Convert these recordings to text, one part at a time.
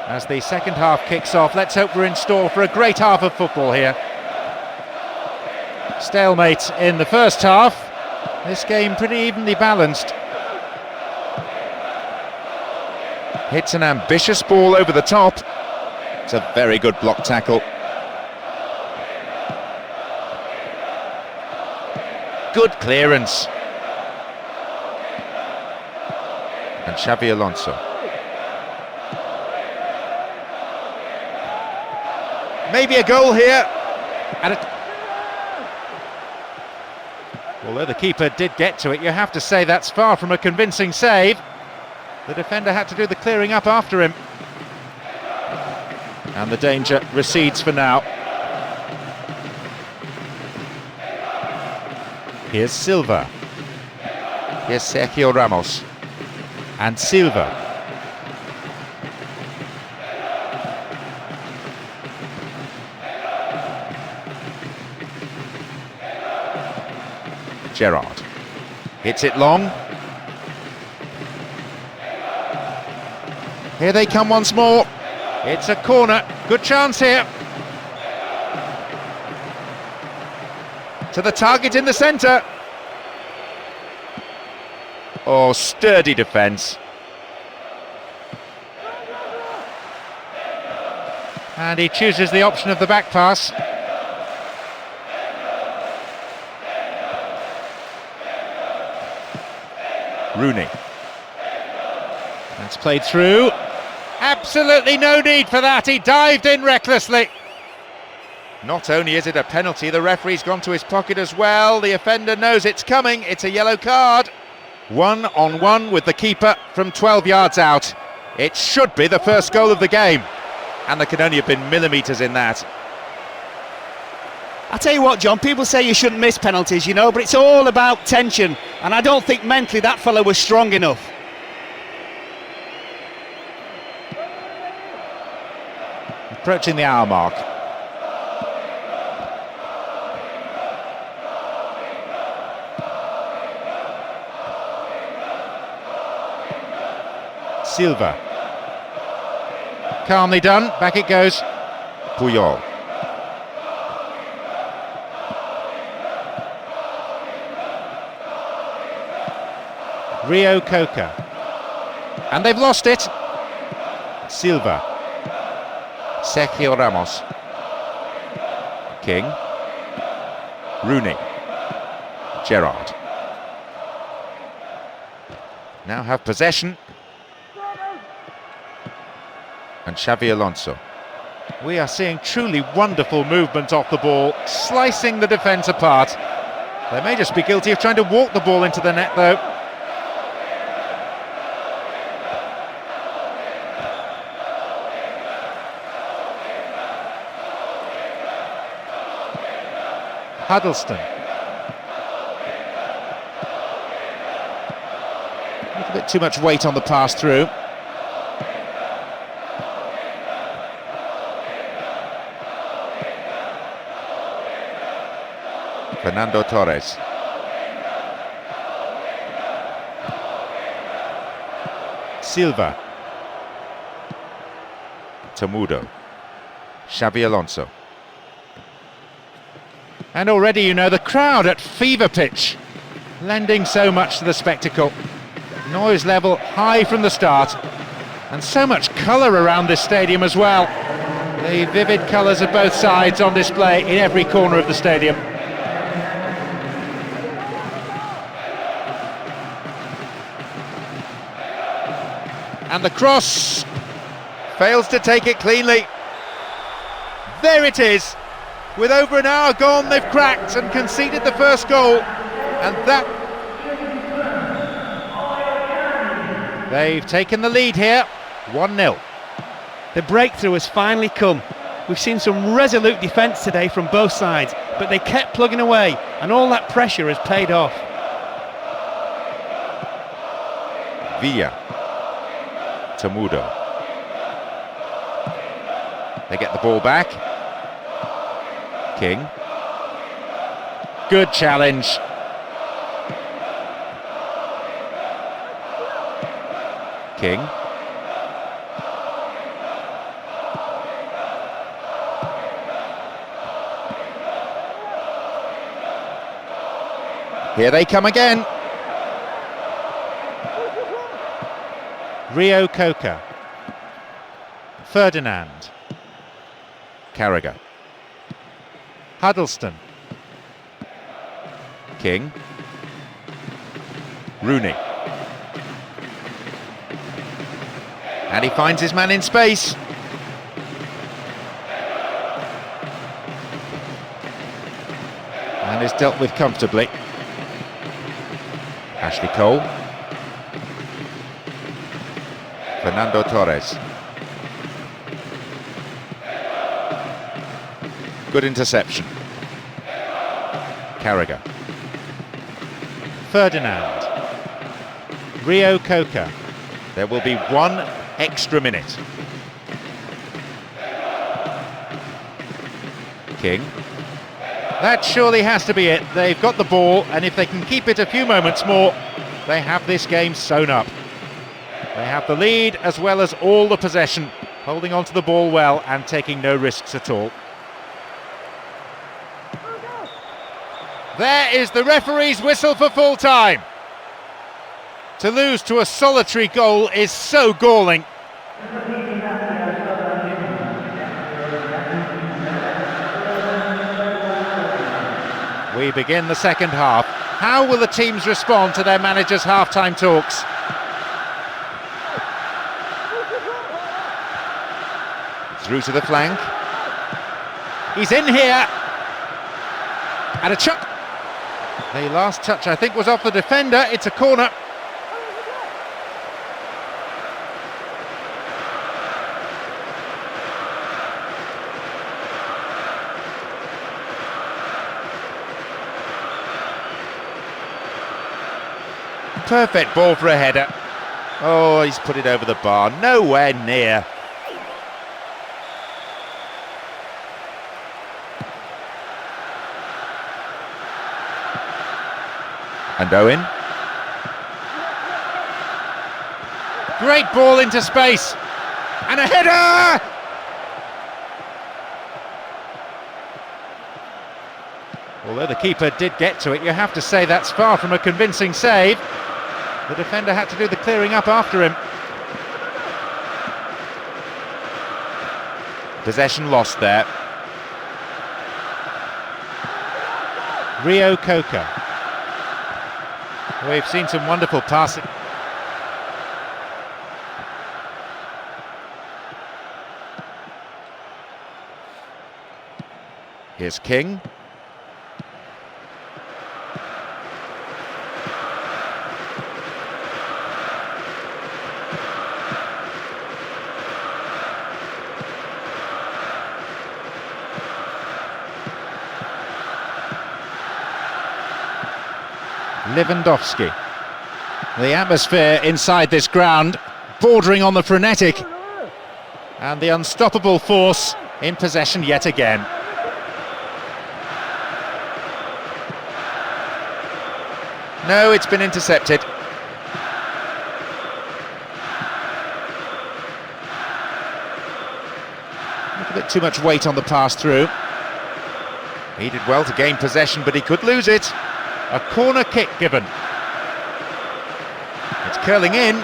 as the second half kicks off. Let's hope we're in store for a great half of football here. Stalemate in the first half. This game pretty evenly balanced. Hits an ambitious ball over the top. It's a very good block tackle. Good clearance. And Xavi Alonso. Maybe a goal here. Although the keeper did get to it, you have to say that's far from a convincing save. The defender had to do the clearing up after him. And the danger recedes for now. Here's Silva. Here's Sergio Ramos. And Silva. Gerrard. Hits it long. Here they come once more. It's a corner. Good chance here. To the target in the centre. Oh, sturdy defence. And he chooses the option of the back pass. Rooney. That's played through. Absolutely no need for that. He dived in recklessly. Not only is it a penalty, the referee's gone to his pocket as well. The offender knows it's coming. It's a yellow card. 1-on-1 with the keeper from 12 yards out. It should be the first goal of the game. And there can only have been millimetres in that. I tell you what, John, people say you shouldn't miss penalties, you know, but it's all about tension. And I don't think mentally that fellow was strong enough. Approaching the hour mark. Silva. Calmly done, back it goes. Puyol. Rio Coca. And they've lost it. Silva. Sergio Ramos. King. Rooney. Gerrard. Now have possession. And Xavi Alonso. We are seeing truly wonderful movement off the ball, slicing the defence apart. They may just be guilty of trying to walk the ball into the net though. Huddleston. A little bit too much weight on the pass through. Fernando Torres. Silva. Tomudo. Xavi Alonso. And already, you know, the crowd at fever pitch, lending so much to the spectacle. Noise level high from the start, and so much colour around this stadium as well. The vivid colours of both sides on display in every corner of the stadium. And the cross fails to take it cleanly. There it is. With over an hour gone, they've cracked and conceded the first goal. And that... They've taken the lead here, 1-0. The breakthrough has finally come. We've seen some resolute defence today from both sides, but they kept plugging away, and all that pressure has paid off. Villa. Tomudo. They get the ball back. King. Good challenge. King. Here they come again. Rio Coca. Ferdinand. Carragher. Huddleston. King. Rooney. And he finds his man in space. And is dealt with comfortably. Ashley Cole. Fernando Torres. Good interception. Carragher. Ferdinand. Rio Coca. There will be 1 extra minute. King. That surely has to be it. They've got the ball, and if they can keep it a few moments more, they have this game sewn up. They have the lead as well as all the possession, holding onto the ball well and taking no risks at all. There is the referee's whistle for full time. To lose to a solitary goal is so galling. We begin the second half. How will the teams respond to their manager's half-time talks? Through to the flank. He's in here. And a chuck. The last touch, I think, was off the defender. It's a corner. Perfect ball for a header. Oh, he's put it over the bar. Nowhere near. And Owen. Great ball into space. And a header! Although the keeper did get to it, you have to say that's far from a convincing save. The defender had to do the clearing up after him. Possession lost there. Rio Coca. We've seen some wonderful passing. Here's King. Lewandowski. The atmosphere inside this ground bordering on the frenetic, and the unstoppable force in possession yet again. No, it's been intercepted. A bit too much weight on the pass through. He did well to gain possession, but he could lose it. A corner kick given. It's curling in.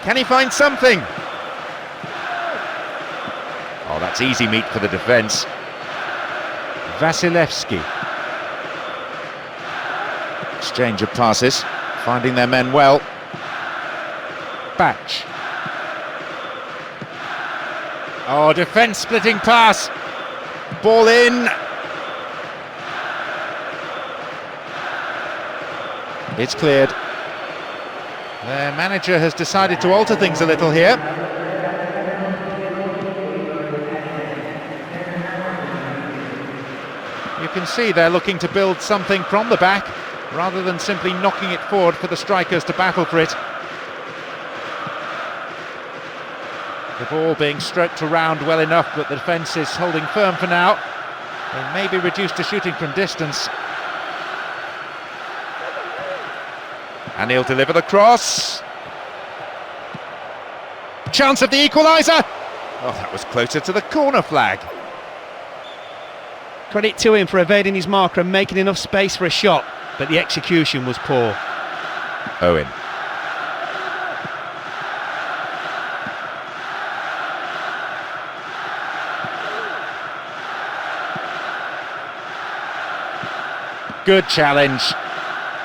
Can he find something? Oh, that's easy meat for the defence. Vasilevsky. Exchange of passes, finding their men well. Batch. Oh, defence splitting pass. Ball in. It's cleared. Their manager has decided to alter things a little here. You can see they're looking to build something from the back rather than simply knocking it forward for the strikers to battle for it. The ball being stroked around well enough, but the defence is holding firm for now. They may be reduced to shooting from distance. And he'll deliver the cross. Chance of the equaliser! Oh, that was closer to the corner flag. Credit to him for evading his marker and making enough space for a shot, but the execution was poor. Owen. Good challenge.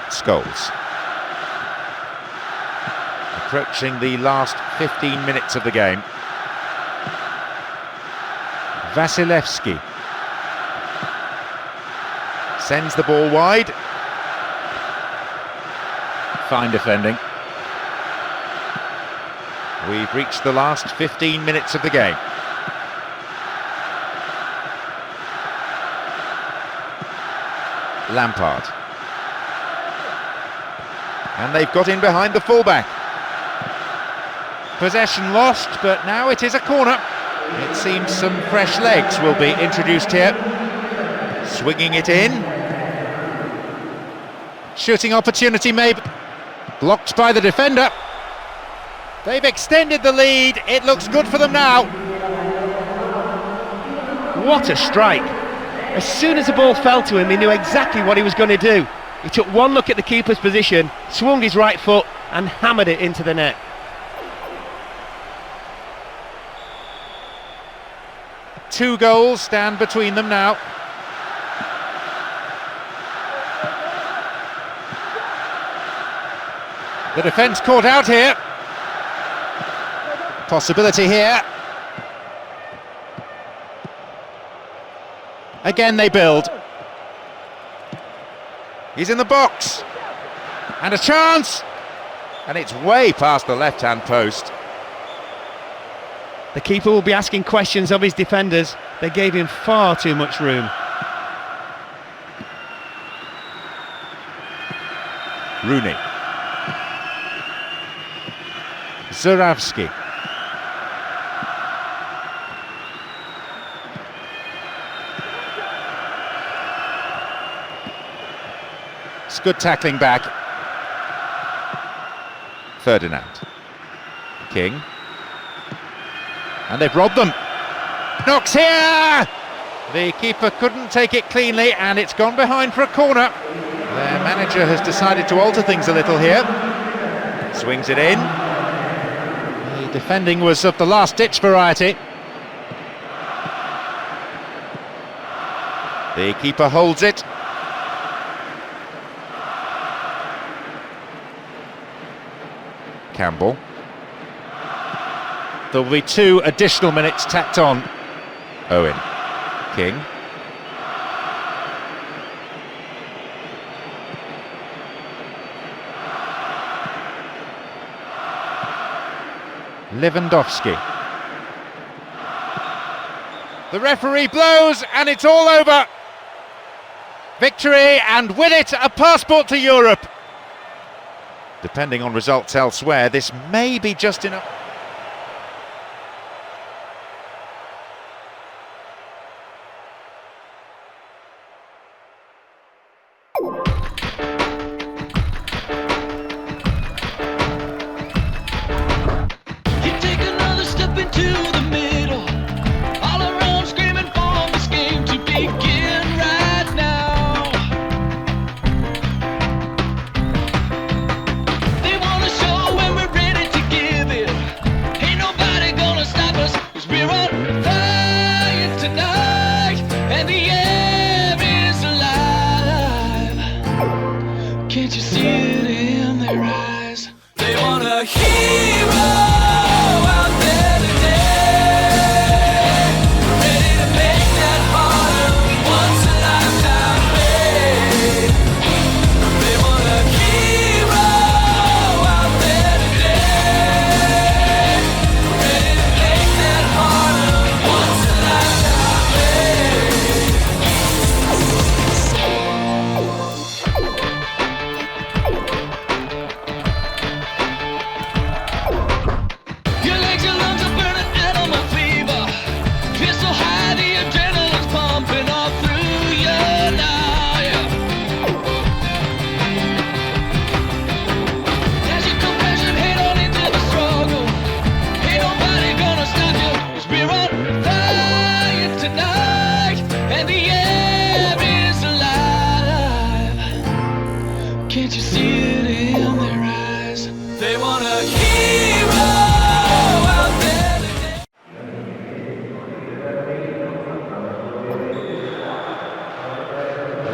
Scholes. Approaching the last 15 minutes of the game. Vasilevsky sends the ball wide. Fine defending. We've reached the last 15 minutes of the game. Lampard. And they've got in behind the fullback. Possession lost, but now it is a corner. It seems some fresh legs will be introduced here. Swinging it in. Shooting opportunity maybe. Blocked by the defender. They've extended the lead. It looks good for them now. What a strike! As soon as the ball fell to him, he knew exactly what he was going to do. He took one look at the keeper's position, swung his right foot and hammered it into the net. Two goals stand between them now. The defence caught out here. Possibility here. Again they build. He's in the box. And a chance. And it's way past the left-hand post. The keeper will be asking questions of his defenders. They gave him far too much room. Rooney. Zurawski. It's good tackling back. Ferdinand. King. And they've robbed them. Knocks here! The keeper couldn't take it cleanly and it's gone behind for a corner. Their manager has decided to alter things a little here. Swings it in. The defending was of the last-ditch variety. The keeper holds it. Campbell. There will be 2 additional minutes tacked on. Owen. King. Lewandowski. The referee blows and it's all over. Victory, and with it a passport to Europe. Depending on results elsewhere, this may be just enough.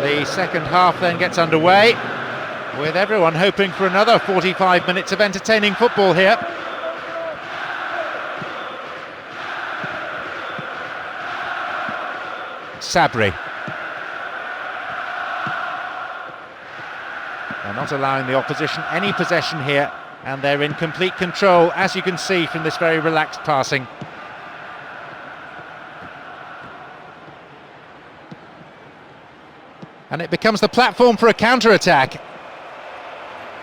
The second half then gets underway, with everyone hoping for another 45 minutes of entertaining football here. Sabri. They're not allowing the opposition any possession here, and they're in complete control, as you can see from this very relaxed passing. And it becomes the platform for a counter-attack.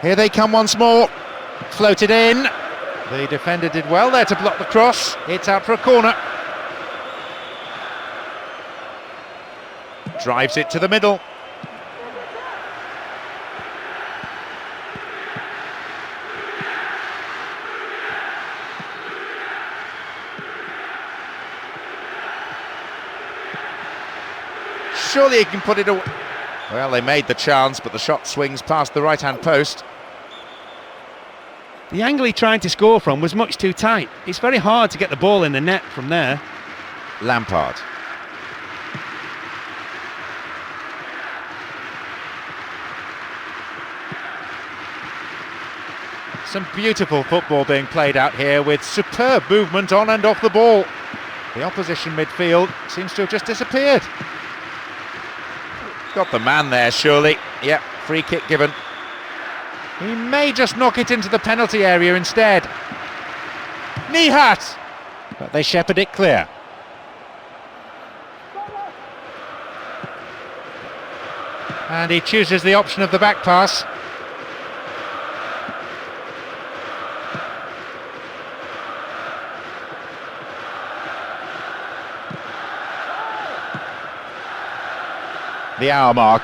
Here they come once more, floated in. The defender did well there to block the cross. It's out for a corner. Drives it to the middle. Surely he can put it away. Well, they made the chance, but the shot swings past the right-hand post. The angle he tried to score from was much too tight. It's very hard to get the ball in the net from there. Lampard. Some beautiful football being played out here, with superb movement on and off the ball. The opposition midfield seems to have just disappeared. Got the man there, surely. Yep, free kick given. He may just knock it into the penalty area instead. Nihat! But they shepherd it clear. And he chooses the option of the back pass. The hour mark,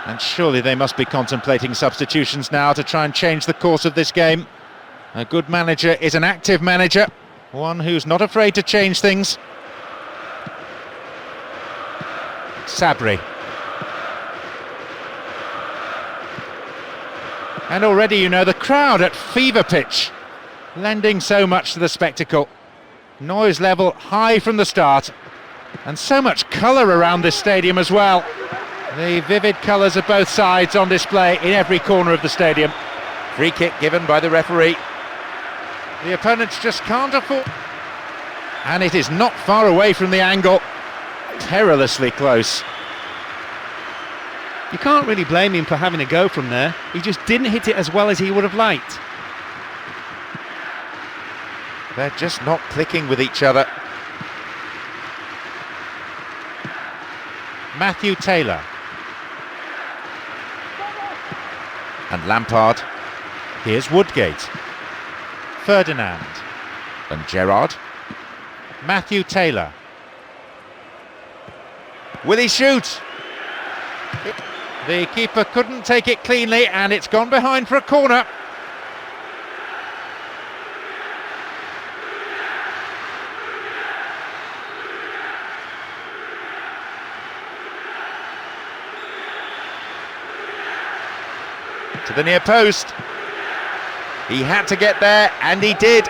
and surely they must be contemplating substitutions now to try and change the course of this game. A good manager is an active manager, one who's not afraid to change things. Sabri. And already, you know, the crowd at fever pitch, lending so much to the spectacle. Noise level high from the start. And so much colour around this stadium as well. The vivid colours of both sides on display in every corner of the stadium. Free kick given by the referee. The opponents just can't afford. And it is not far away from the angle. Perilously close. You can't really blame him for having a go from there. He just didn't hit it as well as he would have liked. They're just not clicking with each other. Matthew Taylor. And Lampard. Here's Woodgate. Ferdinand. And Gerrard. Matthew Taylor. Will he shoot? The keeper couldn't take it cleanly, and it's gone behind for a corner. To the near post. He had to get there, and he did.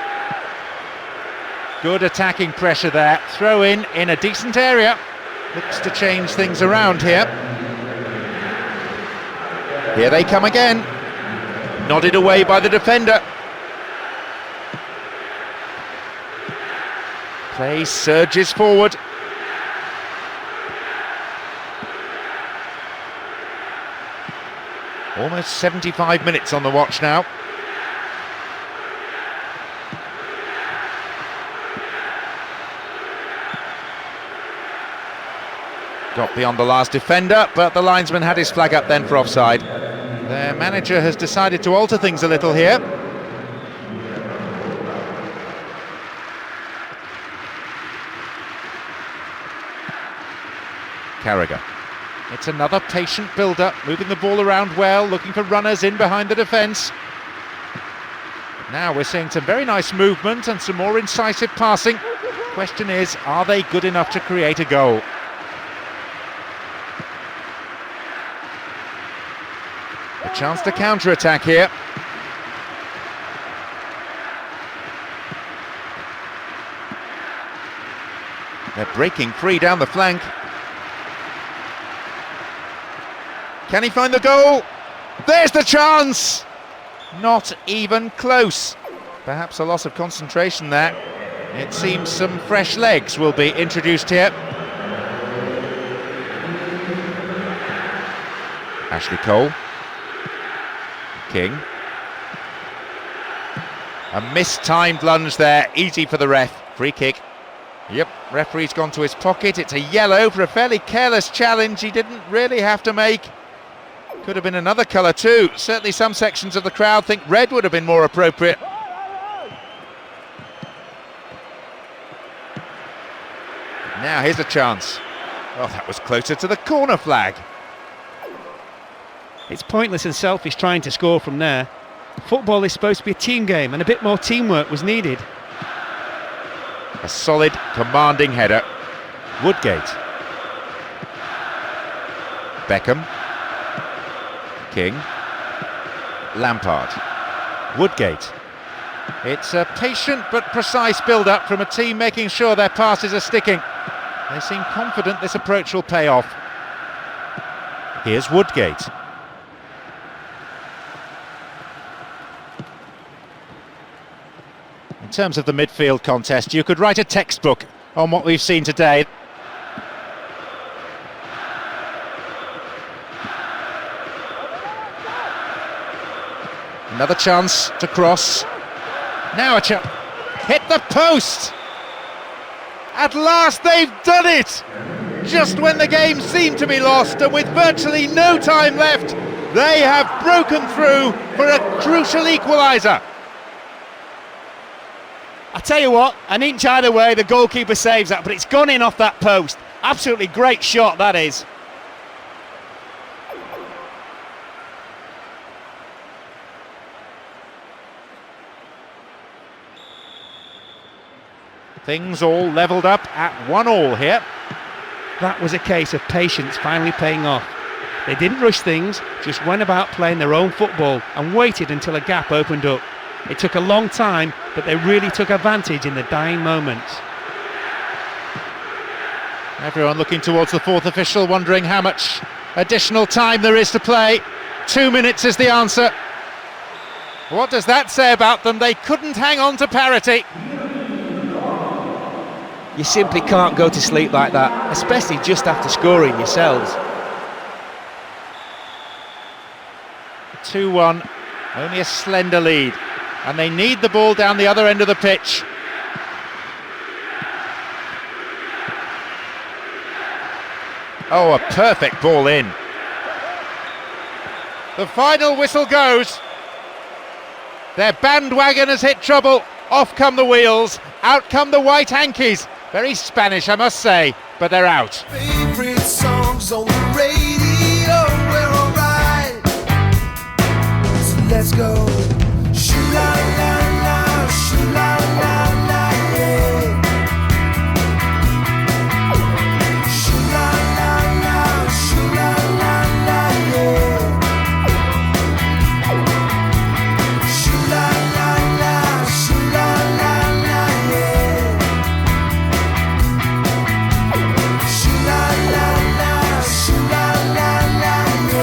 Good attacking pressure there. Throw in a decent area. Looks to change things around here. Here they come again. Nodded away by the defender. Play surges forward. Almost 75 minutes on the watch now. Got beyond the last defender, but the linesman had his flag up then for offside. Their manager has decided to alter things a little here. Carragher. It's another patient build-up, moving the ball around well, looking for runners in behind the defence. Now we're seeing some very nice movement and some more incisive passing. Question is, are they good enough to create a goal? A chance to counter-attack here. They're breaking free down the flank. Can he find the goal? There's the chance! Not even close. Perhaps a loss of concentration there. It seems some fresh legs will be introduced here. Ashley Cole. King. A mistimed lunge there, easy for the ref. Free kick. Yep, referee's gone to his pocket. It's a yellow for a fairly careless challenge he didn't really have to make. Could have been another colour too. Certainly some sections of the crowd think red would have been more appropriate. Now here's a chance. Oh, that was closer to the corner flag. It's pointless and selfish trying to score from there. Football is supposed to be a team game, and a bit more teamwork was needed. A solid, commanding header. Woodgate. Beckham. King. Lampard. Woodgate. It's a patient but precise build-up from a team making sure their passes are sticking. They seem confident this approach will pay off. Here's Woodgate. In terms of the midfield contest, you could write a textbook on what we've seen today. Another chance to cross. Now a chance. Hit the post! At last they've done it! Just when the game seemed to be lost and with virtually no time left, they have broken through for a crucial equaliser. I tell you what, an inch either way, the goalkeeper saves that, but it's gone in off that post. Absolutely great shot, that is. Things all levelled up at 1-1 here. That was a case of patience finally paying off. They didn't rush things, just went about playing their own football and waited until a gap opened up. It took a long time, but they really took advantage in the dying moments. Everyone looking towards the fourth official, wondering how much additional time there is to play. 2 minutes is the answer. What does that say about them? They couldn't hang on to parity. You simply can't go to sleep like that, especially just after scoring yourselves. 2-1, only a slender lead, and they need the ball down the other end of the pitch. Oh, a perfect ball in. The final whistle goes. Their bandwagon has hit trouble. Off come the wheels, out come the white hankies. Very Spanish, I must say, but they're out. Favorite songs on the radio, we're alright. So let's go. Shoo la la la, shoo la la la, yeah. Shoo la la la, shoo la la la, yeah. Shoo la la la, shoo la la la, yeah. Shoo la la la, shoo la la la, yeah.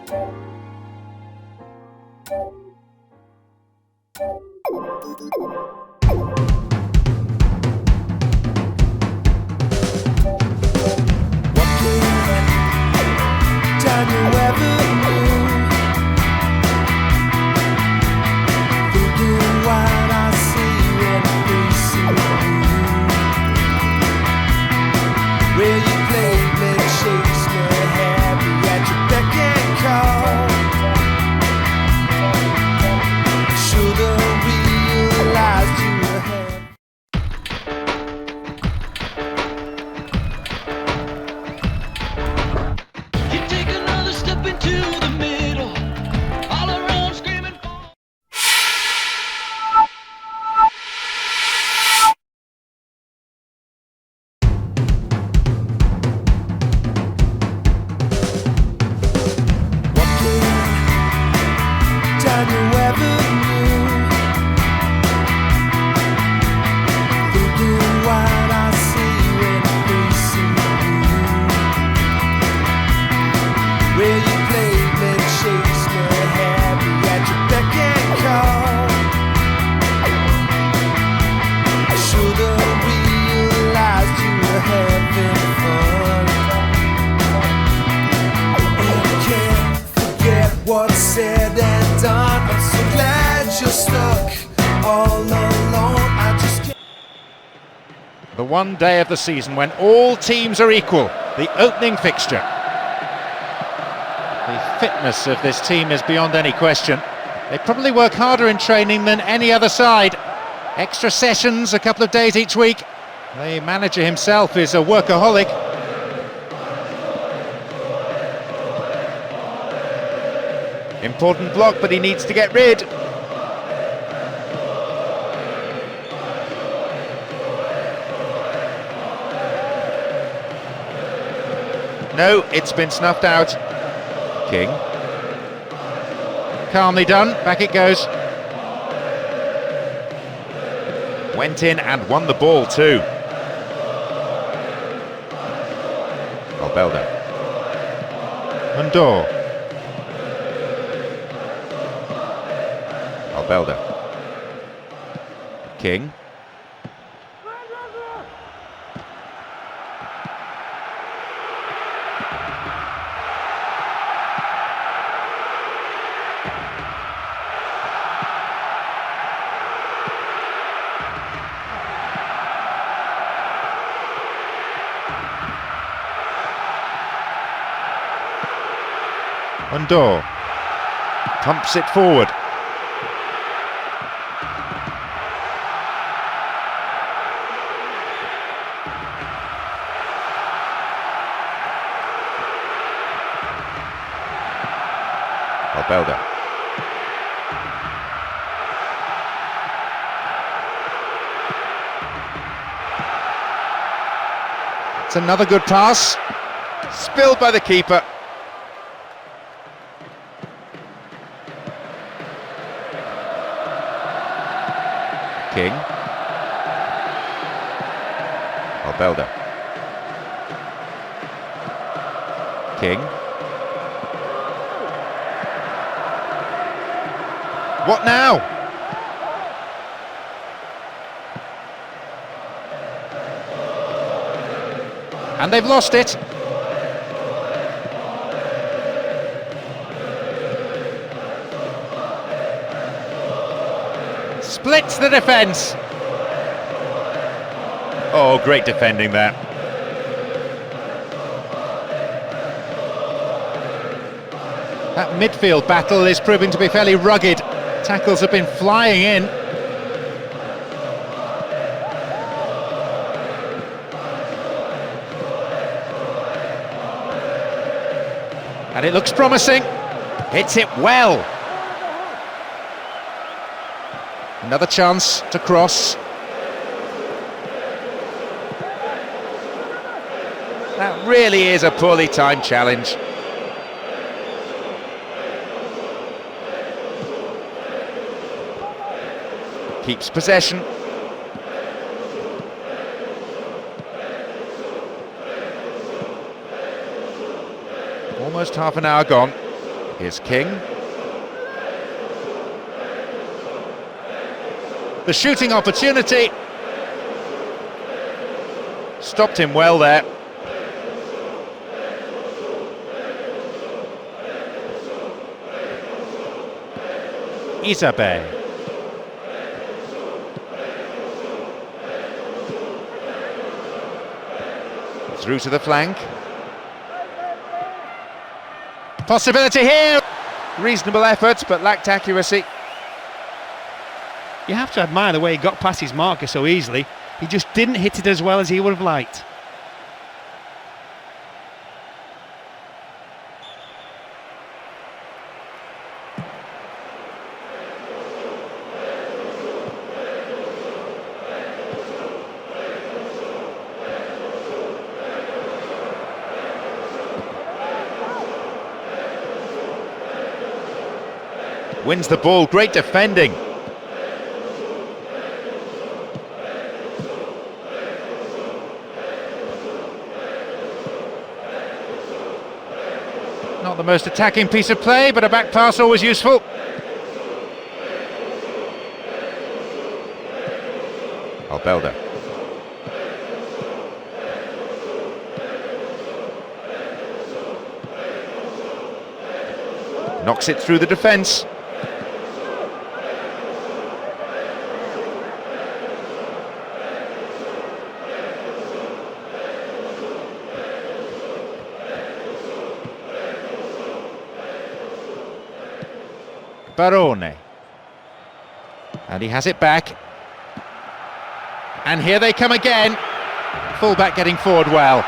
Down your avenue, thinking what I see when I'm facing you. Where you played me, chased me, had me at your beck and call. Should've realized you were having. You take another step into the middle, all around screaming ball. Down your avenue, thinking what I see when I'm facing you. Where you played me, chased me, had me at your beck and call. Should've realized you were having fun. And can't forget what's said and done. I'm so glad you're stuck all alone. I just can't. The one day of the season when all teams are equal, the opening fixture. The fitness of this team is beyond any question. They probably work harder in training than any other side. Extra sessions, a couple of days each week. The manager himself is a workaholic. Important block, but he needs to get rid. No, it's been snuffed out. King. Calmly done, back it goes. Went in and won the ball too. Albelda. Undor. Albelda. King. Undor. Pumps it forward. Albelda. It's another good pass. Spilled by the keeper. King. Albelda. King. What now? And they've lost it. Splits the defence. Oh, great defending there. That midfield battle is proving to be fairly rugged. Tackles have been flying in. And it looks promising. Hits it well. Another chance to cross. That really is a poorly timed challenge. Keeps possession. Almost half an hour gone. Here's King. The shooting opportunity. Stopped him well there. Isabe. Through to the flank. Possibility here. Reasonable effort, but lacked accuracy. You have to admire the way he got past his marker so easily. He just didn't hit it as well as he would have liked. Wins the ball, great defending. Not the most attacking piece of play, but a back pass always useful. Albelda. Knocks it through the defence. Barone, and he has it back, and here they come again. Fullback getting forward well.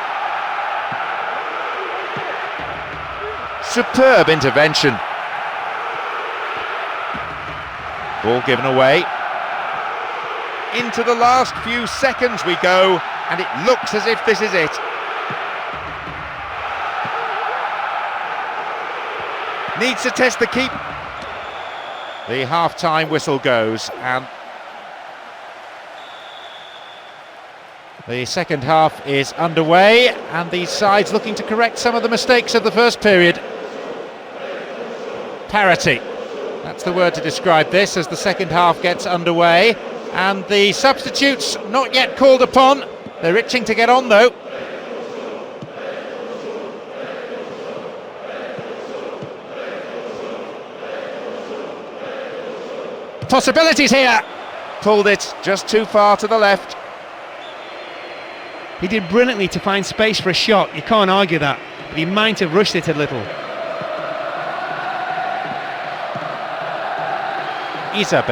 Superb intervention. Ball given away. Into the last few seconds we go, and it looks as if this is it. Needs to test the keep. The half-time whistle goes, and the second half is underway, and these sides looking to correct some of the mistakes of the first period. Parity, that's the word to describe this as the second half gets underway, and the substitutes not yet called upon. They're itching to get on though. Possibilities here. Pulled it just too far to the left. He did brilliantly to find space for a shot, you can't argue that, but he might have rushed it a little. Isabe.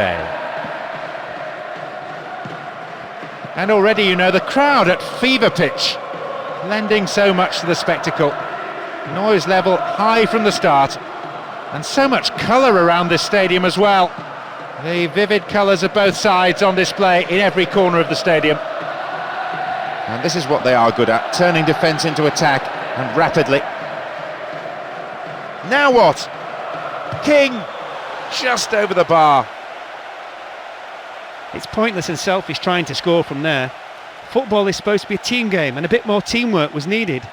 And already, you know, the crowd at fever pitch, lending so much to the spectacle. Noise level high from the start, and so much colour around this stadium as well. The vivid colours of both sides on display in every corner of the stadium. And this is what they are good at, turning defence into attack, and rapidly. Now what? King, just over the bar. It's pointless and selfish trying to score from there. Football is supposed to be a team game, and a bit more teamwork was needed.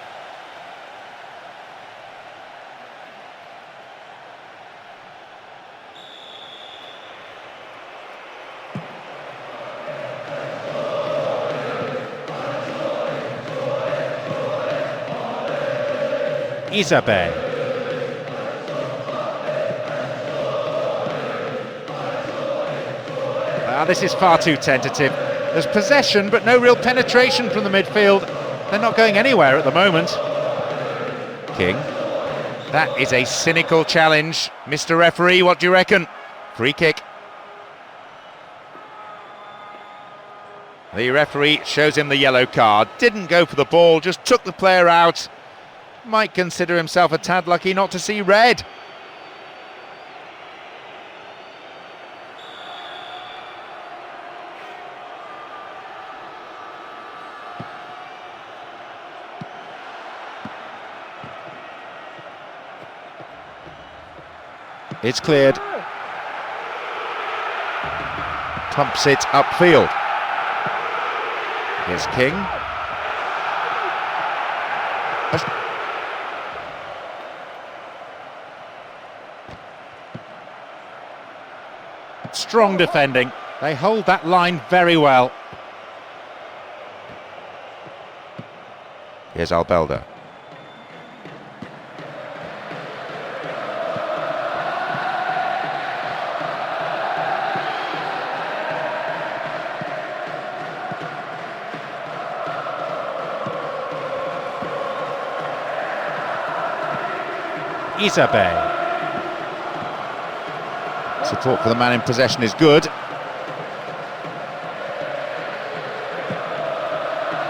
Isabe. This is far too tentative. There's possession, but no real penetration from the midfield. They're not going anywhere at the moment. King. That is a cynical challenge. Mr. Referee, what do you reckon? Free kick. The referee shows him the yellow card. Didn't go for the ball, just took the player out. Might consider himself a tad lucky not to see red. It's cleared. Pumps it upfield. Here's King. Strong defending. They hold that line very well. Here's Albelda. Isabel. Support for the man in possession is good.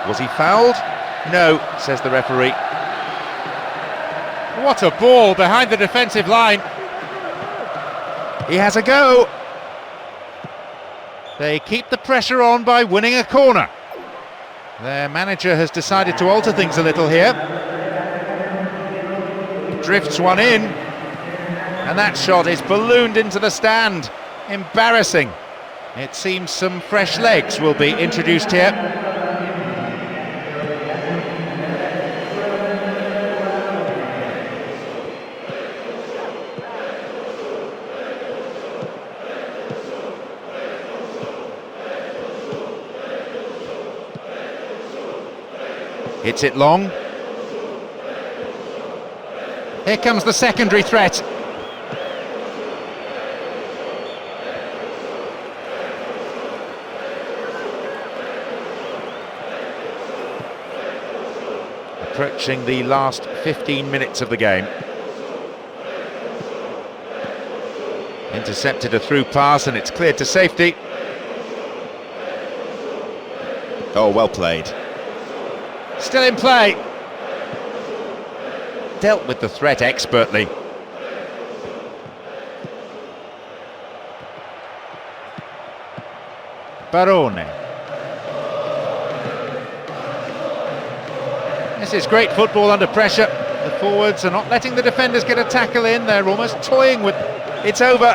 Was he fouled? No, says the referee. What a ball behind the defensive line. He has a go. They keep the pressure on by winning a corner. Their manager has decided to alter things a little here. Drifts one in, and that shot is ballooned into the stand. Embarrassing. It seems some fresh legs will be introduced here. Hits it long. Here comes the secondary threat. Approaching the last 15 minutes of the game. Intercepted a through pass and it's cleared to safety. Oh, well played. Still in play. Dealt with the threat expertly. Barone. This is great football under pressure. The forwards are not letting the defenders get a tackle in. They're almost toying with... It's over.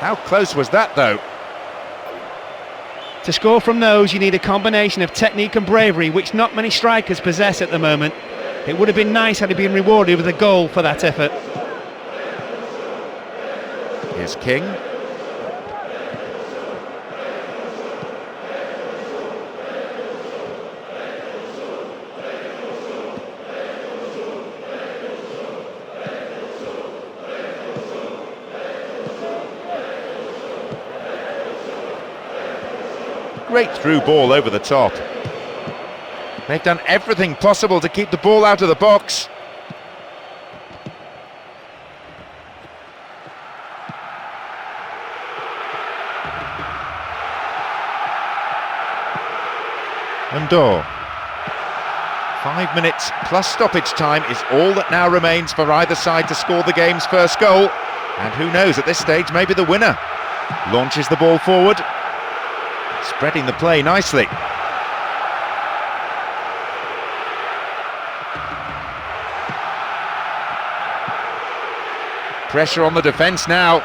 How close was that, though? To score from those, you need a combination of technique and bravery, which not many strikers possess at the moment. It would have been nice had he been rewarded with a goal for that effort. Here's King. Great through ball over the top. They've done everything possible to keep the ball out of the box. Undor. 5 minutes plus stoppage time is all that now remains for either side to score the game's first goal. And who knows, at this stage, maybe the winner. Launches the ball forward. Spreading the play nicely. Pressure on the defence now.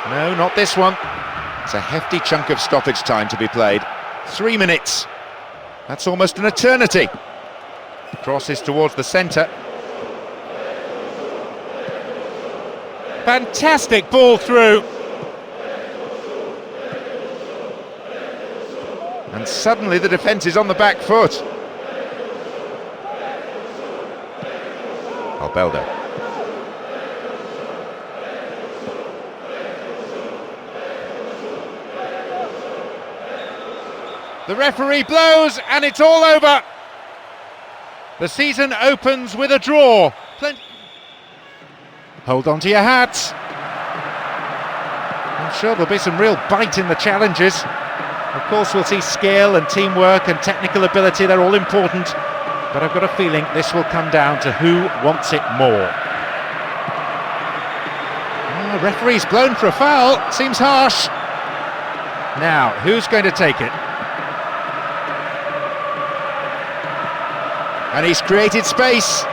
No, not this one. It's a hefty chunk of stoppage time to be played. 3 minutes. That's almost an eternity. Crosses towards the centre. Fantastic ball through. And suddenly the defence is on the back foot. Albelda. The referee blows and it's all over. The season opens with a draw. Hold on to your hats. I'm sure there'll be some real bite in the challenges. Of course we'll see skill and teamwork and technical ability, they're all important. But I've got a feeling this will come down to who wants it more. The referee's blown for a foul, seems harsh. Now, who's going to take it? And he's created space.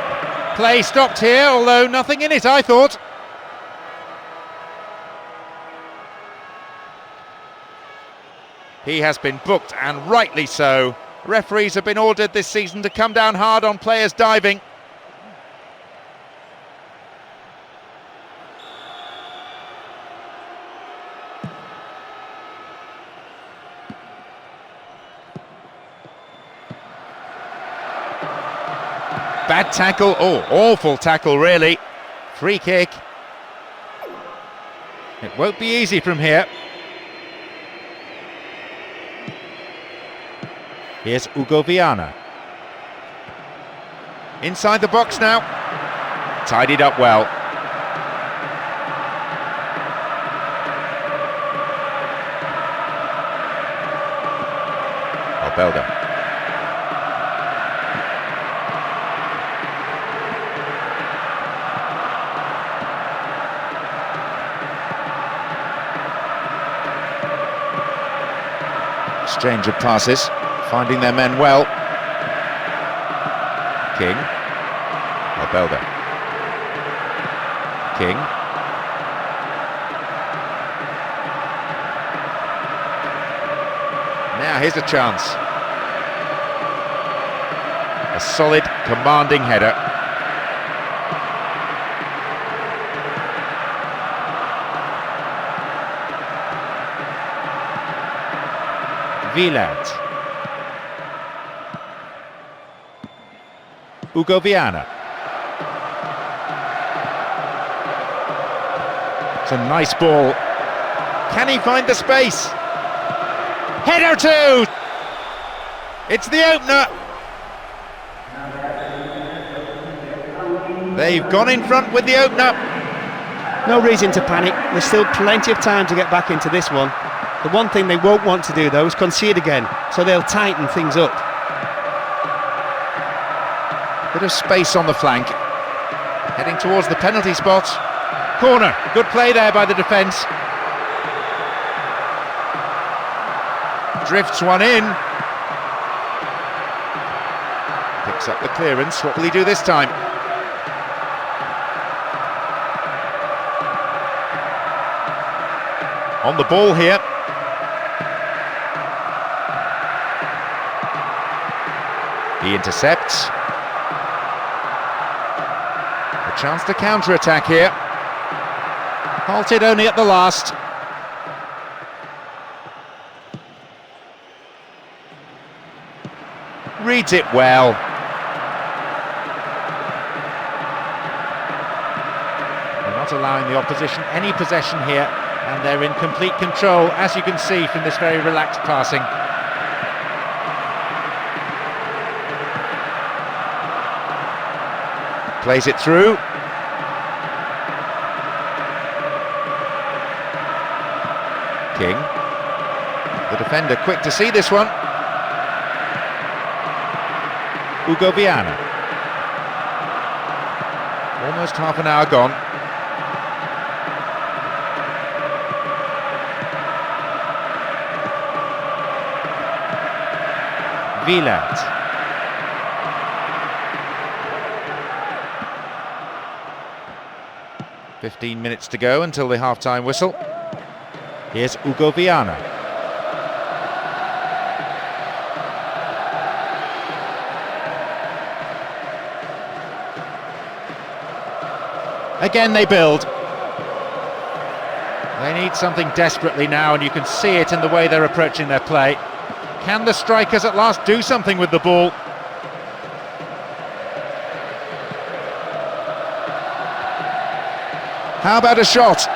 Play stopped here, although nothing in it, I thought. He has been booked, and rightly so. Referees have been ordered this season to come down hard on players diving. Bad tackle, oh, awful tackle really. Free kick. It won't be easy from here. Here's Hugo Viana. Inside the box now. Tidied up well. Belda. Exchange of passes, finding their men well. King. Belda. King. Now here's a chance. A solid, commanding header. Villat. Hugo Viana. It's a nice ball. Can he find the space? Header too! It's the opener! They've gone in front with the opener. No reason to panic, there's still plenty of time to get back into this one. The one thing they won't want to do though is concede again, so they'll tighten things up. Bit of space on the flank. Heading towards the penalty spot. Corner, good play there by the defence. Drifts one in. Picks up the clearance. What will he do this time? On the ball here. He intercepts. A chance to counter-attack here. Halted only at the last. Reads it well. They're not allowing the opposition any possession here, and they're in complete control, as you can see from this very relaxed passing. Plays it through. King. The defender quick to see this one. Hugo Viana. Almost half an hour gone. Villat. "15 minutes to go until the half-time whistle. Here's Hugo Viana. Again they build. They need something desperately now, and you can see it in the way they're approaching their play. Can the strikers at last do something with the ball? How about a shot?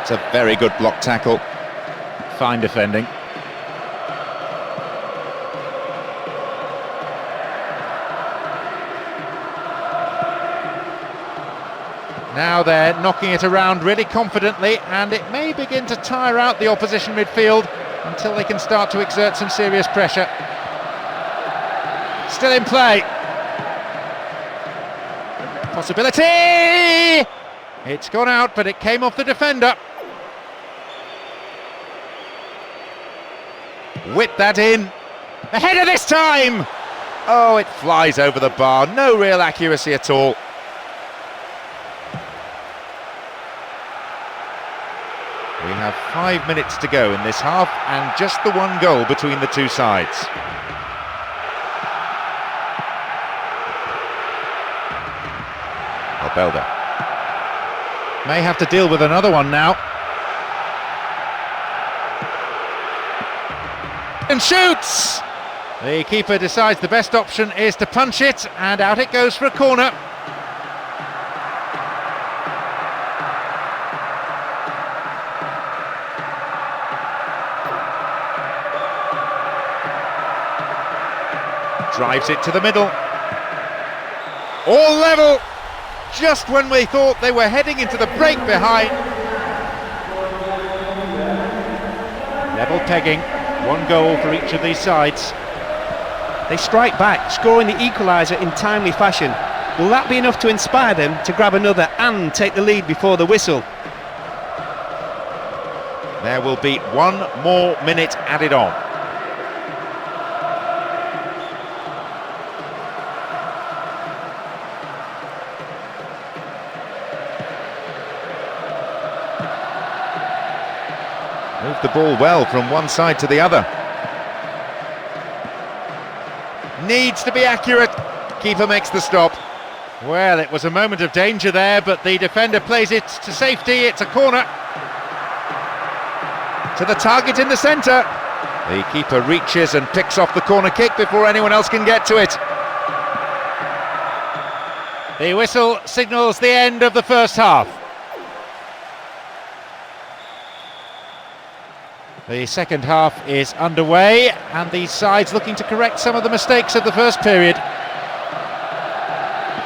It's a very good block tackle. Fine defending. Now they're knocking it around really confidently, and it may begin to tire out the opposition midfield until they can start to exert some serious pressure. Still in play. Possibility! It's gone out, but it came off the defender. Whip that in. A header this time! Oh, it flies over the bar. No real accuracy at all. We have 5 minutes to go in this half, and just the one goal between the two sides. Belda may have to deal with another one now. And shoots! The keeper decides the best option is to punch it, and out it goes for a corner. Drives it to the middle. All level, just when we thought they were heading into the break behind. Level pegging, 1 goal for each of these sides. They strike back, scoring the equaliser in timely fashion. Will that be enough to inspire them to grab another and take the lead before the whistle? There will be 1 more minute added on. Moved the ball well from one side to the other. Needs to be accurate. Keeper makes the stop. Well, it was a moment of danger there, but the defender plays it to safety. It's a corner. To the target in the centre. The keeper reaches and picks off the corner kick before anyone else can get to it. The whistle signals the end of the first half. The second half is underway, and these sides looking to correct some of the mistakes of the first period.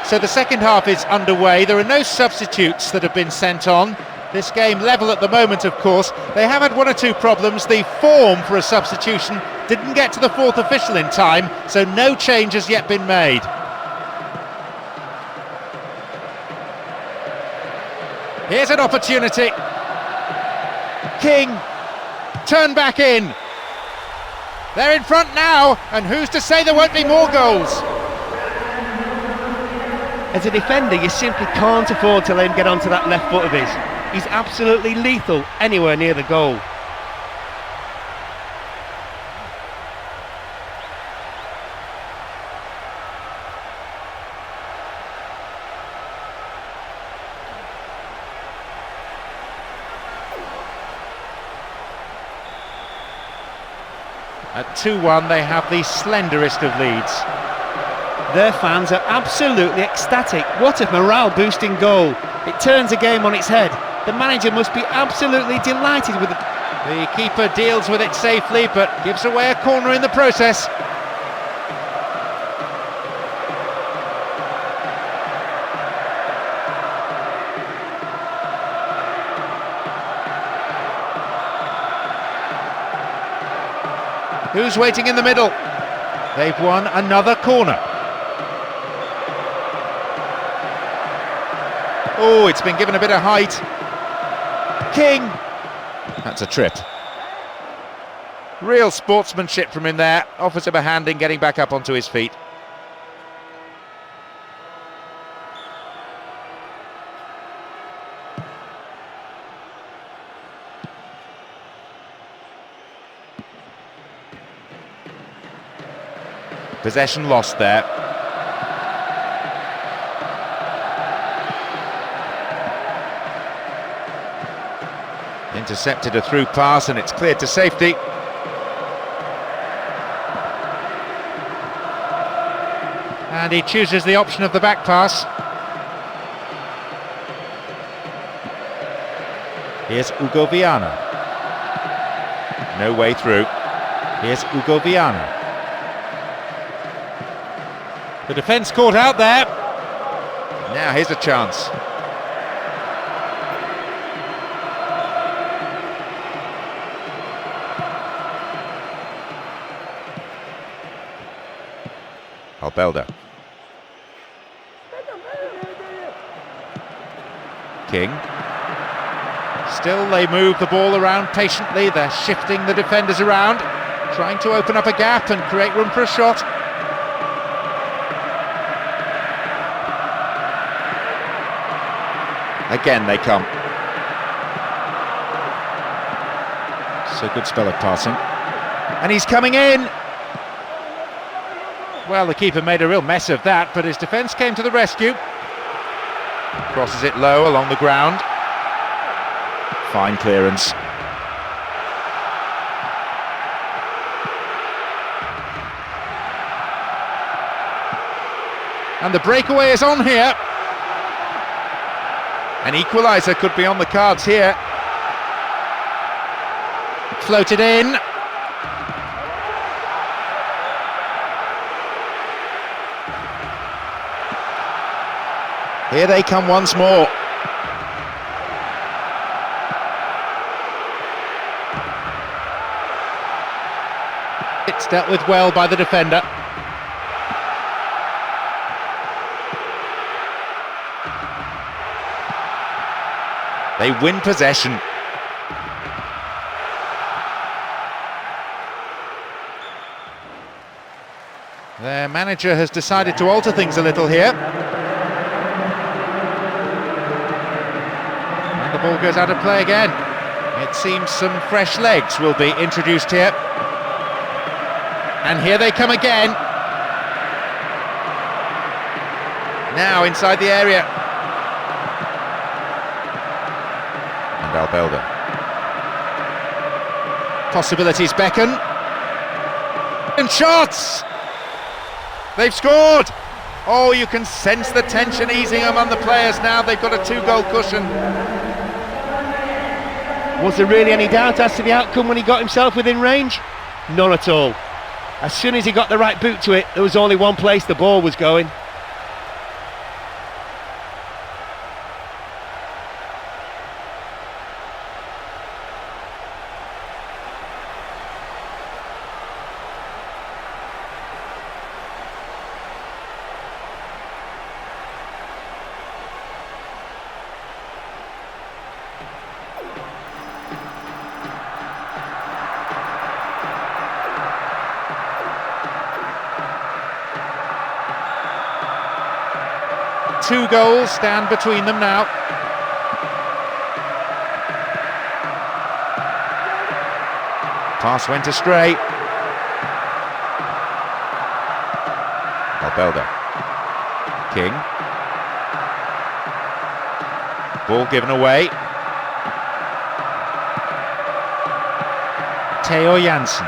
So the second half is underway. There are no substitutes that have been sent on. This game level at the moment, of course. They have had 1 or 2 problems. The form for a substitution didn't get to the 4th official in time, so no change has yet been made. Here's an opportunity. King. Turn back in. They're in front now, and who's to say there won't be more goals? As a defender, you simply can't afford to let him get onto that left foot of his. He's absolutely lethal anywhere near the goal. At 2-1, they have the slenderest of leads. Their fans are absolutely ecstatic. What a morale-boosting goal. It turns a game on its head. The manager must be absolutely delighted with it. The keeper deals with it safely, but gives away a corner in the process. Who's waiting in the middle? They've won another corner. Oh, it's been given a bit of height. King. That's a trip. Real sportsmanship from him there. Offers him a hand in getting back up onto his feet. Possession lost there. Intercepted a through pass, and it's cleared to safety. And he chooses the option of the back pass. Here's Hugo Viana. No way through. Here's Hugo Viana. The defence caught out there. Now here's a chance. Albelda. King. Still they move the ball around patiently. They're shifting the defenders around, trying to open up a gap and create room for a shot. Again they come. So good spell of passing. And he's coming in. Well, the keeper made a real mess of that, but his defence came to the rescue. Crosses it low along the ground. Fine clearance. And the breakaway is on here. An equaliser could be on the cards here. Floated in. Here they come once more. It's dealt with well by the defender. They win possession. Their manager has decided to alter things a little here. And the ball goes out of play again. It seems some fresh legs will be introduced here. And here they come again. Now inside the area. And Albelda. Possibilities beckon. And shots! They've scored! Oh, you can sense the tension easing among the players now. They've got a 2-goal cushion. Was there really any doubt as to the outcome when he got himself within range? None at all. As soon as he got the right boot to it, there was only one place the ball was going. Two goals stand between them now. Pass went astray. Albelda. King. Ball given away. Theo Jansen.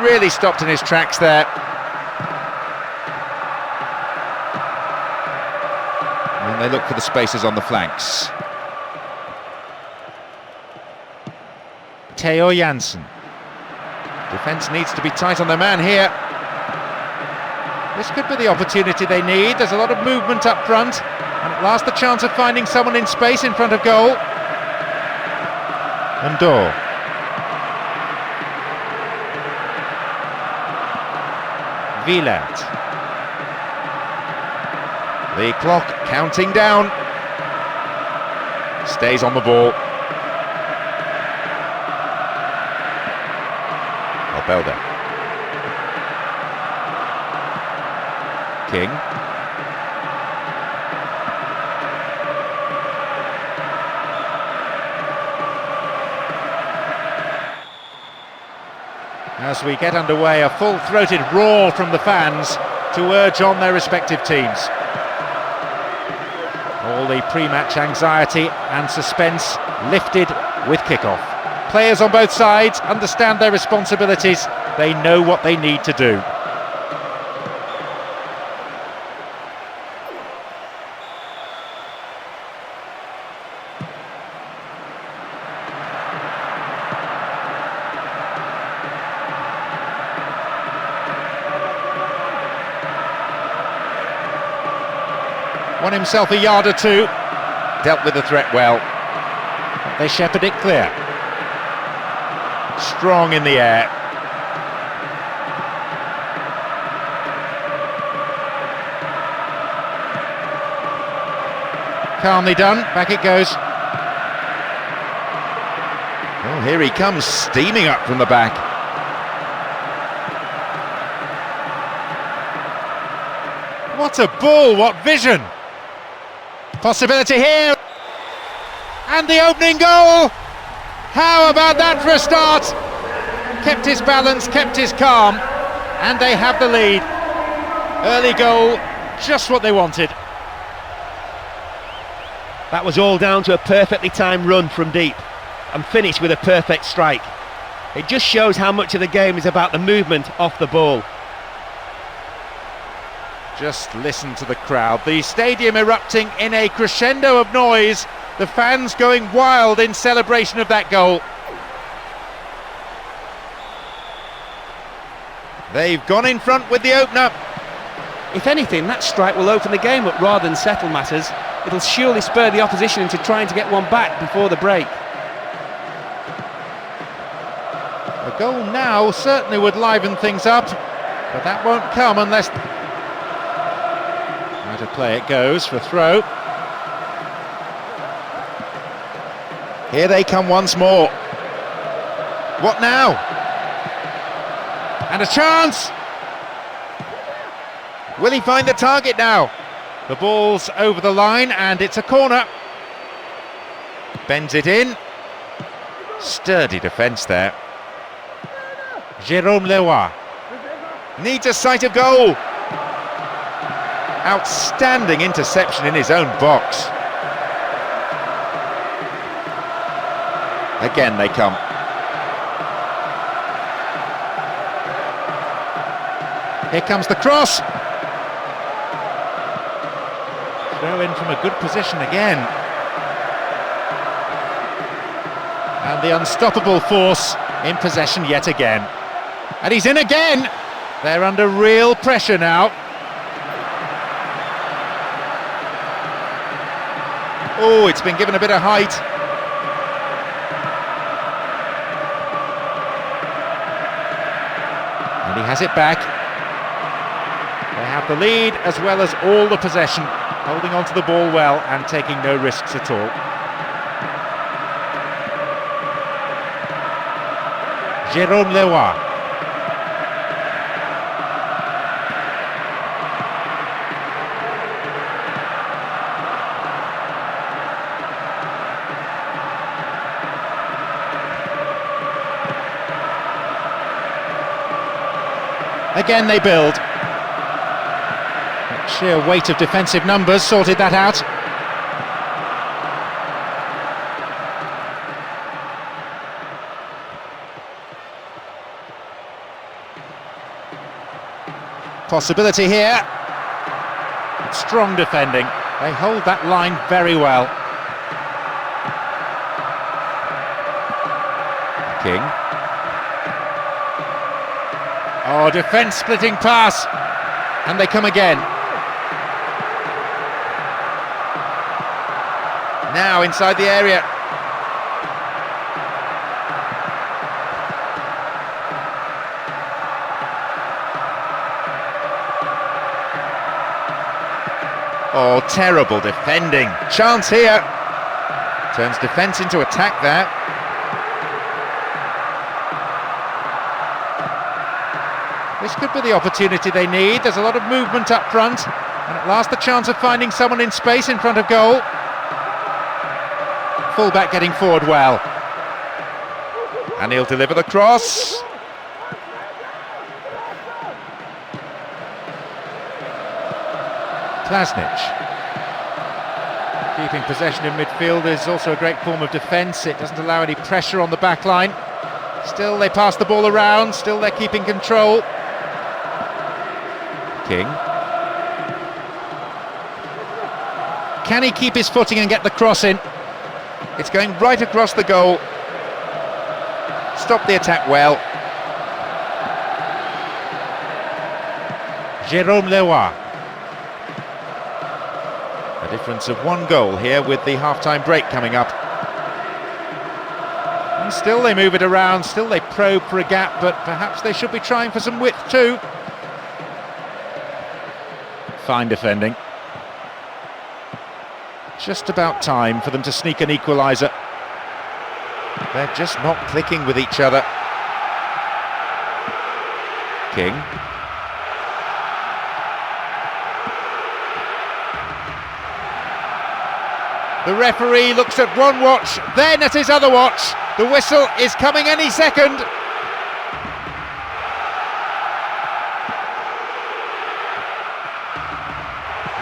Really stopped in his tracks there. And they look for the spaces on the flanks. Theo Jansen. Defence needs to be tight on their man here. This could be the opportunity they need. There's a lot of movement up front, and at last the chance of finding someone in space in front of goal. And Dor. Wieland. The clock counting down. Stays on the ball. Albelda. King. As we get underway, a full-throated roar from the fans to urge on their respective teams. All the pre-match anxiety and suspense lifted with kickoff. Players on both sides understand their responsibilities. They know what they need to do. Won himself a yard or two. Dealt with the threat well. They shepherd it clear. Strong in the air. Calmly done. Back it goes. Oh, here he comes, steaming up from the back. What a ball, what vision! Possibility here! And the opening goal! How about that for a start? Kept his balance, kept his calm, and they have the lead. Early goal, just what they wanted. That was all down to a perfectly timed run from deep and finished with a perfect strike. It just shows how much of the game is about the movement off the ball. Just listen to the crowd. The stadium erupting in a crescendo of noise. The fans going wild in celebration of that goal. They've gone in front with the opener. If anything, that strike will open the game up rather than settle matters. It'll surely spur the opposition into trying to get one back before the break. A goal now certainly would liven things up, but that won't come unless... Out of play it goes for throw. Here they come once more. What now? And a chance! Will he find the target now? The ball's over the line and it's a corner. Bends it in. Sturdy defence there. Jérôme Leroy needs a sight of goal. Outstanding interception in his own box. Again they come. Here comes the cross. Throw in from a good position again. And the unstoppable force in possession yet again. And he's in again. They're under real pressure now. Oh, it's been given a bit of height. And he has it back. They have the lead as well as all the possession, holding on to the ball well and taking no risks at all. Jérôme Leroy. Again they build. Sheer weight of defensive numbers sorted that out. Possibility here. Strong defending. They hold that line very well. King. Oh, defence splitting pass. And they come again. Now inside the area. Oh, terrible defending. Chance here. Turns defence into attack there. This could be the opportunity they need. There's a lot of movement up front. And at last the chance of finding someone in space in front of goal. Fullback getting forward well. And he'll deliver the cross. Klasnic. Keeping possession in midfield is also a great form of defence. It doesn't allow any pressure on the back line. Still they pass the ball around, still they're keeping control. King. Can he keep his footing and get the cross in? It's going right across the goal. Stop the attack well. Jérôme Leroy. A difference of 1 goal here with the half-time break coming up. And still they move it around, still they probe for a gap, but perhaps they should be trying for some width too. Fine defending. Just about time for them to sneak an equaliser. They're just not clicking with each other. King. The referee looks at one watch, then at his other watch. The whistle is coming any second.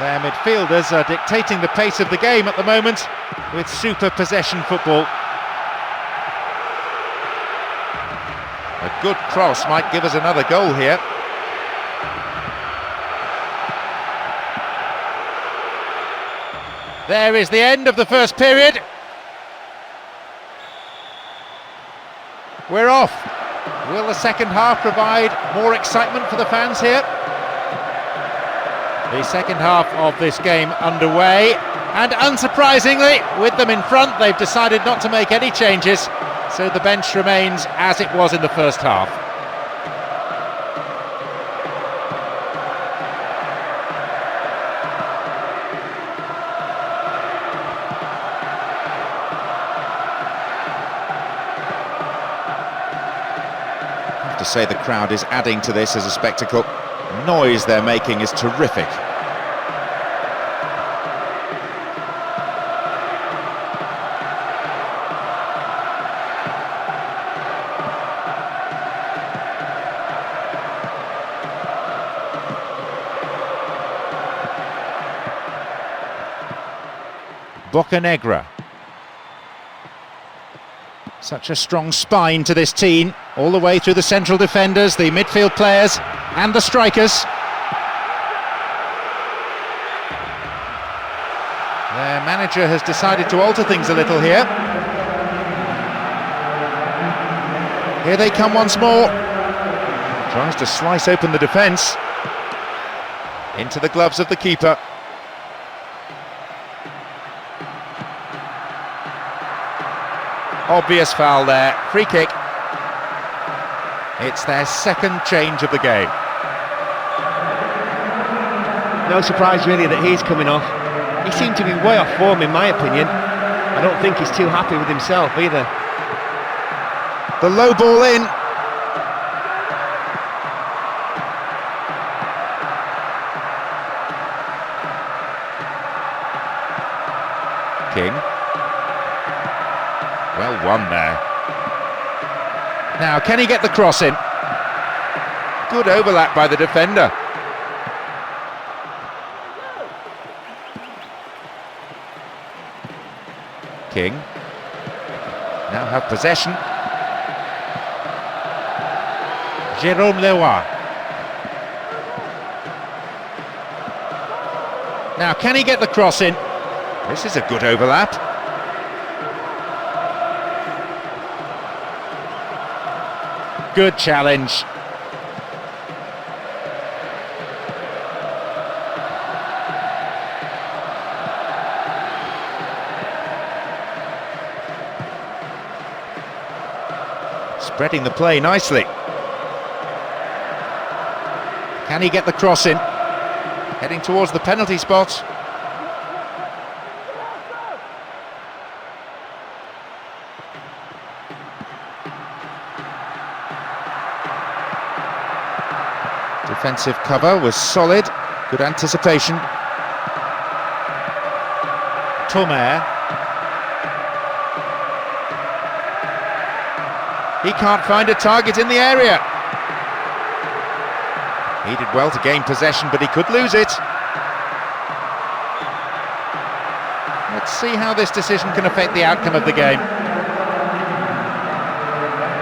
Their midfielders are dictating the pace of the game at the moment with super possession football. A good cross might give us another goal here. There is the end of the first period. We're off. Will the second half provide more excitement for the fans here? The second half of this game underway, and unsurprisingly, with them in front, they've decided not to make any changes, so the bench remains as it was in the first half. I have to say the crowd is adding to this as a spectacle. The noise they're making is terrific. Bocanegra. Such a strong spine to this team, all the way through the central defenders, the midfield players and the strikers. Their manager has decided to alter things a little here. Here they come once more. Tries to slice open the defence. Into the gloves of the keeper. Obvious foul there, free kick. It's their second change of the game. No surprise really that he's coming off. He seemed to be way off form in my opinion. I don't think he's too happy with himself either. The low ball in. King. Well won there. Now, can he get the cross in? Good overlap by the defender. King. Now have possession. Jérôme Leroy. Now, can he get the cross in? This is a good overlap. Good challenge. Spreading the play nicely. Can he get the cross in? Heading towards the penalty spot. Defensive cover was solid, good anticipation. Tomer. He can't find a target in the area. He did well to gain possession, but he could lose it. Let's see how this decision can affect the outcome of the game.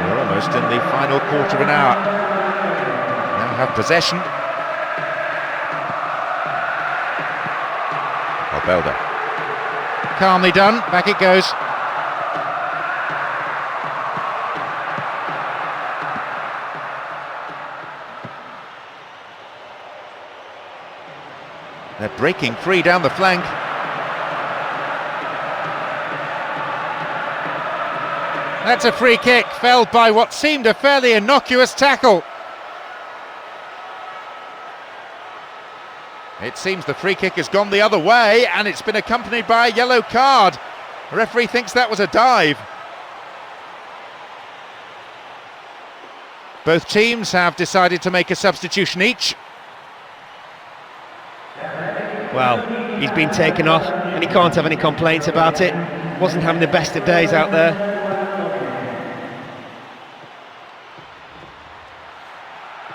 We're almost in the final quarter of an hour. Have possession. Albelda. Calmly done, back it goes. They're breaking free down the flank. That's a free kick, felled by what seemed a fairly innocuous tackle. It seems the free kick has gone the other way, and it's been accompanied by a yellow card. The referee thinks that was a dive. Both teams have decided to make a substitution each. Well, he's been taken off, and he can't have any complaints about it. Wasn't having the best of days out there.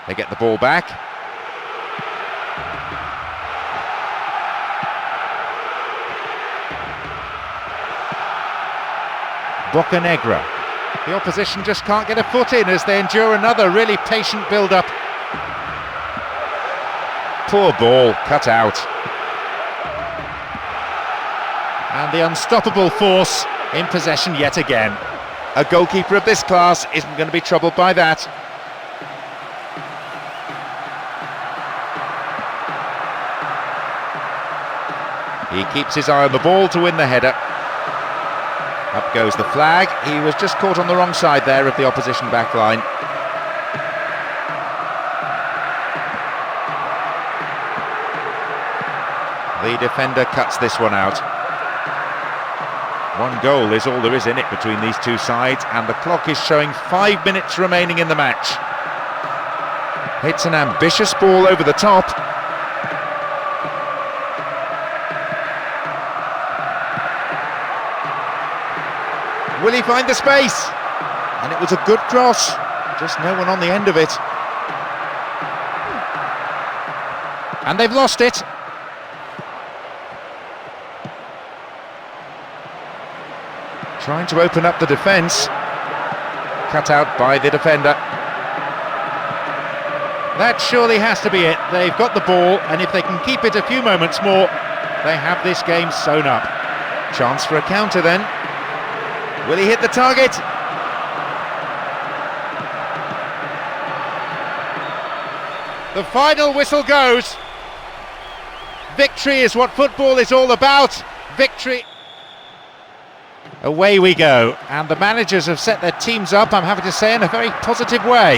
They get the ball back. Bocanegra. The opposition just can't get a foot in as they endure another really patient build-up. Poor ball, cut out. And the unstoppable force in possession yet again. A goalkeeper of this class isn't going to be troubled by that. He keeps his eye on the ball to win the header. Up goes the flag. He was just caught on the wrong side there of the opposition back line. The defender cuts this one out. One goal is all there is in it between these two sides, and the clock is showing 5 minutes remaining in the match. Hits an ambitious ball over the top. Will he find the space? And it was a good cross, just no one on the end of it. And they've lost it. Trying to open up the defence. Cut out by the defender. That surely has to be it. They've got the ball, and if they can keep it a few moments more, they have this game sewn up. Chance for a counter then. Will he hit the target? The final whistle goes. Victory is what football is all about. Victory. Away we go, and the managers have set their teams up, I'm happy to say, in a very positive way.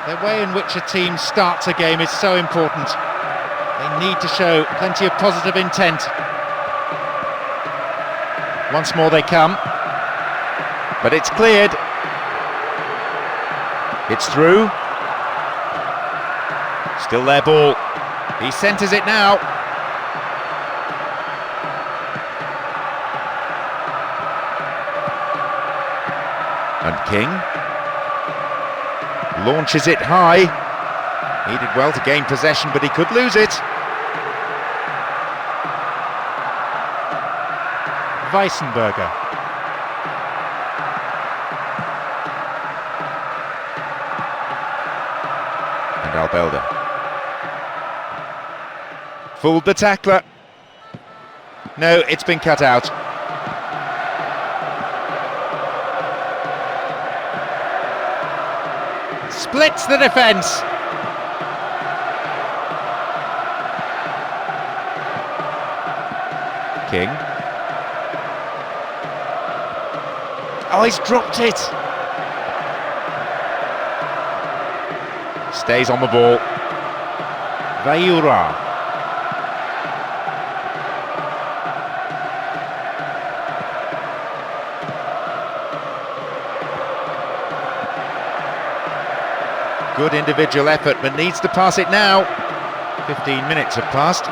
The way in which a team starts a game is so important. They need to show plenty of positive intent. Once more they come, but it's cleared. It's through. Still their ball. He centres it now. And King launches it high. He did well to gain possession, but he could lose it. Weissenberger. And Albelda. Fooled the tackler. No, it's been cut out. Splits the defence. King. Oh, he's dropped it. Stays on the ball. Vayura. Good individual effort, but needs to pass it now. 15 minutes have passed.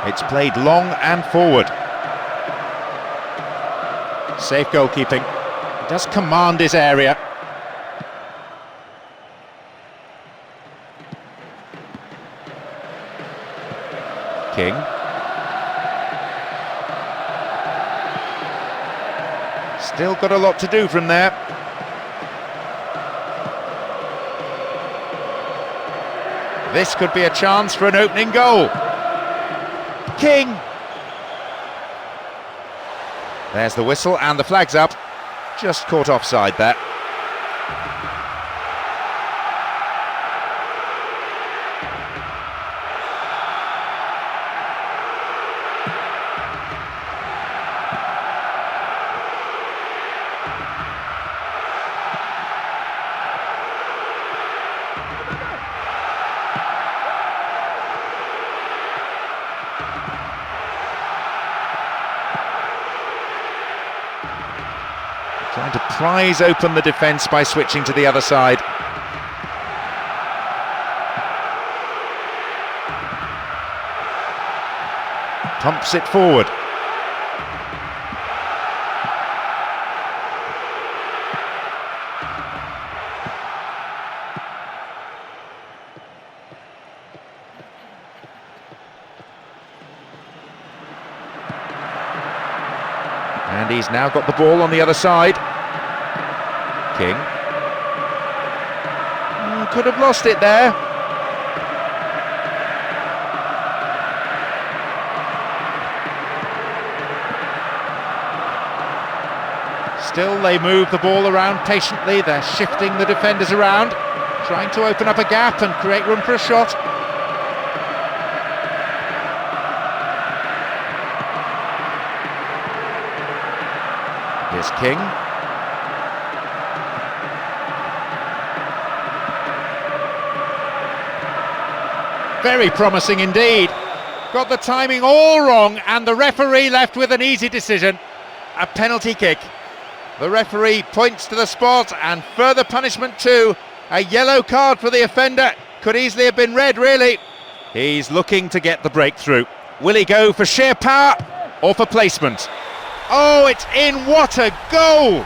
It's played long and forward. Safe goalkeeping. He does command his area. King. Still got a lot to do from there. This could be a chance for an opening goal. King. There's the whistle and the flag's up. Just caught offside there. Trying to prise open the defence by switching to the other side. Pumps it forward. And he's now got the ball on the other side. King. Could have lost it there. Still they move the ball around patiently, they're shifting the defenders around, trying to open up a gap and create room for a shot. Here's King. Very promising indeed. Got the timing all wrong and the referee left with an easy decision. A penalty kick. The referee points to the spot and further punishment too. A yellow card for the offender. Could easily have been red, really. He's looking to get the breakthrough. Will he go for sheer power or for placement? Oh, it's in. What a goal!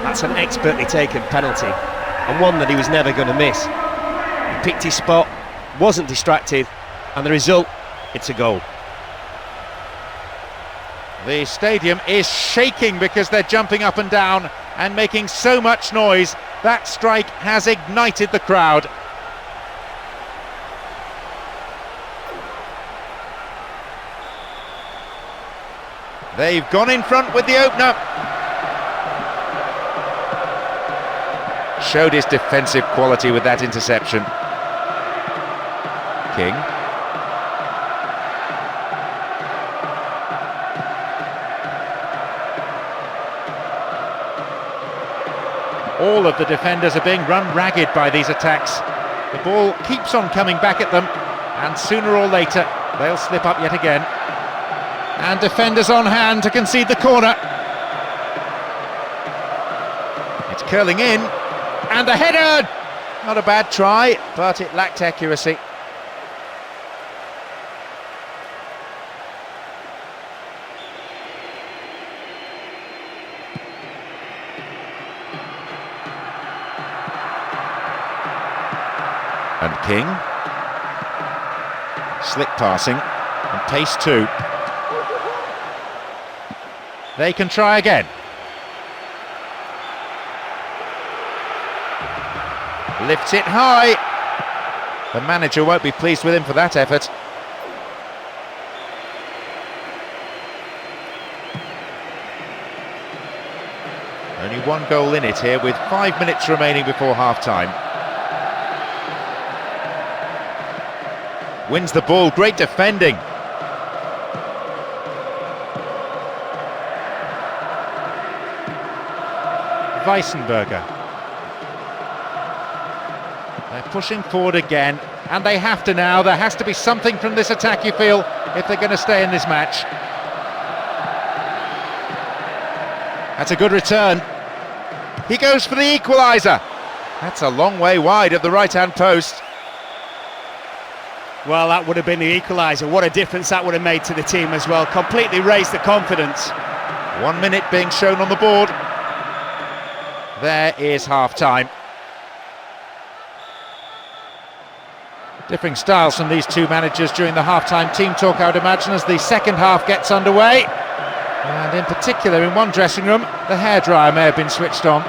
That's an expertly taken penalty, and one that he was never going to miss. He picked his spot, wasn't distracted, and the result, it's a goal. The stadium is shaking because they're jumping up and down and making so much noise. That strike has ignited the crowd. They've gone in front with the opener. Showed his defensive quality with that interception. King. All of the defenders are being run ragged by these attacks. The ball keeps on coming back at them, and sooner or later they'll slip up yet again. And defenders on hand to concede the corner. It's curling in, and the header! Not a bad try, but it lacked accuracy. And King. Slick passing, and pace too. They can try again. Lifts it high. The manager won't be pleased with him for that effort. Only one goal in it here with 5 minutes remaining before half-time. Wins the ball, great defending. Weissenberger. They're pushing forward again, and they have to now. There has to be something from this attack, you feel, if they're going to stay in this match. That's a good return. He goes for the equaliser. That's a long way wide of the right-hand post. Well, that would have been the equaliser. What a difference that would have made to the team as well. Completely raised the confidence. 1 minute being shown on the board. There is half-time. Differing styles from these two managers during the half-time team talk, I would imagine, as the second half gets underway. And in particular, in one dressing room, the hairdryer may have been switched on.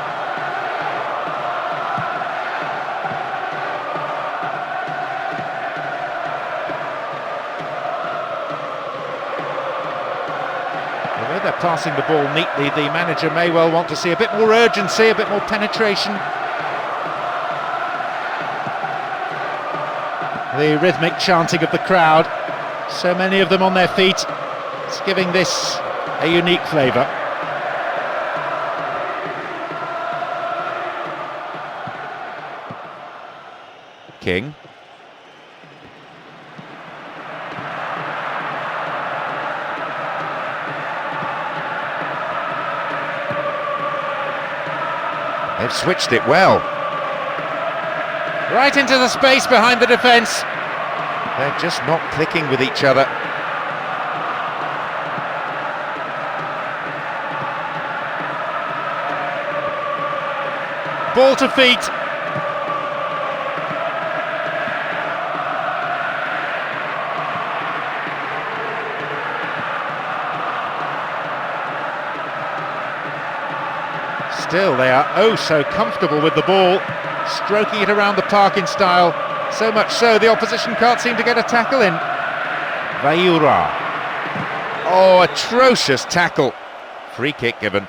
The way they're passing the ball neatly, the manager may well want to see a bit more urgency, a bit more penetration. The rhythmic chanting of the crowd, so many of them on their feet, it's giving this a unique flavour. King. They've switched it well. Right into the space behind the defence. They're just not clicking with each other. Ball to feet. Still, they are oh so comfortable with the ball, stroking it around the park in style, so much so the opposition can't seem to get a tackle in. Vayura. Oh, atrocious tackle. Free kick given.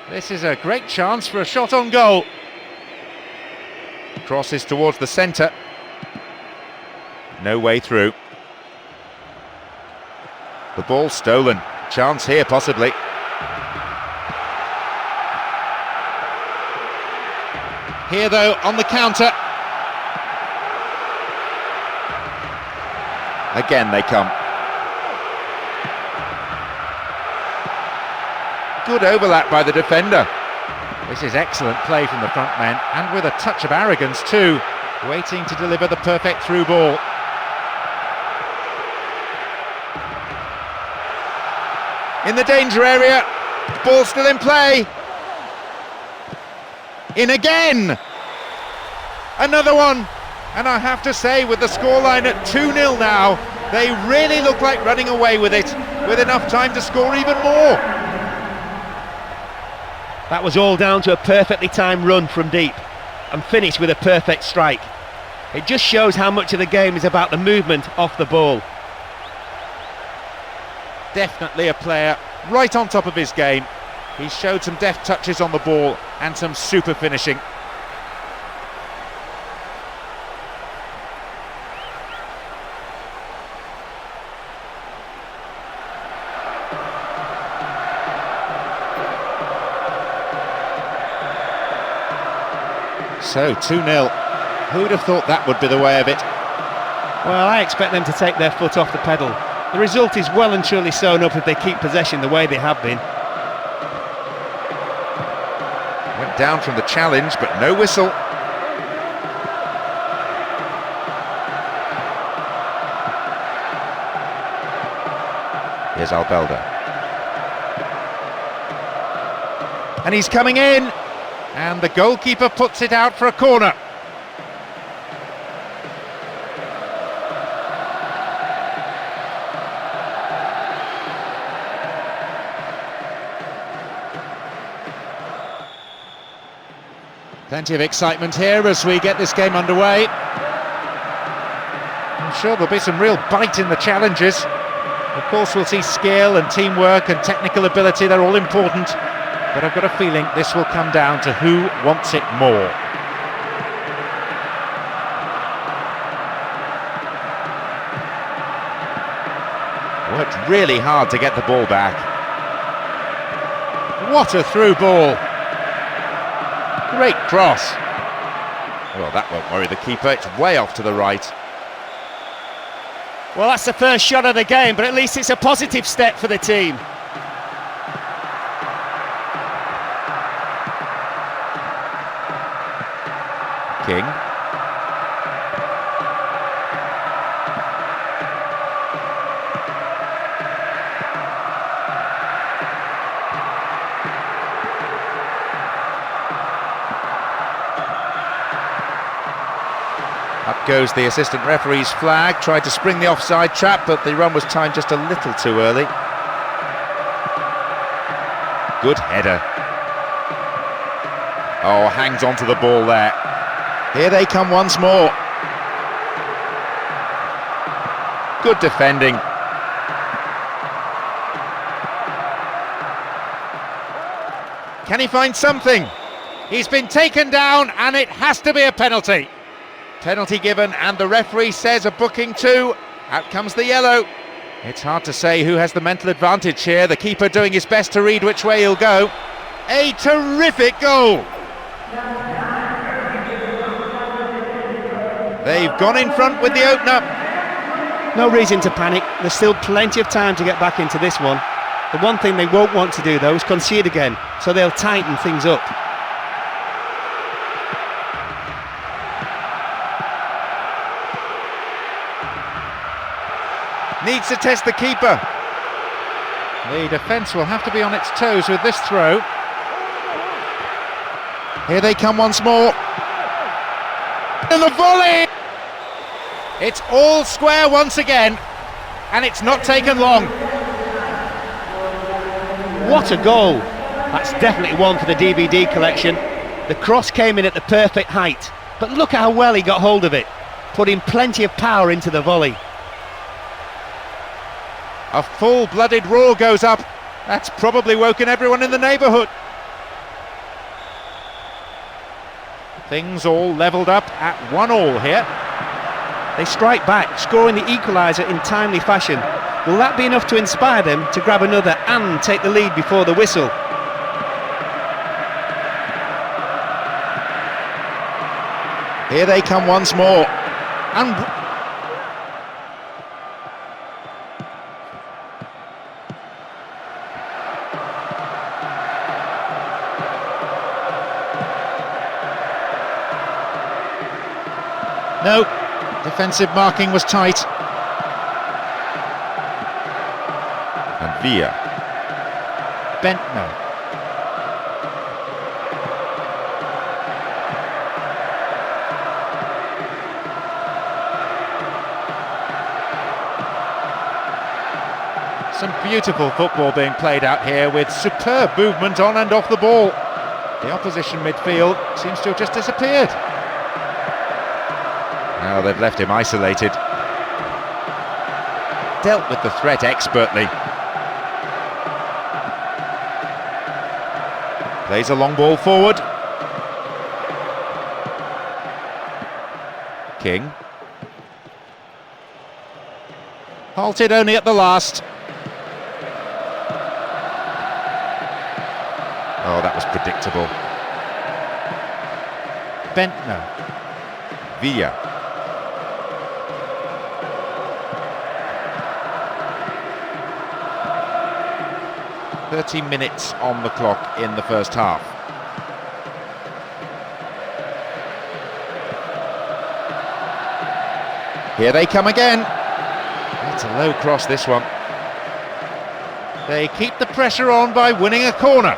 This is a great chance for a shot on goal. Crosses towards the centre. No way through. The ball stolen. Chance here, possibly. Here, though, on the counter. Again they come. Good overlap by the defender. This is excellent play from the front men, and with a touch of arrogance too, waiting to deliver the perfect through ball. In the danger area, ball still in play. In again! Another one! And I have to say, with the scoreline at 2-0 now, they really look like running away with it, with enough time to score even more. That was all down to a perfectly timed run from deep and finished with a perfect strike. It just shows how much of the game is about the movement off the ball. Definitely a player right on top of his game. He showed some deft touches on the ball and some super finishing. So 2-0. Who'd have thought that would be the way of it? Well, I expect them to take their foot off the pedal. The result is well and truly sewn up if they keep possession the way they have been. Went down from the challenge, but no whistle. Here's Albelda. And he's coming in. And the goalkeeper puts it out for a corner. Plenty of excitement here as we get this game underway. I'm sure there'll be some real bite in the challenges. Of course, we'll see skill and teamwork and technical ability, they're all important. But I've got a feeling this will come down to who wants it more. Worked really hard to get the ball back. What a through ball. Great cross. Well, that won't worry the keeper, it's way off to the right. Well, that's the first shot of the game, but at least it's a positive step for the team. King. Up goes the assistant referee's flag, tried to spring the offside trap, but the run was timed just a little too early. Good header. Oh, hangs on to the ball there. Here they come once more. Good defending. Can he find something? He's been taken down and it has to be a penalty. Penalty given and the referee says a booking too. Out comes the yellow. It's hard to say who has the mental advantage here. The keeper doing his best to read which way he'll go. A terrific goal. They've gone in front with the opener. No reason to panic, there's still plenty of time to get back into this one. The one thing they won't want to do though is concede again, so they'll tighten things up. Needs to test the keeper. The defence will have to be on its toes with this throw. Here they come once more. And the volley! It's all square once again, and it's not taken long. What a goal! That's definitely one for the DVD collection. The cross came in at the perfect height, but look at how well he got hold of it, putting plenty of power into the volley. A full-blooded roar goes up. That's probably woken everyone in the neighbourhood. Things all levelled up at 1-1 here. They strike back, scoring the equaliser in timely fashion. Will that be enough to inspire them to grab another and take the lead before the whistle? Here they come once more. And no, defensive marking was tight. And Villa. Bentner. Some beautiful football being played out here with superb movement on and off the ball. The opposition midfield seems to have just disappeared. Now they've left him isolated. Dealt with the threat expertly. Plays a long ball forward. King. Halted only at the last. Oh, that was predictable. Bentner. Villa. Minutes on the clock in the first half. Here they come again. It's a low cross, this one. They keep the pressure on by winning a corner.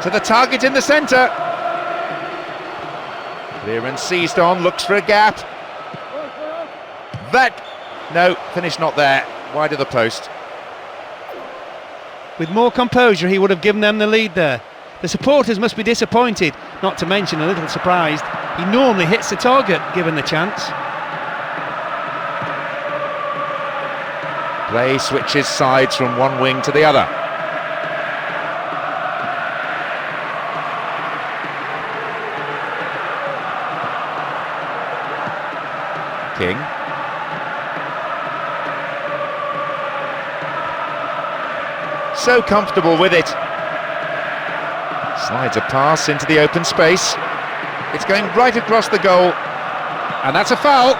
To the target in the centre. Clearance seized on, looks for a gap. No, finish not there. Wide of the post. With more composure, he would have given them the lead there. The supporters must be disappointed, not to mention a little surprised. He normally hits the target, given the chance. Play switches sides from one wing to the other. King. So comfortable with it. Slides a pass into the open space. It's going right across the goal. And that's a foul.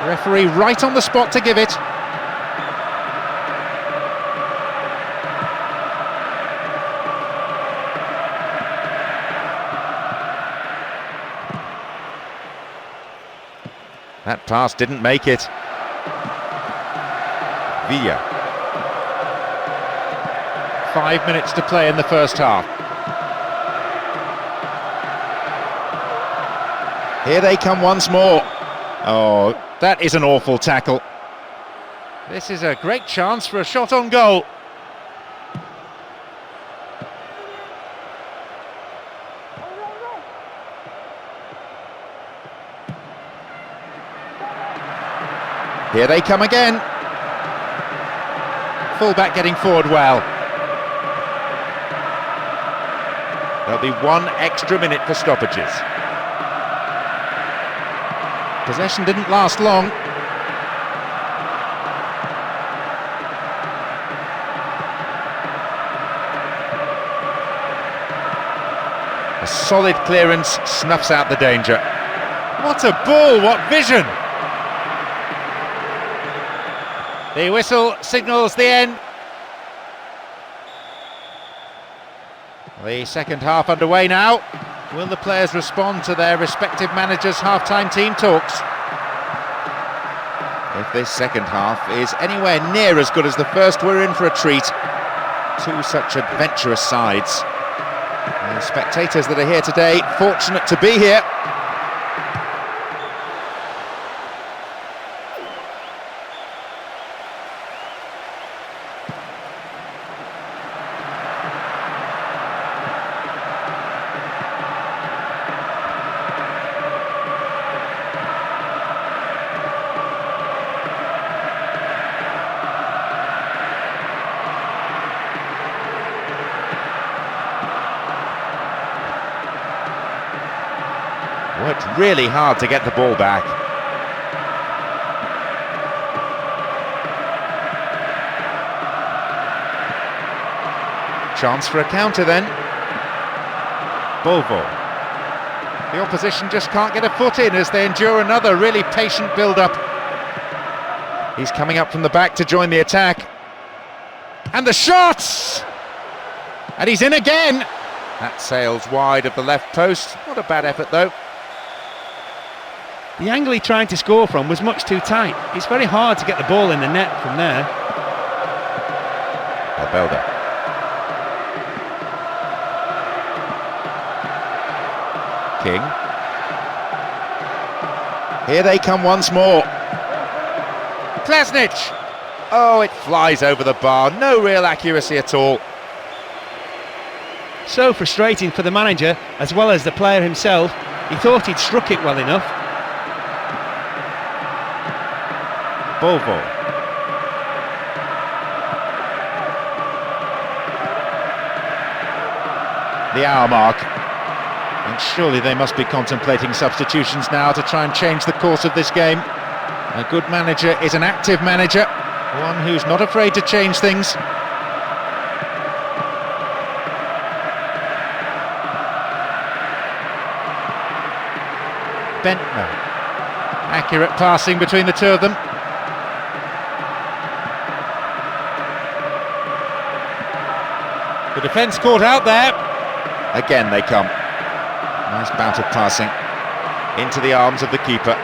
Referee right on the spot to give it. That pass didn't make it. Villa. 5 minutes to play in the first half. Here they come once more. Oh, that is an awful tackle. This is a great chance for a shot on goal. Here they come again. Fullback getting forward well. There'll be 1 extra minute for stoppages. Possession didn't last long. A solid clearance snuffs out the danger. What a ball, what vision! The whistle signals the end. The second half underway now. Will the players respond to their respective managers' half-time team talks? If this second half is anywhere near as good as the first, we're in for a treat. Two such adventurous sides. The spectators that are here today, fortunate to be here. Worked really hard to get the ball back. Chance for a counter then. Bovo. The opposition just can't get a foot in as they endure another really patient build-up. He's coming up from the back to join the attack. And the shots! And he's in again! That sails wide of the left post. Not a bad effort though. The angle he tried to score from was much too tight. It's very hard to get the ball in the net from there. Albelda. King. Here they come once more. Klasnic! Oh, it flies over the bar. No real accuracy at all. So frustrating for the manager as well as the player himself. He thought he'd struck it well enough. Bovo. The hour mark. And surely they must be contemplating substitutions now to try and change the course of this game. A good manager is an active manager, one who's not afraid to change things. Bentner. Accurate passing between the two of them. The defence caught out there. Again they come. Nice bout of passing into the arms of the keeper.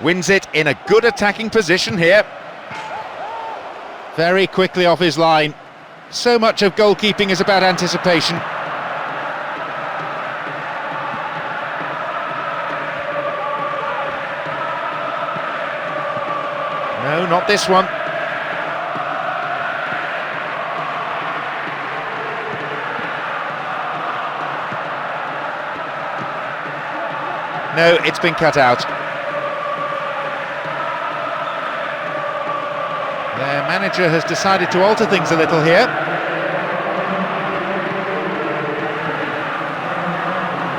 Wins it in a good attacking position here. Very quickly off his line. So much of goalkeeping is about anticipation. No, not this one. No, it's been cut out. Their manager has decided to alter things a little here.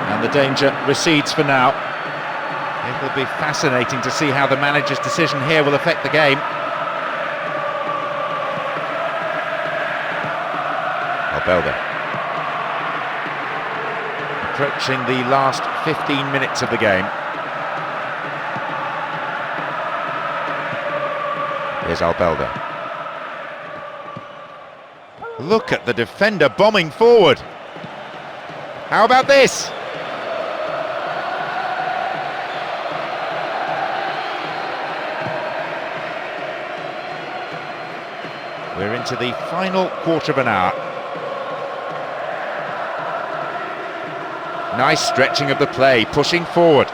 And the danger recedes for now. It will be fascinating to see how the manager's decision here will affect the game. Albelda. Approaching the last 15 minutes of the game. Here's Albelda. Look at the defender bombing forward. How about this? We're into the final quarter of an hour. Nice stretching of the play, pushing forward.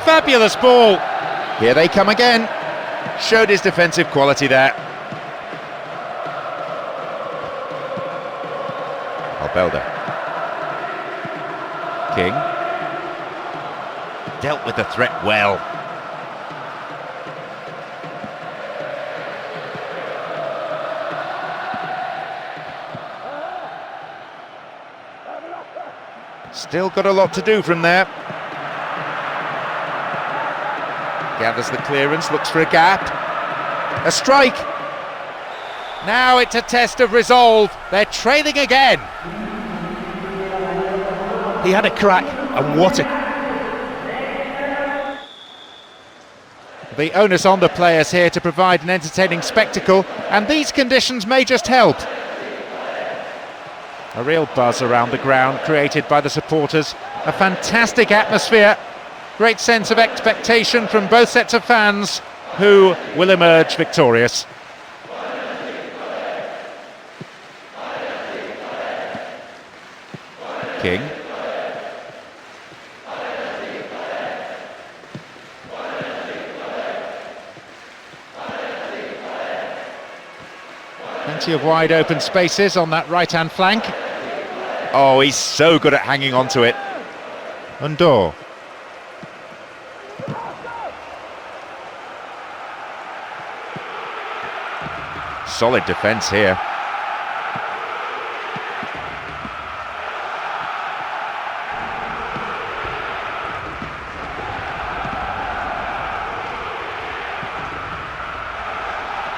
Fabulous ball. Here they come again. Showed his defensive quality there. Albelda. King. Dealt with the threat well. Still got a lot to do from there. Gathers the clearance, looks for a gap. A strike. Now it's a test of resolve. They're trailing again. He had a crack, and what a... The onus on the players here to provide an entertaining spectacle, and these conditions may just help. A real buzz around the ground created by the supporters. A fantastic atmosphere. Great sense of expectation from both sets of fans, who will emerge victorious. King. Plenty of wide open spaces on that right-hand flank. Oh, he's so good at hanging on to it. Undor. Solid defence here.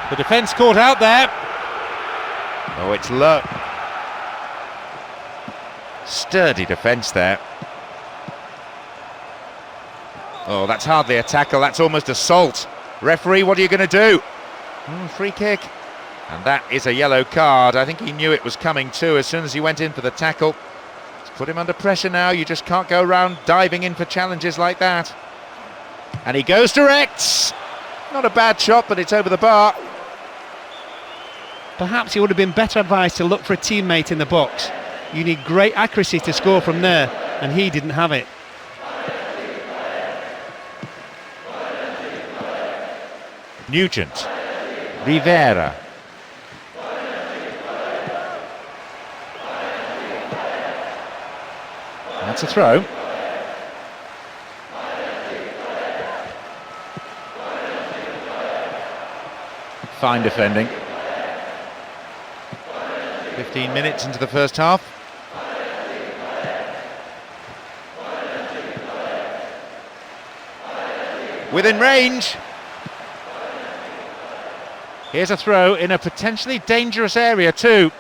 The defence caught out there. Oh, it's low. Sturdy defence there. Oh, that's hardly a tackle, that's almost assault. Referee, what are you going to do? Free kick. And that is a yellow card. I think he knew it was coming too as soon as he went in for the tackle. It's put him under pressure now. You just can't go around diving in for challenges like that. And he goes direct. Not a bad shot, but it's over the bar. Perhaps he would have been better advised to look for a teammate in the box. You need great accuracy to score from there, and he didn't have it. Nugent. Rivera. That's a throw. Fine defending. 15 minutes into the first half. Within range. Here's a throw in a potentially dangerous area too.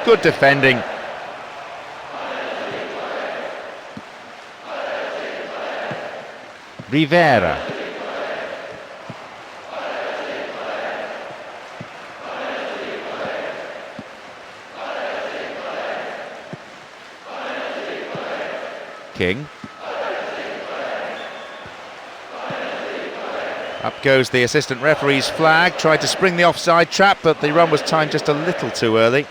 Good defending. Rivera. King. Up goes the assistant referee's flag. Tried to spring the offside trap, but the run was timed just a little too early.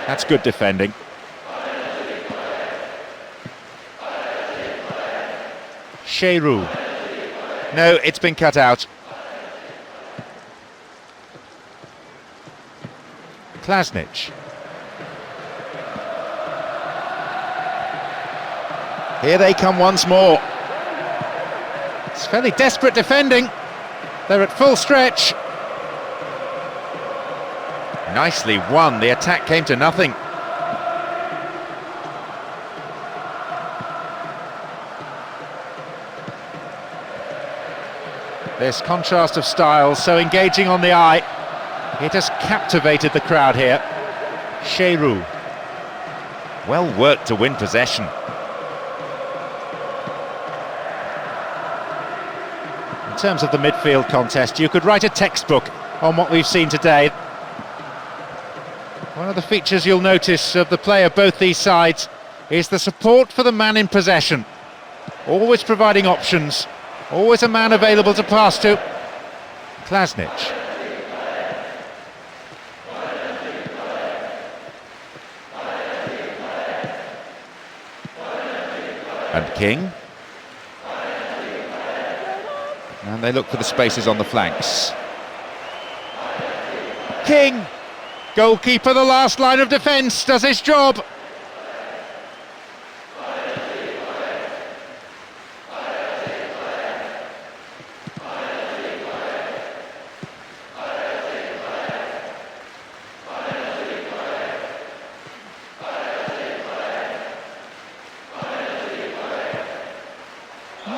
That's good defending. Sheru. No, it's been cut out. Klasnic. Here they come once more. It's fairly desperate defending. They're at full stretch. Nicely won. The attack came to nothing. This contrast of styles, so engaging on the eye. It has captivated the crowd here. Sheru. Well worked to win possession. In terms of the midfield contest, you could write a textbook on what we've seen today. One of the features you'll notice of the play of both these sides is the support for the man in possession. Always providing options. Always a man available to pass to. Klasnic. And King. And they look for the spaces on the flanks. King! Goalkeeper, the last line of defence, does his job.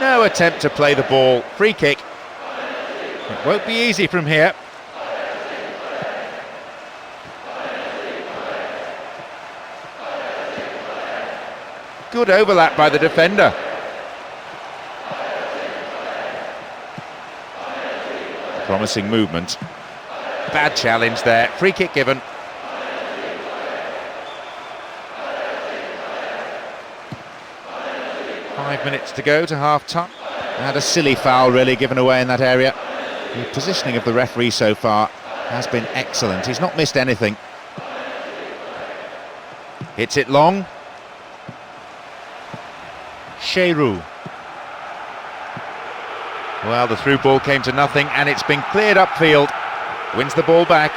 No attempt to play the ball. Free kick. It won't be easy from here. Good overlap by the defender. Promising movement. Bad challenge there. Free kick given. Five minutes to go to half-time. And a silly foul really given away in that area. The positioning of the referee so far has been excellent. He's not missed anything. Hits it long. Sheru. Well, the through ball came to nothing and it's been cleared upfield. Wins the ball back.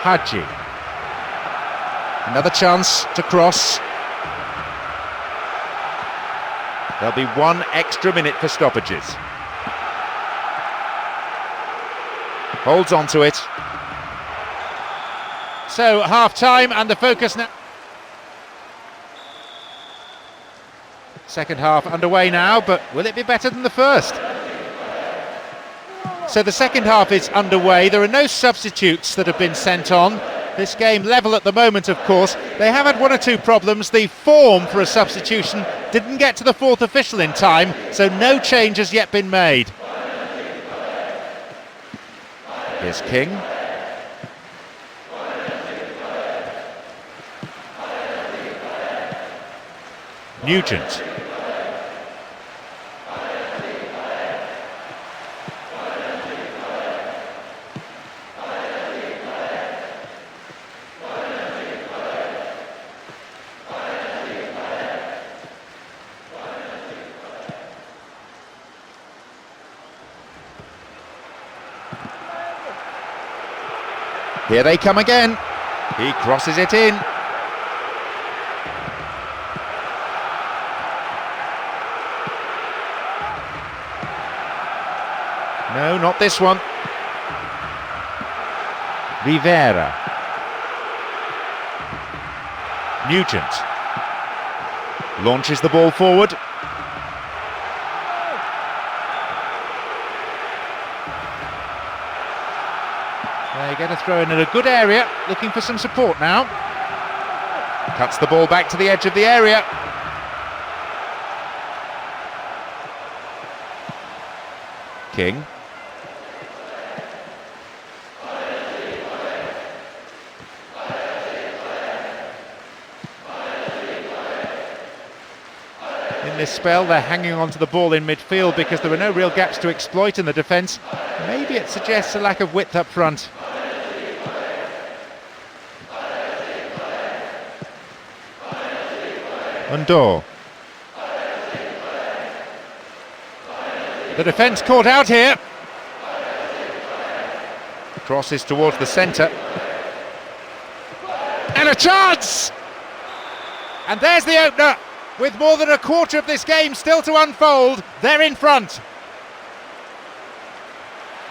Hadji. Another chance to cross. There'll be 1 extra minute for stoppages. Holds on to it. So half-time and the focus now. Second half underway now, but will it be better than the first? So the second half is underway. There are no substitutes that have been sent on. This game level at the moment, of course. They have had 1 or 2 problems. The form for a substitution didn't get to the 4th official in time, so no change has yet been made. Here's King. Nugent. Here they come again. He crosses it in. No, not this one. Rivera. Nugent. Launches the ball forward. They get a throw in a good area, looking for some support now. Cuts the ball back to the edge of the area. King. In this spell, they're hanging on to the ball in midfield because there are no real gaps to exploit in the defence. Maybe it suggests a lack of width up front. Undor. The defence caught out here. Crosses towards the centre. And a chance! And there's the opener. With more than a quarter of this game still to unfold, they're in front.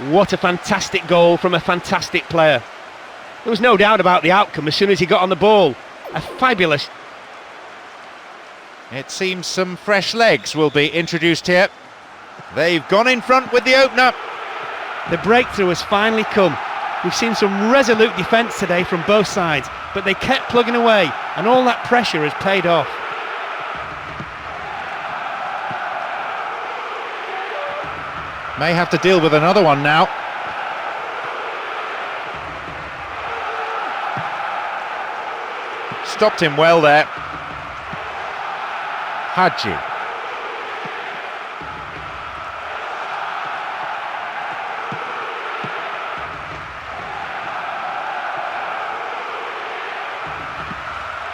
What a fantastic goal from a fantastic player. There was no doubt about the outcome as soon as he got on the ball. A fabulous... It seems some fresh legs will be introduced here. They've gone in front with the opener. The breakthrough has finally come. We've seen some resolute defence today from both sides, but they kept plugging away, and all that pressure has paid off. May have to deal with another one now. Stopped him well there. Hadji.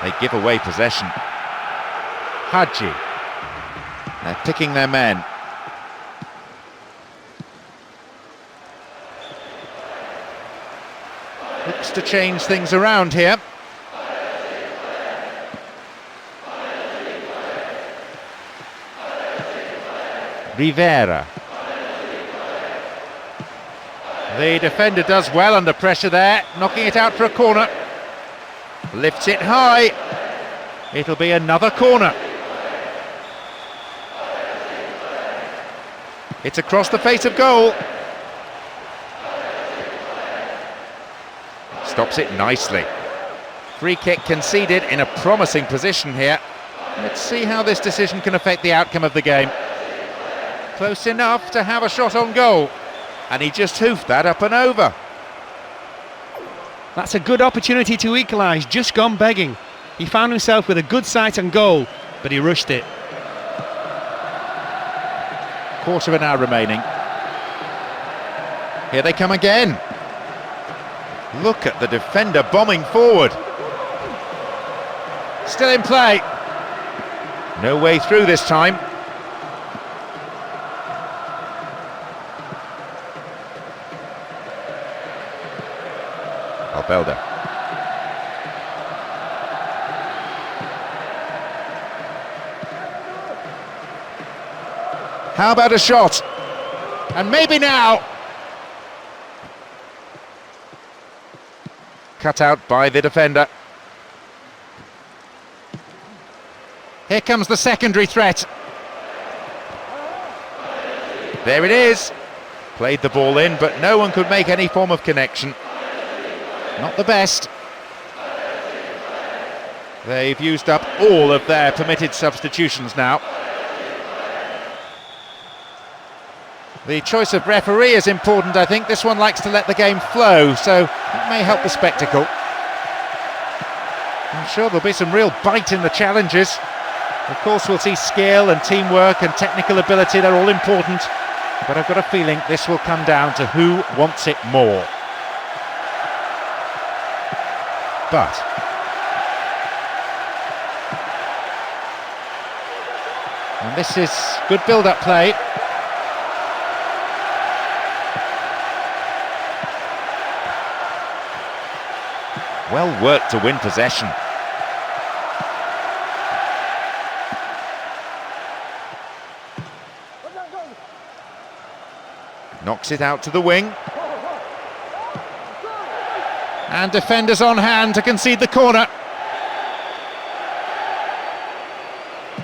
They give away possession. Hadji. They're picking their men. Looks to change things around here. Rivera. The defender does well under pressure there, knocking it out for a corner. Lifts it high. It'll be another corner. It's across the face of goal. Stops it nicely. Free kick conceded in a promising position here. Let's see how this decision can affect the outcome of the game. Close enough to have a shot on goal. And he just hoofed that up and over. That's a good opportunity to equalise, just gone begging. He found himself with a good sight on goal, but he rushed it. Quarter of an hour remaining. Here they come again. Look at the defender bombing forward. Still in play. No way through this time. Belder. How about a shot? And maybe now. Cut out by the defender. Here comes the secondary threat. There it is. Played the ball in, but no one could make any form of connection. Not the best. They've used up all of their permitted substitutions now. The choice of referee is important, I think. This one likes to let the game flow, so it may help the spectacle. I'm sure there'll be some real bite in the challenges. Of course, we'll see skill and teamwork and technical ability, they're all important. But I've got a feeling this will come down to who wants it more. But and this is good build-up play. Well worked to win possession. Knocks it out to the wing. And defenders on hand to concede the corner.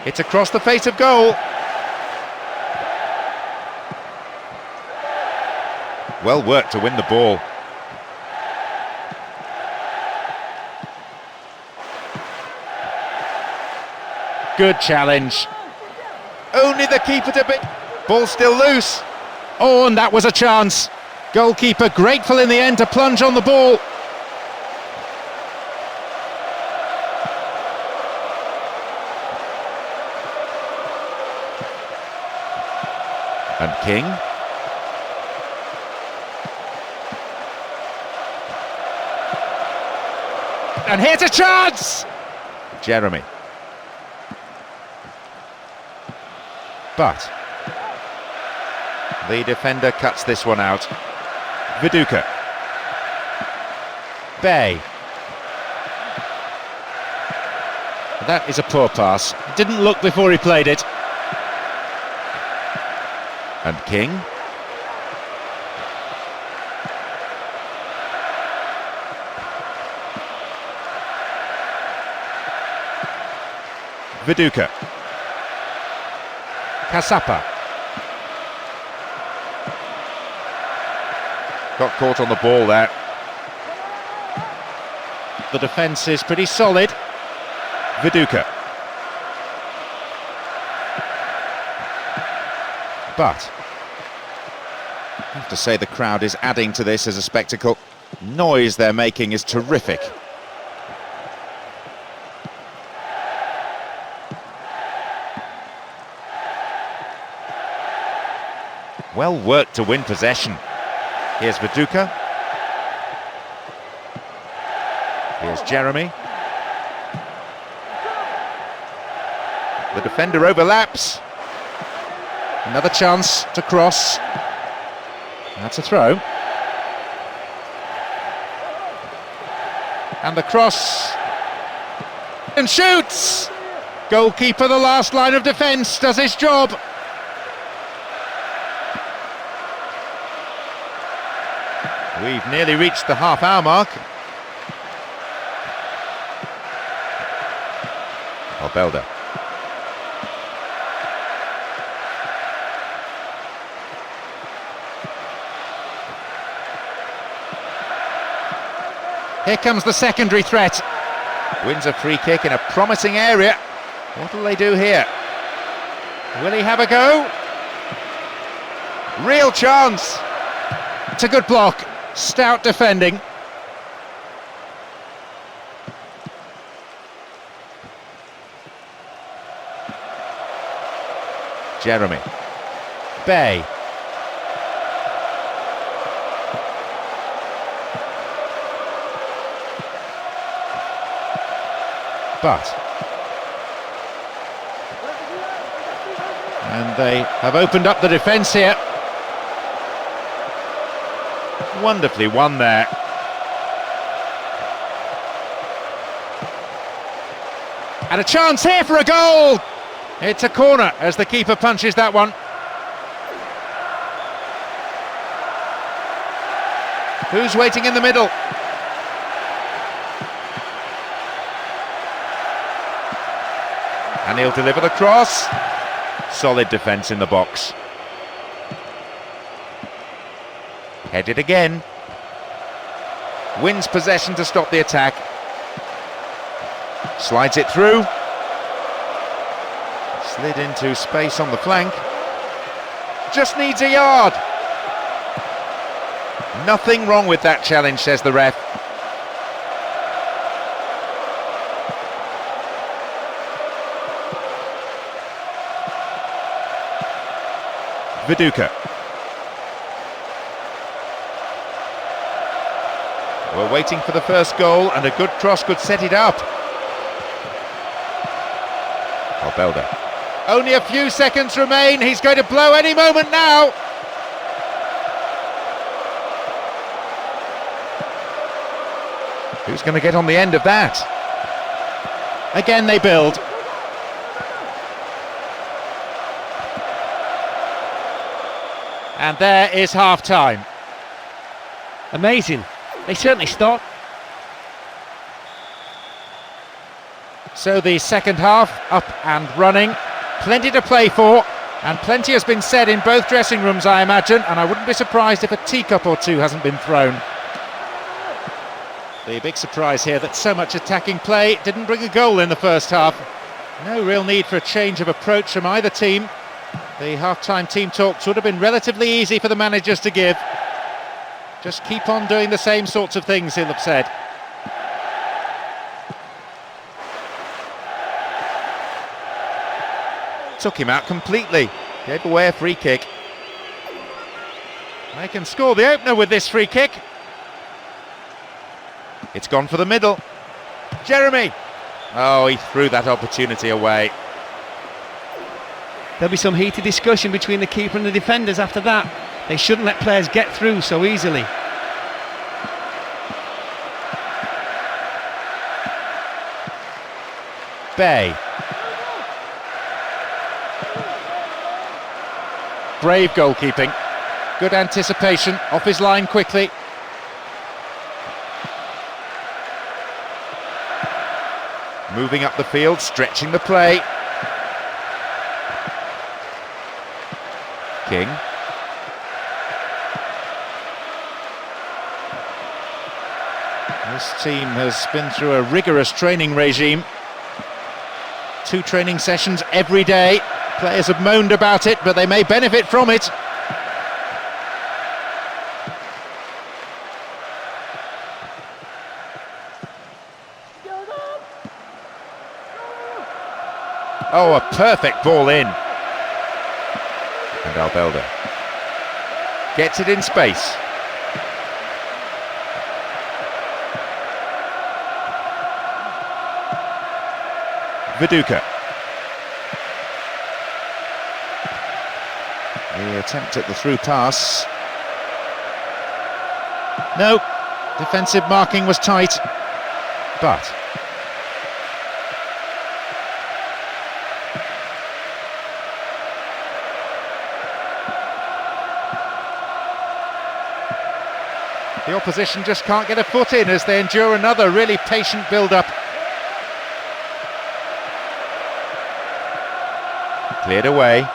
It's across the face of goal. Well worked to win the ball. Good challenge. Only the keeper to beat. Ball still loose. Oh, and that was a chance. Goalkeeper grateful in the end to plunge on the ball. And King. And here's a chance! Jeremy. But the defender cuts this one out. Viduka. Bay. That is a poor pass. Didn't look before he played it. And King. Viduka. Kasapa. Got caught on the ball there. The defence is pretty solid. Viduka. But I have to say the crowd is adding to this as a spectacle. Noise they're making is terrific. Well worked to win possession. Here's Viduka. Here's Jeremy. The defender overlaps. Another chance to cross. That's a throw. And the cross. And shoots! Goalkeeper, the last line of defence, does his job. We've nearly reached the half-hour mark. Belder. Here comes the secondary threat. Wins a free kick in a promising area. What will they do here? Will he have a go? Real chance. It's a good block. Stout defending. Jeremy. Bay. But And they have opened up the defence here. Wonderfully won there. And a chance here for a goal! It's a corner as the keeper punches that one. Who's waiting in the middle? And he'll deliver the cross. Solid defence in the box. Headed again. Wins possession to stop the attack. Slides it through. Slid into space on the flank. Just needs a yard. Nothing wrong with that challenge, says the ref. Viduka. We're waiting for the first goal, and a good cross could set it up. Albelda. Only a few seconds remain. He's going to blow any moment now. Who's going to get on the end of that? Again they build. And there is half-time. Amazing. They certainly stopped. So the second half up and running. Plenty to play for, and plenty has been said in both dressing rooms, I imagine, and I wouldn't be surprised if a teacup or two hasn't been thrown. The big surprise here that so much attacking play didn't bring a goal in the first half. No real need for a change of approach from either team. The half-time team talks would have been relatively easy for the managers to give. Just keep on doing the same sorts of things, he'll have said. Took him out completely. Gave away a free kick. They can score the opener with this free kick. It's gone for the middle. Jeremy! Oh, he threw that opportunity away. There'll be some heated discussion between the keeper and the defenders after that. They shouldn't let players get through so easily. Bay. Brave goalkeeping. Good anticipation, off his line quickly. Moving up the field, stretching the play. King. This team has been through a rigorous training regime. 2 training sessions every day. Players have moaned about it, but they may benefit from it. Oh, a perfect ball in. And Albelda gets it in space. Viduka. The attempt at the through pass. No, defensive marking was tight, but the opposition just can't get a foot in as they endure another really patient build-up. Cleared away.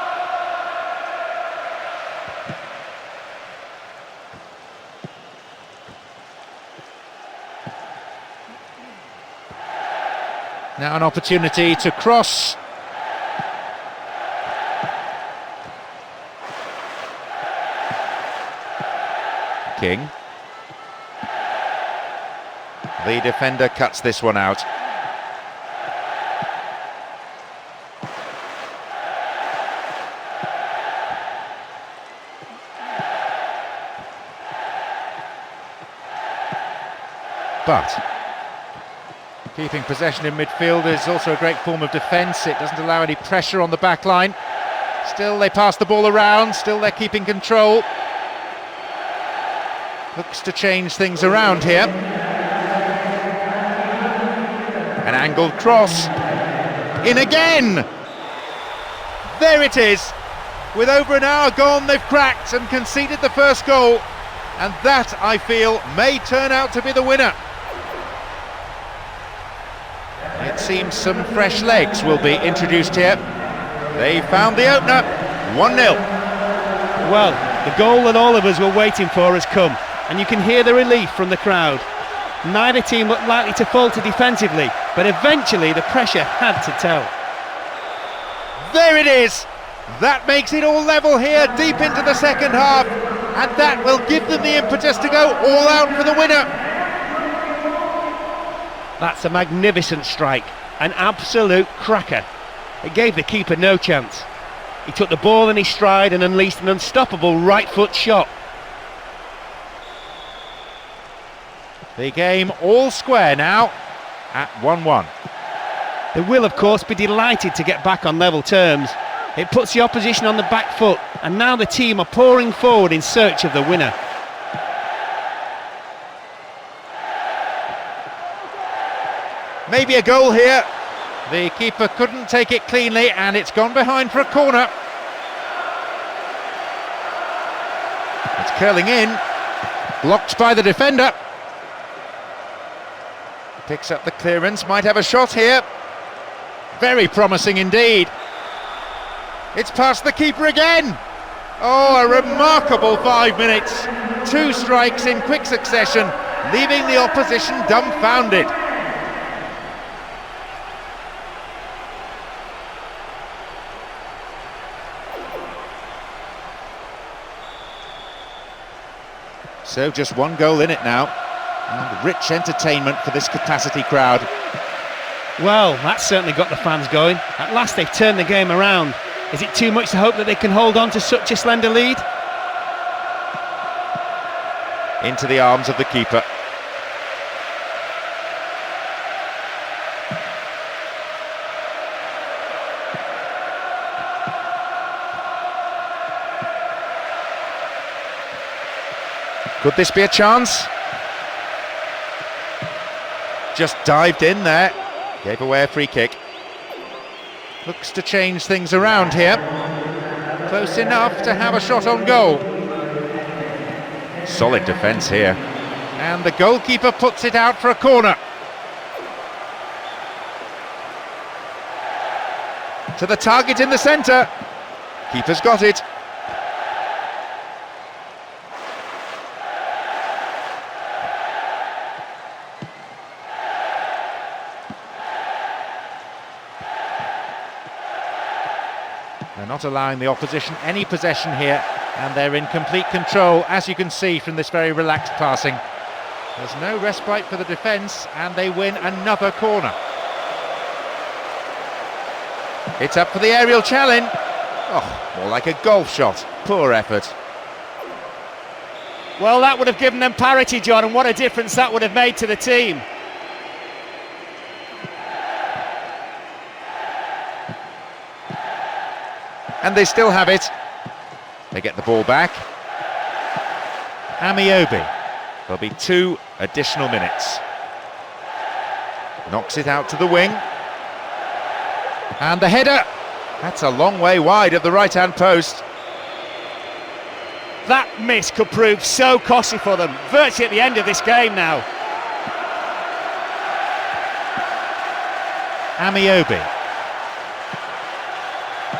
Now an opportunity to cross. King. The defender cuts this one out. But keeping possession in midfield is also a great form of defence. It doesn't allow any pressure on the back line. Still they pass the ball around, still they're keeping control. Looks to change things around here. An angled cross. In again! There it is. With over an hour gone, they've cracked and conceded the first goal. And that, I feel, may turn out to be the winner. It seems some fresh legs will be introduced here. They found the opener, 1-0. Well, the goal that all of us were waiting for has come, and you can hear the relief from the crowd. Neither team looked likely to falter defensively, but eventually the pressure had to tell. There it is. That makes it all level here, deep into the second half, and that will give them the impetus to go all out for the winner. That's a magnificent strike, an absolute cracker. It gave the keeper no chance. He took the ball in his stride and unleashed an unstoppable right foot shot. The game all square now at 1-1. They will, of course, be delighted to get back on level terms. It puts the opposition on the back foot, and now the team are pouring forward in search of the winner. Maybe a goal here. The keeper couldn't take it cleanly, and it's gone behind for a corner. It's curling in, blocked by the defender. Picks up the clearance, might have a shot here. Very promising indeed. It's past the keeper again. Oh, a remarkable 5 minutes. 2 strikes in quick succession, leaving the opposition dumbfounded. So just 1 goal in it now, and rich entertainment for this capacity crowd. Well, that's certainly got the fans going. At last they've turned the game around. Is it too much to hope that they can hold on to such a slender lead? Into the arms of the keeper. Could this be a chance? Just dived in there, gave away a free kick. Looks to change things around here. Close enough to have a shot on goal. Solid defence here. And the goalkeeper puts it out for a corner. To the target in the centre. Keeper's got it. They're not allowing the opposition any possession here, and they're in complete control, as you can see from this very relaxed passing. There's no respite for the defence, and they win another corner. It's up for the aerial challenge. Oh, more like a golf shot. Poor effort. Well, that would have given them parity, John, and what a difference that would have made to the team. And they still have it. They get the ball back. Amiobi. There'll be 2 additional minutes. Knocks it out to the wing. And the header. That's a long way wide of the right-hand post. That miss could prove so costly for them, virtually at the end of this game now. Amiobi.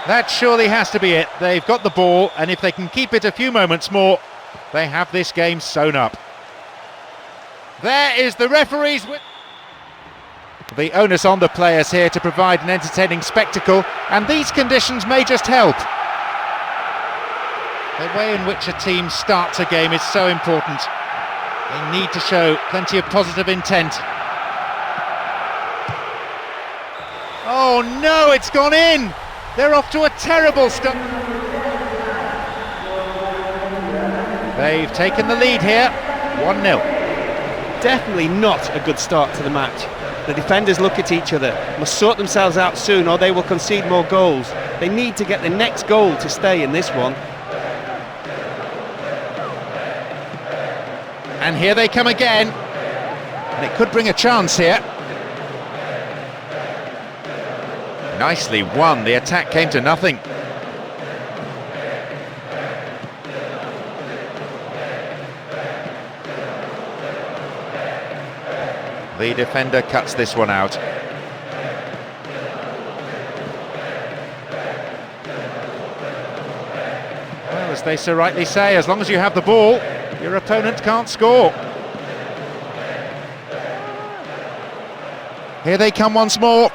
That surely has to be it. They've got the ball, and if they can keep it a few moments more, they have this game sewn up. There is the referee's the onus on the players here to provide an entertaining spectacle, and these conditions may just help. The way in which a team starts a game is so important. They need to show plenty of positive intent. Oh no, it's gone in! They're off to a terrible start. They've taken the lead here, 1-0. Definitely not a good start to the match. The defenders look at each other, must sort themselves out soon or they will concede more goals. They need to get the next goal to stay in this one. And here they come again. And it could bring a chance here. Nicely won, the attack came to nothing. The defender cuts this one out. Well, as they so rightly say, as long as you have the ball, your opponent can't score. Here they come once more.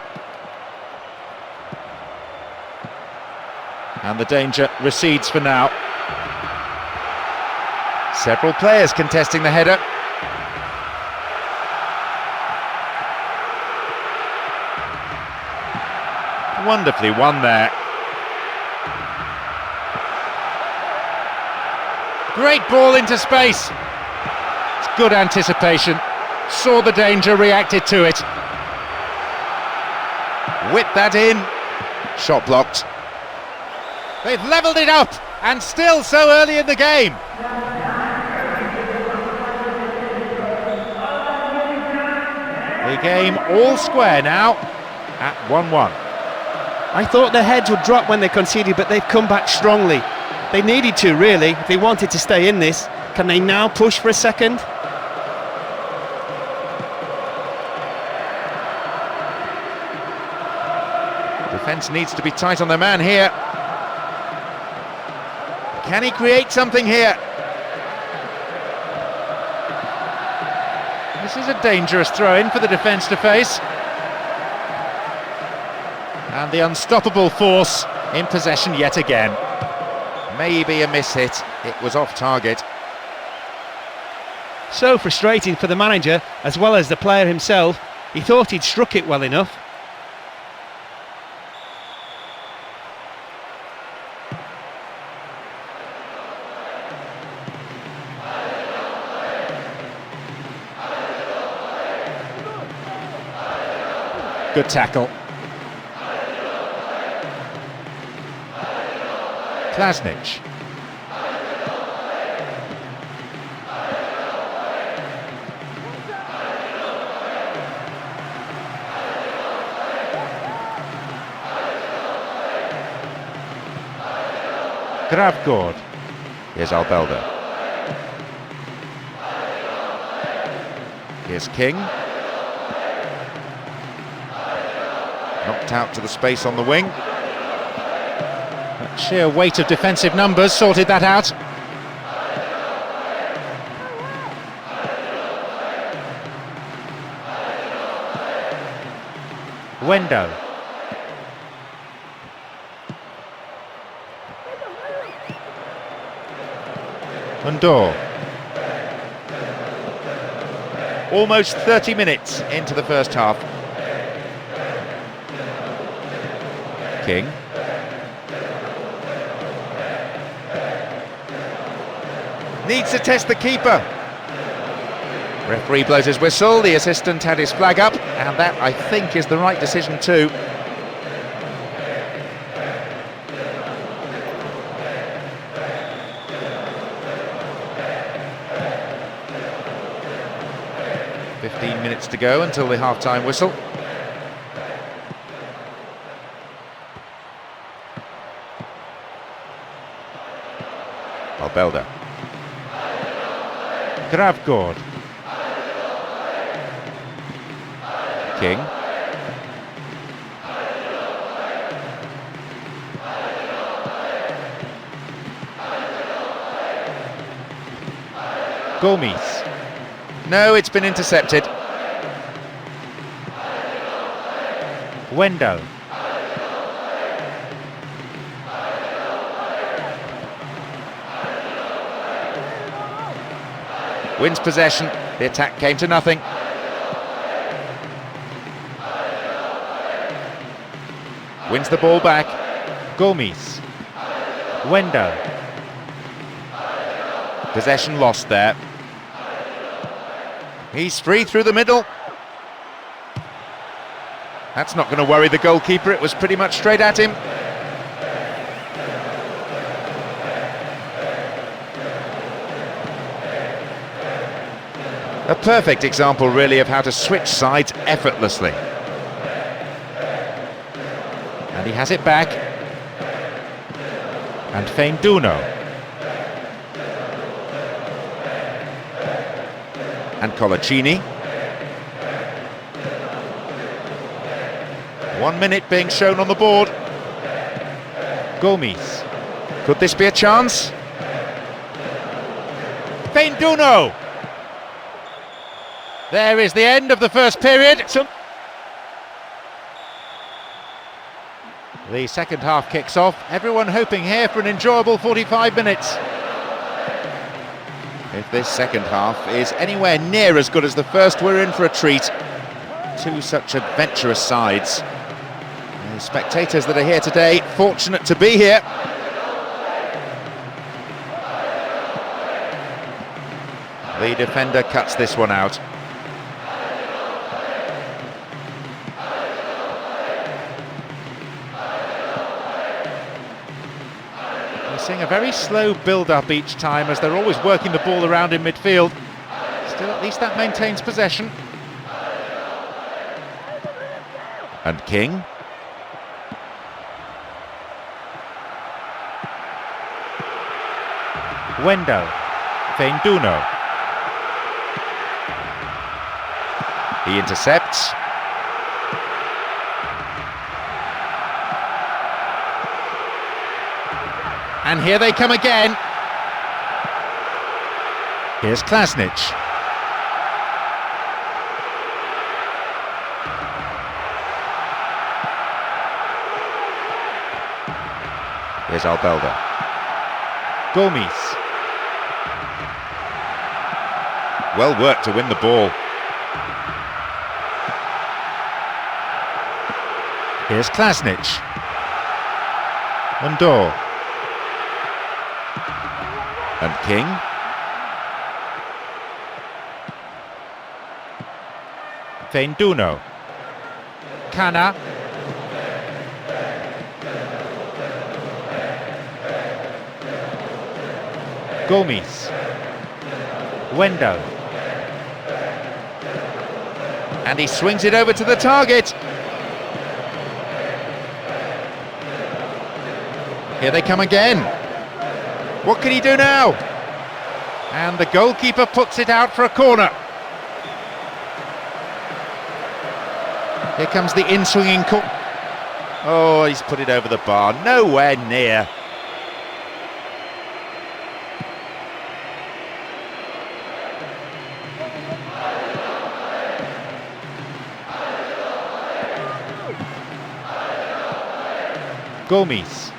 And the danger recedes for now. Several players contesting the header. Wonderfully won there. Great ball into space. It's good anticipation. Saw the danger, reacted to it. Whipped that in. Shot blocked. They've levelled it up, and still so early in the game. The game all square now at 1-1. I thought their heads would drop when they conceded, but they've come back strongly. They needed to, really, if they wanted to stay in this. Can they now push for a second? Defence needs to be tight on their man here. Can he create something here? This is a dangerous throw-in for the defence to face. And the unstoppable force in possession yet again. Maybe a miss-hit, it was off target. So frustrating for the manager as well as the player himself. He thought he'd struck it well enough. Good tackle. Klasnic. Gravgård. Here's Albelda. Here's King. Knocked out to the space on the wing. That sheer weight of defensive numbers sorted that out. Wendo. Undor. Almost 30 minutes into the first half. King. Needs to test the keeper. Referee blows his whistle, the assistant had his flag up, and that, I think, is the right decision too. Minutes to go until the half-time whistle. Albelda. Gravgård. King. Gomes. No, it's been intercepted. Wendo. Wins possession, the attack came to nothing. Wins the ball back. Gomes. Wendo. Possession lost there. He's free through the middle. That's not going to worry the goalkeeper, it was pretty much straight at him. A perfect example, really, of how to switch sides effortlessly. And he has it back. And Feinduno. And Colaccini. 1 minute being shown on the board. Gomes. Could this be a chance? Feinduno! There is the end of the first period. The second half kicks off. Everyone hoping here for an enjoyable 45 minutes. If this second half is anywhere near as good as the first, we're in for a treat. Two such adventurous sides. The spectators that are here today, fortunate to be here. The defender cuts this one out. We're seeing a very slow build-up each time as they're always working the ball around in midfield. Still, at least that maintains possession. And King. Wendo. Feinduno. He intercepts. And here they come again. Here's Klasnic. Here's Albelda. Gomes. Well worked to win the ball. Here's Klasnic. Undor. And King. Feinduno. Cana. Gomes. Wendo. And he swings it over to the target. Here they come again. What can he do now? And the goalkeeper puts it out for a corner. Here comes the in-swinging corner. Oh, he's put it over the bar. Nowhere near. Gomes.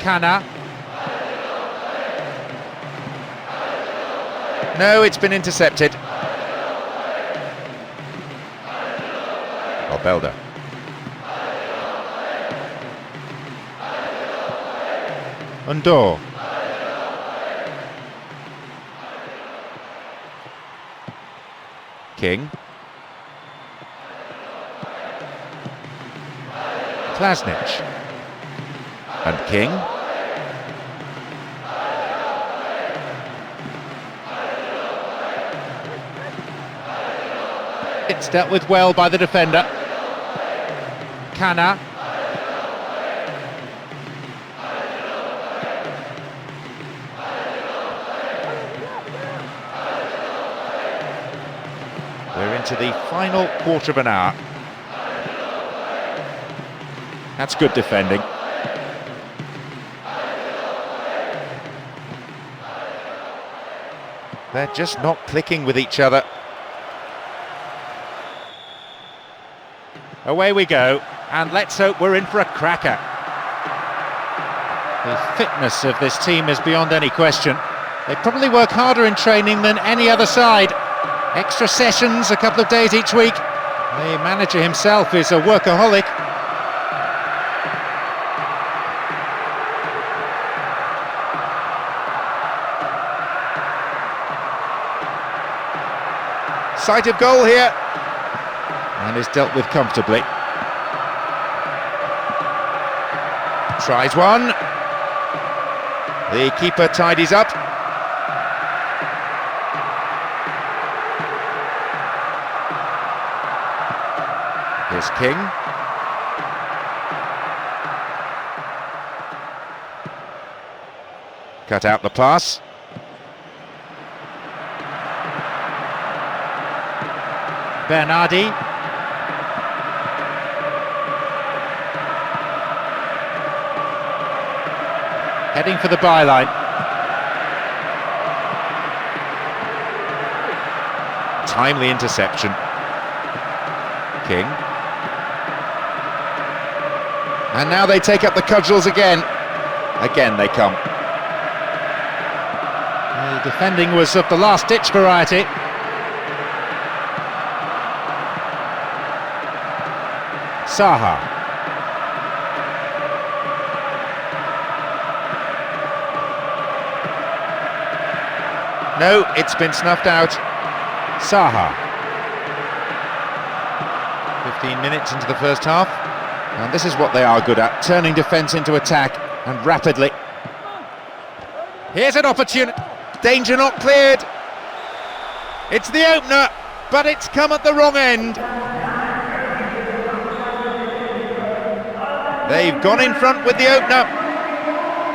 Cana. No, it's been intercepted. Albelda. Undor. King. Klasnic. And King. It's dealt with well by the defender. Cana. We're into the final quarter of an hour. That's good defending. They're just not clicking with each other. Away we go, and let's hope we're in for a cracker. The fitness of this team is beyond any question. They probably work harder in training than any other side. Extra sessions, a couple of days each week. The manager himself is a workaholic. Sight of goal here. and is dealt with comfortably. Tries one. The keeper tidies up. Here's King. Cut out the pass. Bernardi. Heading for the byline. Timely interception. King. And now they take up the cudgels again. Again they come. The defending was of the last-ditch variety. Saha. No, it's been snuffed out. Saha. 15 minutes into the first half. And this is what they are good at, turning defence into attack, and rapidly. Here's an opportunity. Danger not cleared. It's the opener, but it's come at the wrong end. They've gone in front with the opener.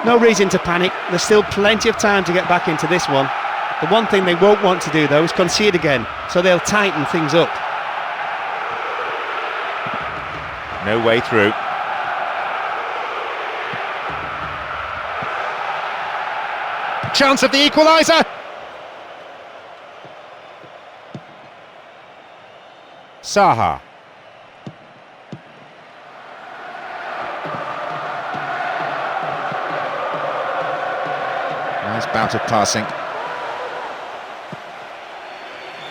No reason to panic. There's still plenty of time to get back into this one. The one thing they won't want to do, though, is concede again, so they'll tighten things up. No way through. Chance of the equaliser. Saha. Nice bout of passing.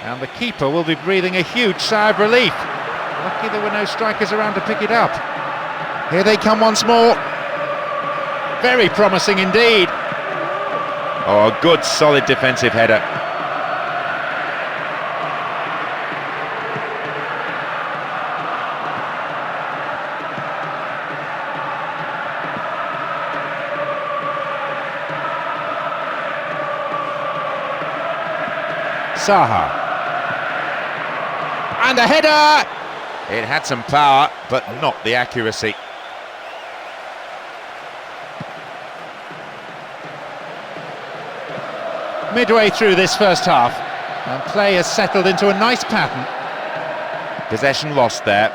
And the keeper will be breathing a huge sigh of relief. Lucky there were no strikers around to pick it up. Here they come once more. Very promising indeed. Oh, a good solid defensive header. Saha. And a header! It had some power, but not the accuracy. Midway through this first half, and play has settled into a nice pattern. Possession lost there.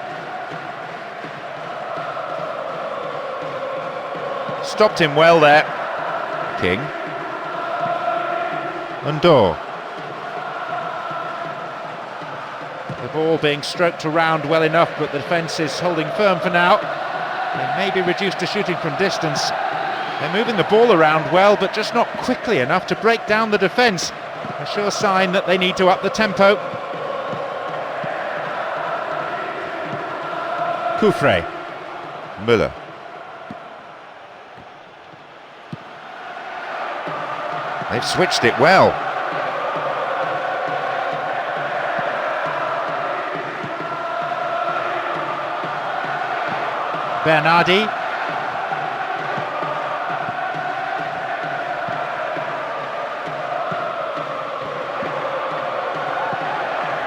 Stopped him well there. King. Undor. The ball being stroked around well enough, but the defence is holding firm for now. They may be reduced to shooting from distance. They're moving the ball around well, but just not quickly enough to break down the defence. A sure sign that they need to up the tempo. Kufre. Müller. They've switched it well. Bernardi.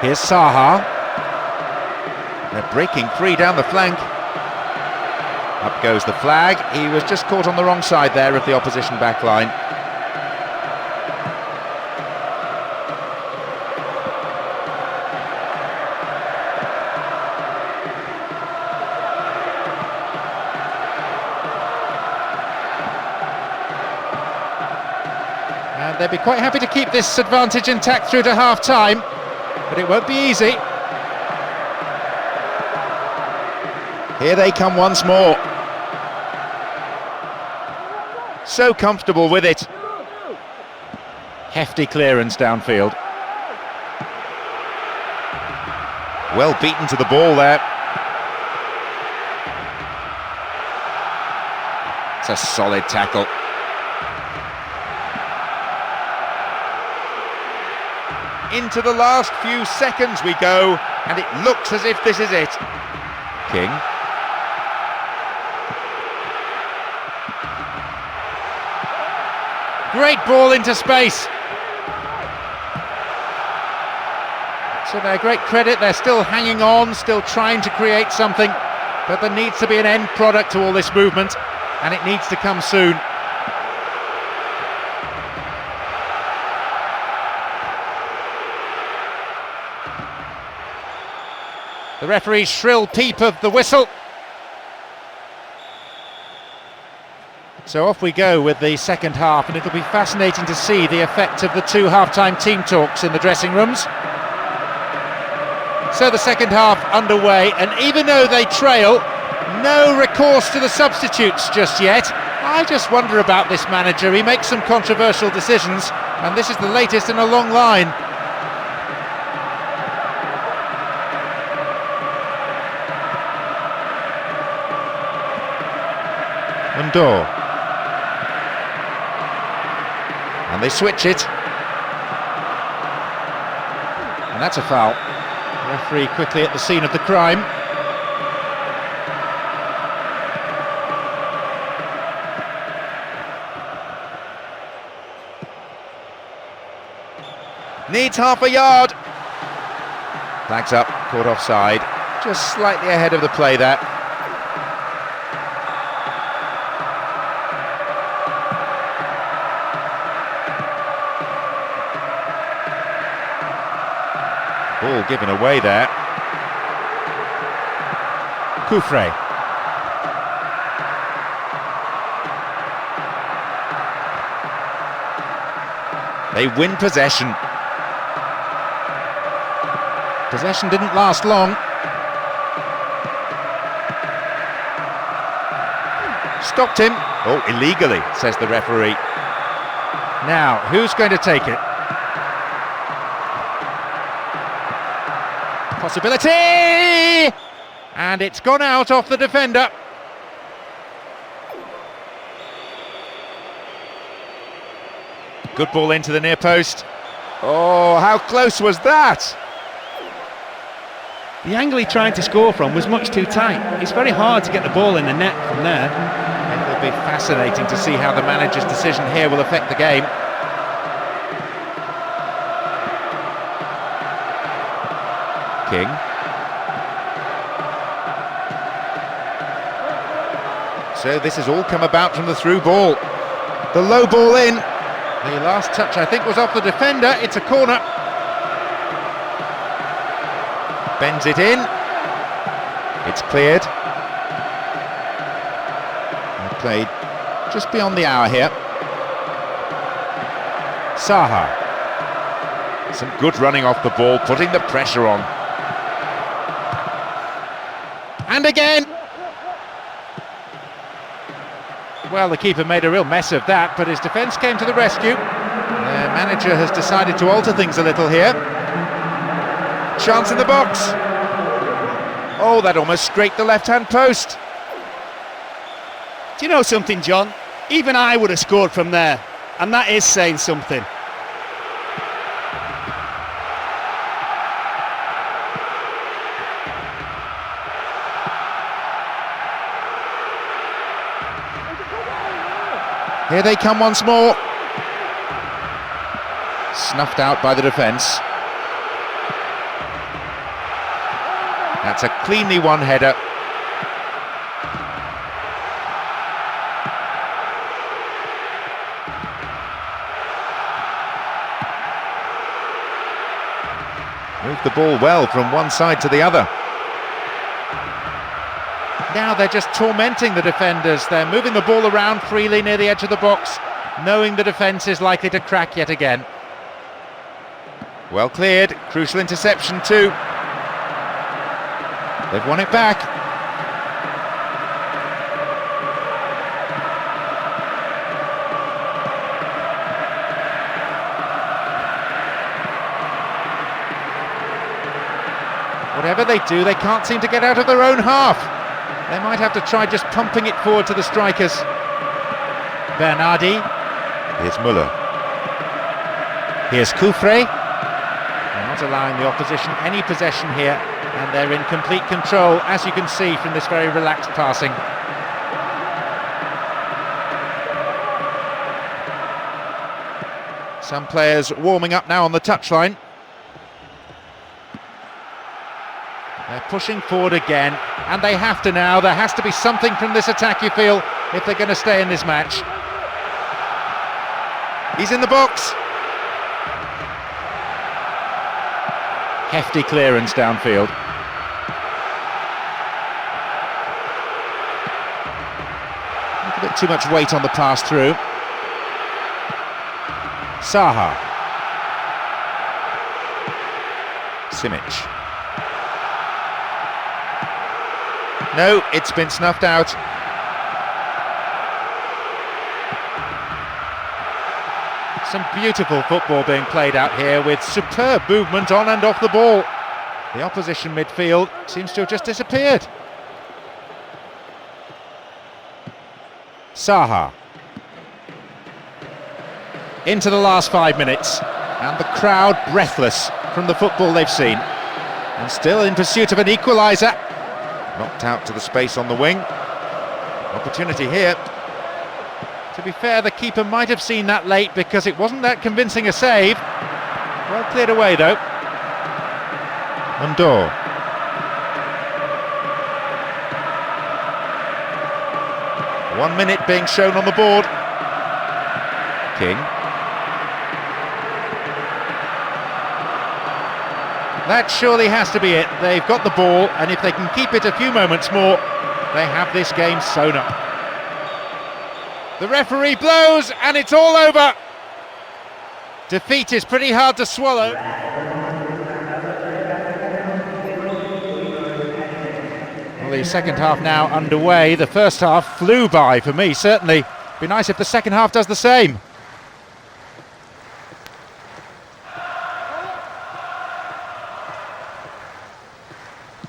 Here's Saha. They're breaking free down the flank. Up goes the flag. He was just caught on the wrong side there of the opposition back line. And they'd be quite happy to keep this advantage intact through to half-time, but it won't be easy. Here they come once more. So comfortable with it. Hefty clearance downfield. Well beaten to the ball there. It's a solid tackle. Into the last few seconds we go. And it looks as if this is it. King. Great ball into space. So they're great credit, they're still hanging on, still trying to create something, but there needs to be an end product to all this movement, and it needs to come soon. The referee's shrill peep of the whistle. So off we go with the second half, and it'll be fascinating to see the effect of the two half-time team talks in the dressing rooms. So the second half underway, and even though they trail, no recourse to the substitutes just yet. I just wonder about this manager. He makes some controversial decisions, and this is the latest in a long line. Undor. And they switch it. And that's a foul. Referee quickly at the scene of the crime. Needs half a yard. Flags up, caught offside. Just slightly ahead of the play there. Ball given away there. Koufre. They win possession. Possession didn't last long. Stopped him. Oh, illegally, says the referee. Now, who's going to take it? Possibility! And it's gone out off the defender. Good ball into the near post. Oh, how close was that? The angle he tried to score from was much too tight. It's very hard to get the ball in the net from there. It will be fascinating to see how the manager's decision here will affect the game. King. So this has all come about from the through ball. The low ball in. The last touch, I think, was off the defender. It's a corner. Bends it in. It's cleared. And played just beyond the hour here. Saha. Some good running off the ball, putting the pressure on. And again! Well, the keeper made a real mess of that, but his defence came to the rescue. The manager has decided to alter things a little here. Chance in the box. Oh, that almost scraped the left-hand post. Do you know something, John? Even I would have scored from there, and that is saying something. Here they come once more. Snuffed out by the defence. That's a cleanly won header. Moved the ball well from one side to the other. Now they're just tormenting the defenders. They're moving the ball around freely near the edge of the box, knowing the defence is likely to crack yet again. Well cleared, crucial interception too. They've won it back. Whatever they do, they can't seem to get out of their own half. They might have to try just pumping it forward to the strikers. Bernardi. Here's Müller. Here's Koufre. They're not allowing the opposition any possession here. And they're in complete control, as you can see from this very relaxed passing. Some players warming up now on the touchline. They're pushing forward again, and they have to now. There has to be something from this attack, you feel, if they're going to stay in this match. He's in the box. Hefty clearance downfield. A little bit too much weight on the pass through. Saha. Simic. No, it's been snuffed out. Some beautiful football being played out here with superb movement on and off the ball. The opposition midfield seems to have just disappeared. Saha. Into the last 5 minutes, and the crowd breathless from the football they've seen. And still in pursuit of an equaliser. Knocked out to the space on the wing. Opportunity here. To be fair, the keeper might have seen that late because it wasn't that convincing a save. Well cleared away though. Undor. One minute being shown on the board. King. That surely has to be it. They've got the ball, and if they can keep it a few moments more, they have this game sewn up. The referee blows, and it's all over. Defeat is pretty hard to swallow. Well, the second half now underway. The first half flew by for me, certainly. Be nice if the second half does the same.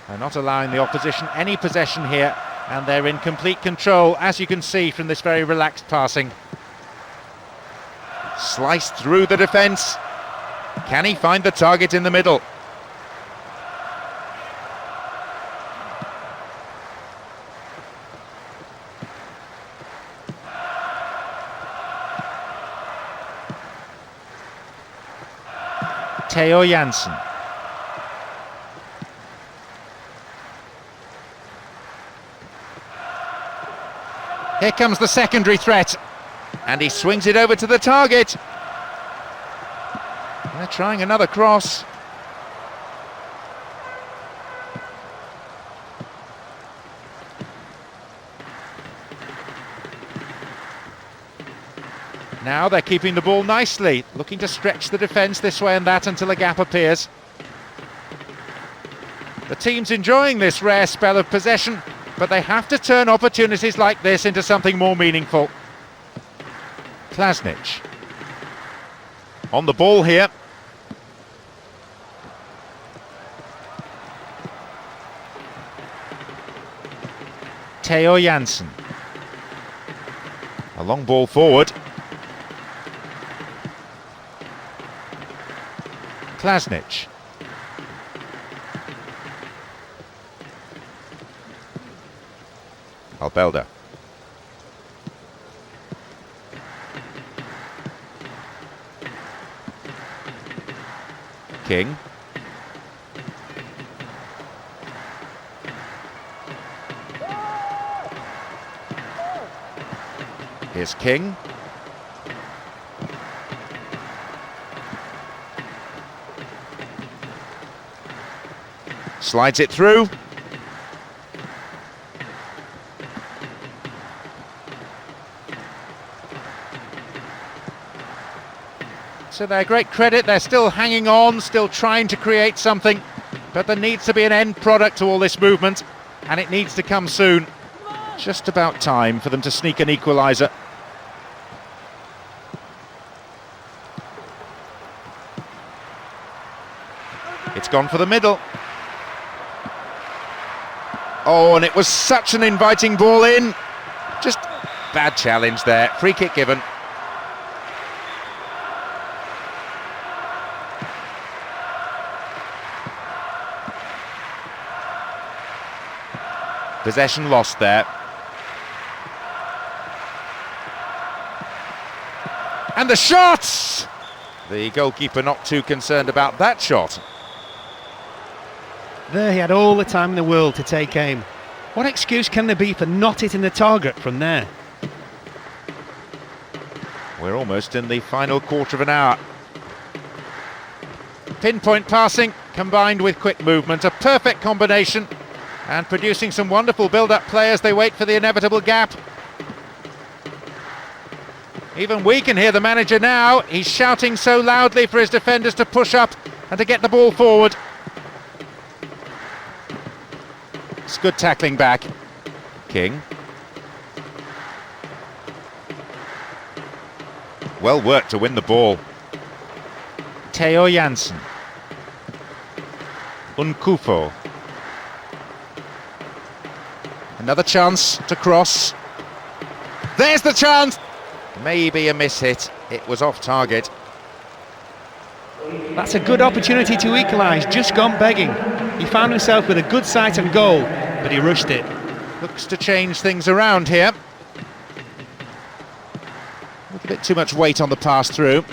They're not allowing the opposition any possession here, and they're in complete control, as you can see from this very relaxed passing. Sliced through the defence. Can he find the target in the middle? Theo Jansen. Here comes the secondary threat, and he swings it over to the target. They're trying another cross. Now they're keeping the ball nicely, looking to stretch the defence this way and that until a gap appears. The team's enjoying this rare spell of possession, but they have to turn opportunities like this into something more meaningful. Klasnic. On the ball here. Theo Jansen. A long ball forward. Klasnic. Albelda. King. Here's King. Slides it through. To their great credit, they're still hanging on, still trying to create something, but there needs to be an end product to all this movement, and it needs to come soon. Just about time for them to sneak an equaliser. It's gone for the middle. Oh, and it was such an inviting ball in. Just bad challenge there. Free kick given. Possession lost there. And the shot! The goalkeeper not too concerned about that shot. There he had all the time in the world to take aim. What excuse can there be for not hitting the target from there? We're almost in the final quarter of an hour. Pinpoint passing combined with quick movement, a perfect combination, and producing some wonderful build-up play as they wait for the inevitable gap. Even we can hear the manager now. He's shouting so loudly for his defenders to push up and to get the ball forward. It's good tackling back. King. Well worked to win the ball. Theo Jansen. Unkufo. Another chance to cross. There's the chance! Maybe a miss-hit. It was off target. That's a good opportunity to equalise, just gone begging. He found himself with a good sight and goal, but he rushed it. Looks to change things around here. A little bit too much weight on the pass through.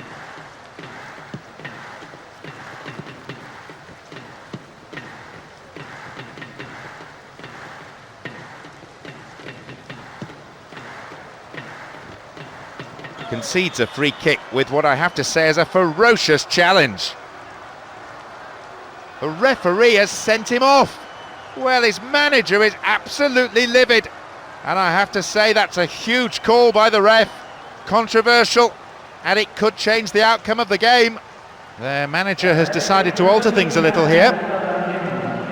Concedes a free kick with what I have to say is a ferocious challenge. The referee has sent him off. Well, his manager is absolutely livid. And I have to say that's a huge call by the ref. Controversial, and it could change the outcome of the game. Their manager has decided to alter things a little here.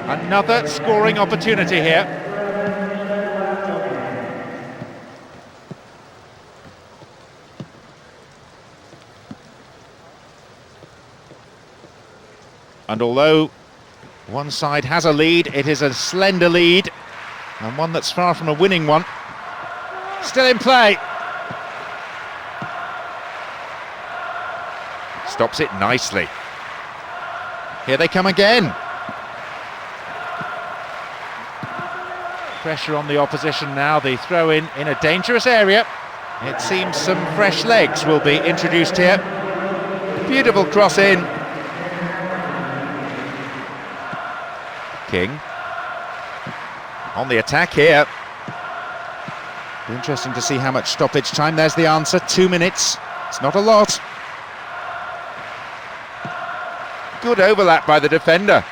Another scoring opportunity here. And although one side has a lead, it is a slender lead, and one that's far from a winning one. Still in play. Stops it nicely. Here they come again. Pressure on the opposition now, the throw in a dangerous area. It seems some fresh legs will be introduced here. Beautiful cross in. King on the attack here. Be interesting to see how much stoppage time. There's the answer, 2 minutes. It's not a lot. Good overlap by the defender.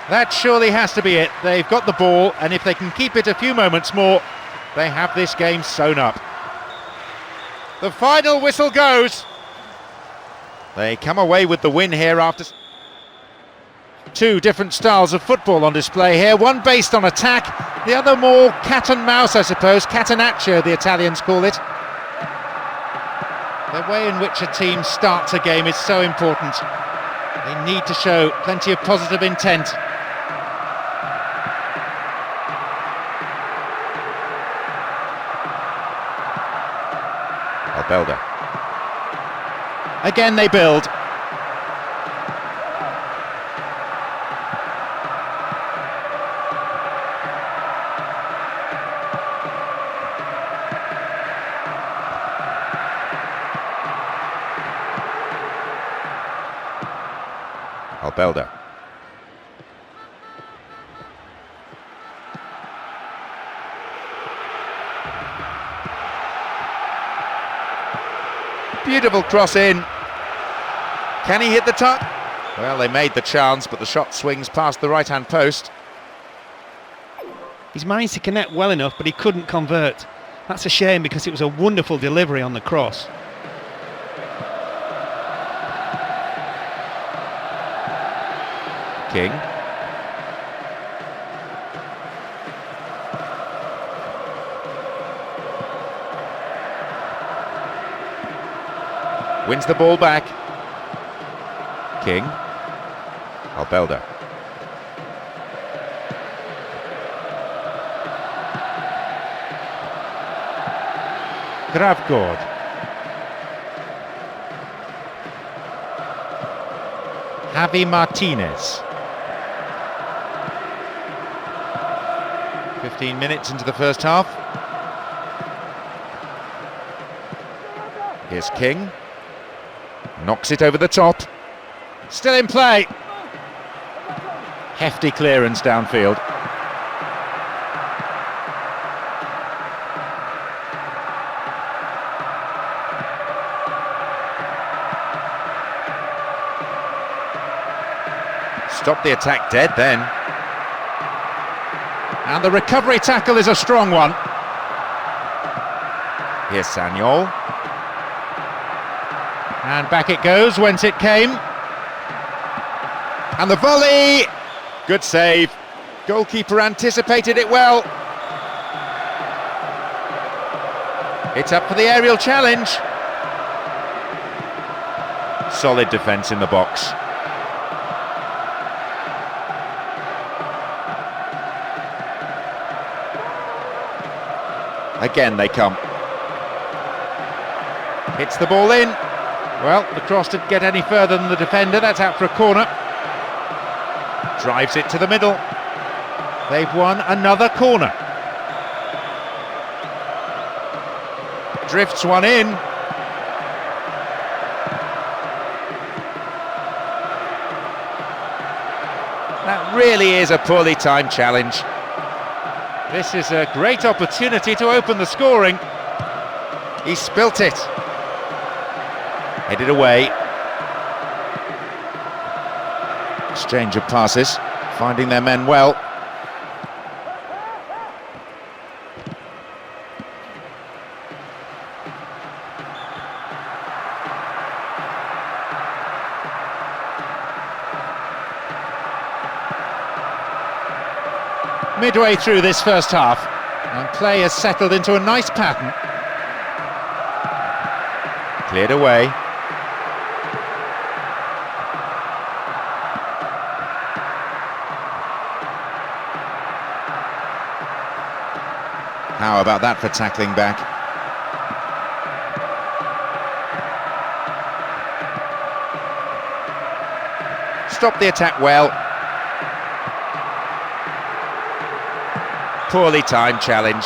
That surely has to be it. They've got the ball, and if they can keep it a few moments more, they have this game sewn up. The final whistle goes. They come away with the win here after two different styles of football on display here, one based on attack, the other more cat and mouse, I suppose, catenaccio the Italians call it. The way in which a team starts a game is so important. They need to show plenty of positive intent. Albelda. Again they build. Albelda. Beautiful cross in. Can he hit the top? Well, they made the chance, but the shot swings past the right-hand post. He's managed to connect well enough, but he couldn't convert. That's a shame because it was a wonderful delivery on the cross. King. Wins the ball back. King. Albelda. Gravgård. Javi Martinez. 15 minutes into the first half. Here's King. Knocks it over the top. Still in play. Hefty clearance downfield. Stop the attack dead then. And the recovery tackle is a strong one. Here's Sagnol. And back it goes, whence it came. And the volley! Good save. Goalkeeper anticipated it well. It's up for the aerial challenge. Solid defence in the box. Again they come. Hits the ball in. Well, the cross didn't get any further than the defender. That's out for a corner. Drives it to the middle. They've won another corner. Drifts one in. That really is a poorly timed challenge. This is a great opportunity to open the scoring. He spilt it. Headed away. Exchange of passes, finding their men well. Midway through this first half, and play has settled into a nice pattern. Cleared away. How about that for tackling back? Stop the attack well. Poorly timed challenge.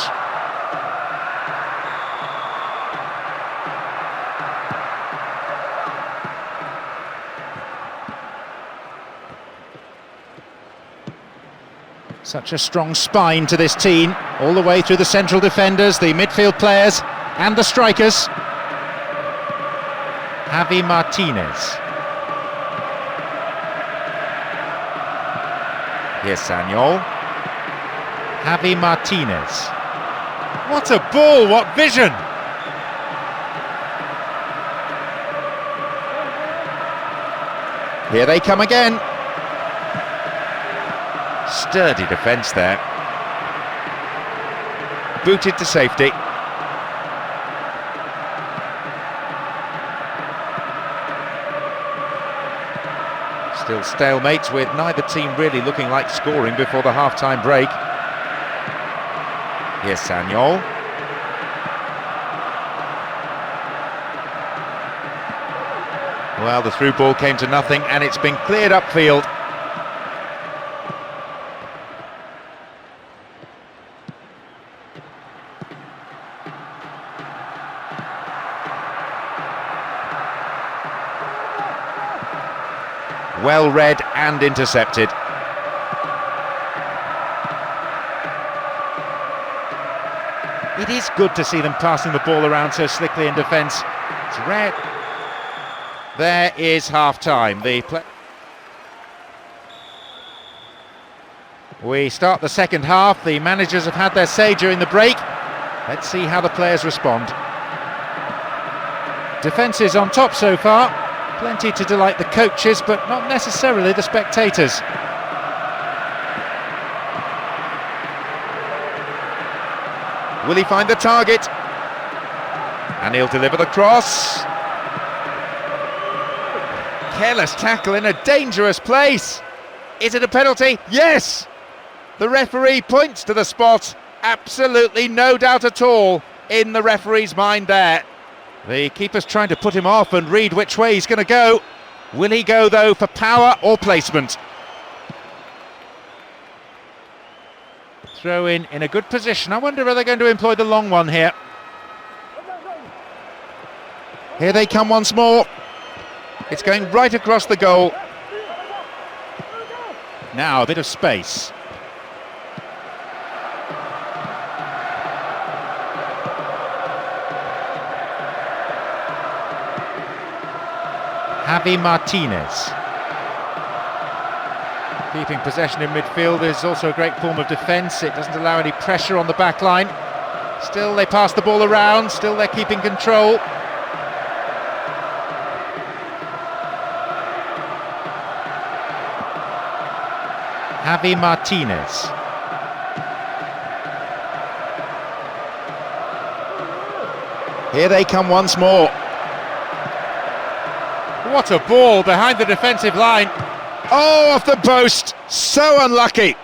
Such a strong spine to this team, all the way through the central defenders, the midfield players and the strikers. Javi Martinez. Here's Sagnol. Javi Martinez. What a ball, what vision! Here they come again. Sturdy defence there. Booted to safety. Still stalemate, with neither team really looking like scoring before the half-time break. Here's Sagnol. Well, the through ball came to nothing and it's been cleared upfield. Well read and intercepted. It is good to see them passing the ball around so slickly in defence. It's rare. There is half-time. We start the second half. The managers have had their say during the break. Let's see how the players respond. Defence is on top so far. Plenty to delight the coaches, but not necessarily the spectators. Will he find the target? And he'll deliver the cross. Careless tackle in a dangerous place. Is it a penalty? Yes! The referee points to the spot. Absolutely no doubt at all in the referee's mind there. The keeper's trying to put him off and read which way he's going to go. Will he go, though, for power or placement? Throw in a good position. I wonder if they're going to employ the long one here. Here they come once more. It's going right across the goal. Now a bit of space. Javi Martinez. Keeping possession in midfield is also a great form of defence. It doesn't allow any pressure on the back line. Still they pass the ball around, still they're keeping control. Javi Martinez. Here they come once more. What a ball behind the defensive line. Oh, off the post. So unlucky.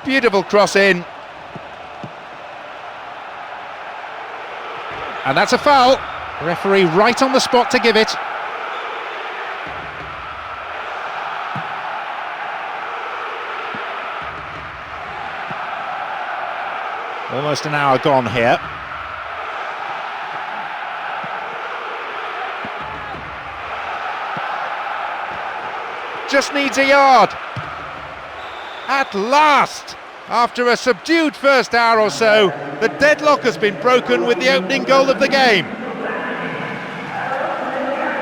Beautiful cross in. And that's a foul. Referee right on the spot to give it. Almost an hour gone here. Just needs a yard. At last, after a subdued first hour or so, the deadlock has been broken with the opening goal of the game.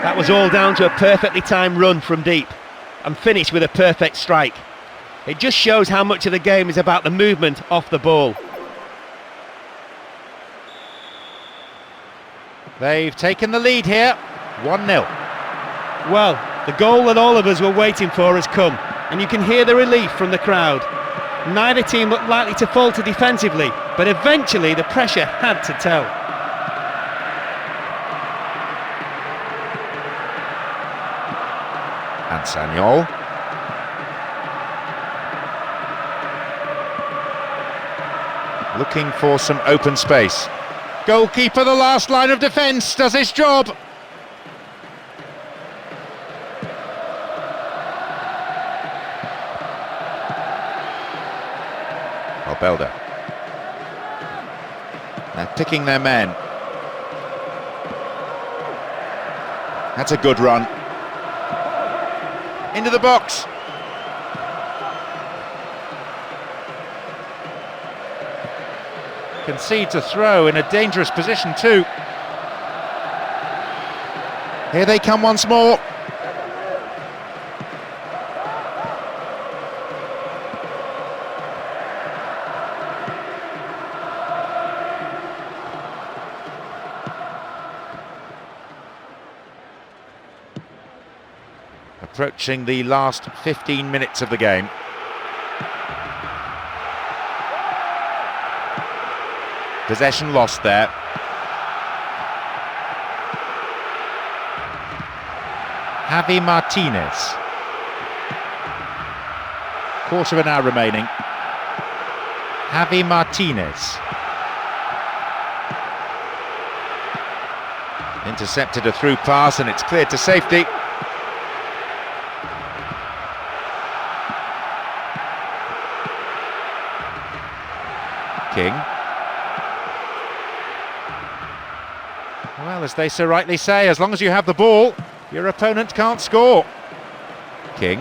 That was all down to a perfectly timed run from deep and finished with a perfect strike. It just shows how much of the game is about the movement off the ball. They've taken the lead here, 1-0. Well, the goal that all of us were waiting for has come, and you can hear the relief from the crowd. Neither team looked likely to falter defensively, but eventually the pressure had to tell. And Sagnol. Looking for some open space. Goalkeeper, the last line of defence, does his job. Belder. They're picking their men. That's a good run. Into the box. Concedes a throw in a dangerous position too. Here they come once more. Approaching the last 15 minutes of the game. Possession lost there. Javi Martinez. Quarter of an hour remaining. Javi Martinez. Intercepted a through pass and it's cleared to safety. King. Well, as they so rightly say, as long as you have the ball, your opponent can't score. King.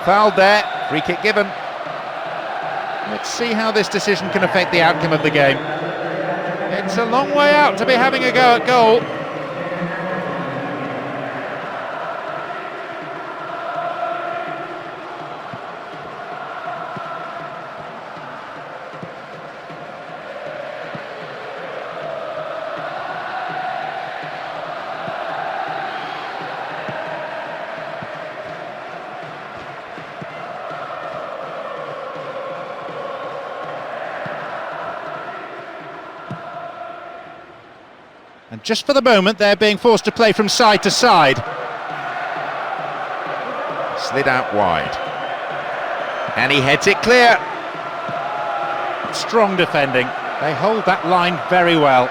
Fouled there, free kick given. Let's see how this decision can affect the outcome of the game. It's a long way out to be having a go at goal. And just for the moment, they're being forced to play from side to side. Slid out wide. And he heads it clear. Strong defending. They hold that line very well.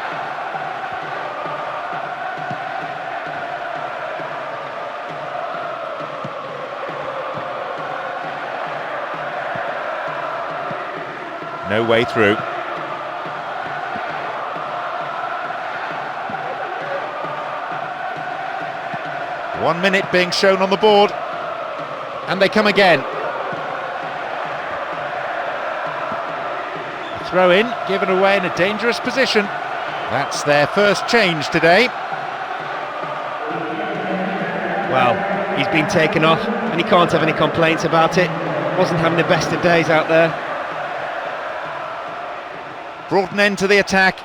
No way through. One minute being shown on the board. And they come again. Throw in, given away in a dangerous position. That's their first change today. Well, he's been taken off and he can't have any complaints about it. Wasn't having the best of days out there. Brought an end to the attack.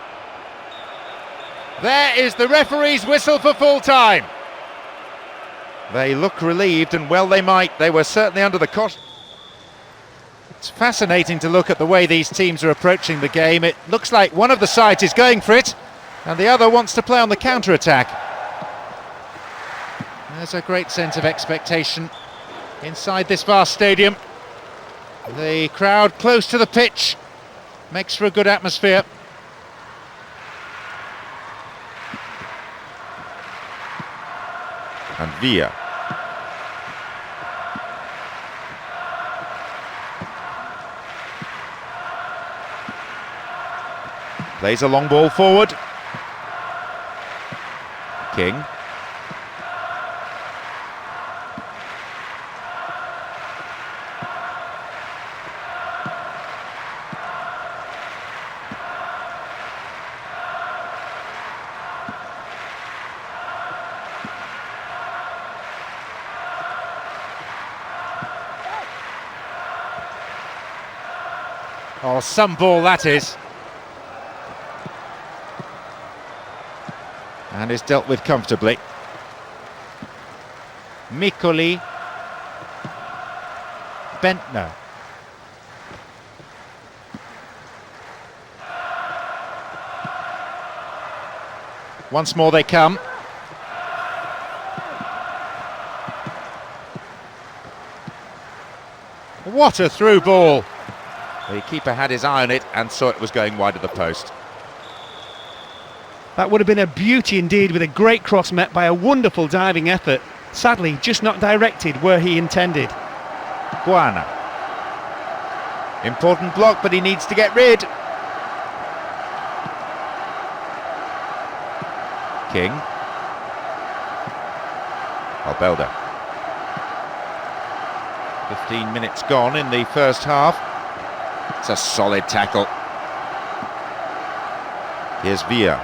There is the referee's whistle for full time. They look relieved, and well they might. They were certainly under the cosh. It's fascinating to look at the way these teams are approaching the game. It looks like one of the sides is going for it and the other wants to play on the counter-attack. There's a great sense of expectation inside this vast stadium. The crowd close to the pitch makes for a good atmosphere. And Villa. Plays a long ball forward. King. Oh, some ball that is. And is dealt with comfortably. Mikoli. Bentner. Once more they come. What a through ball. The keeper had his eye on it and saw it was going wide of the post. That would have been a beauty indeed, with a great cross met by a wonderful diving effort. Sadly, just not directed where he intended. Guana. Important block, but he needs to get rid. King. Albelda. 15 minutes gone in the first half. It's a solid tackle. Here's Villa.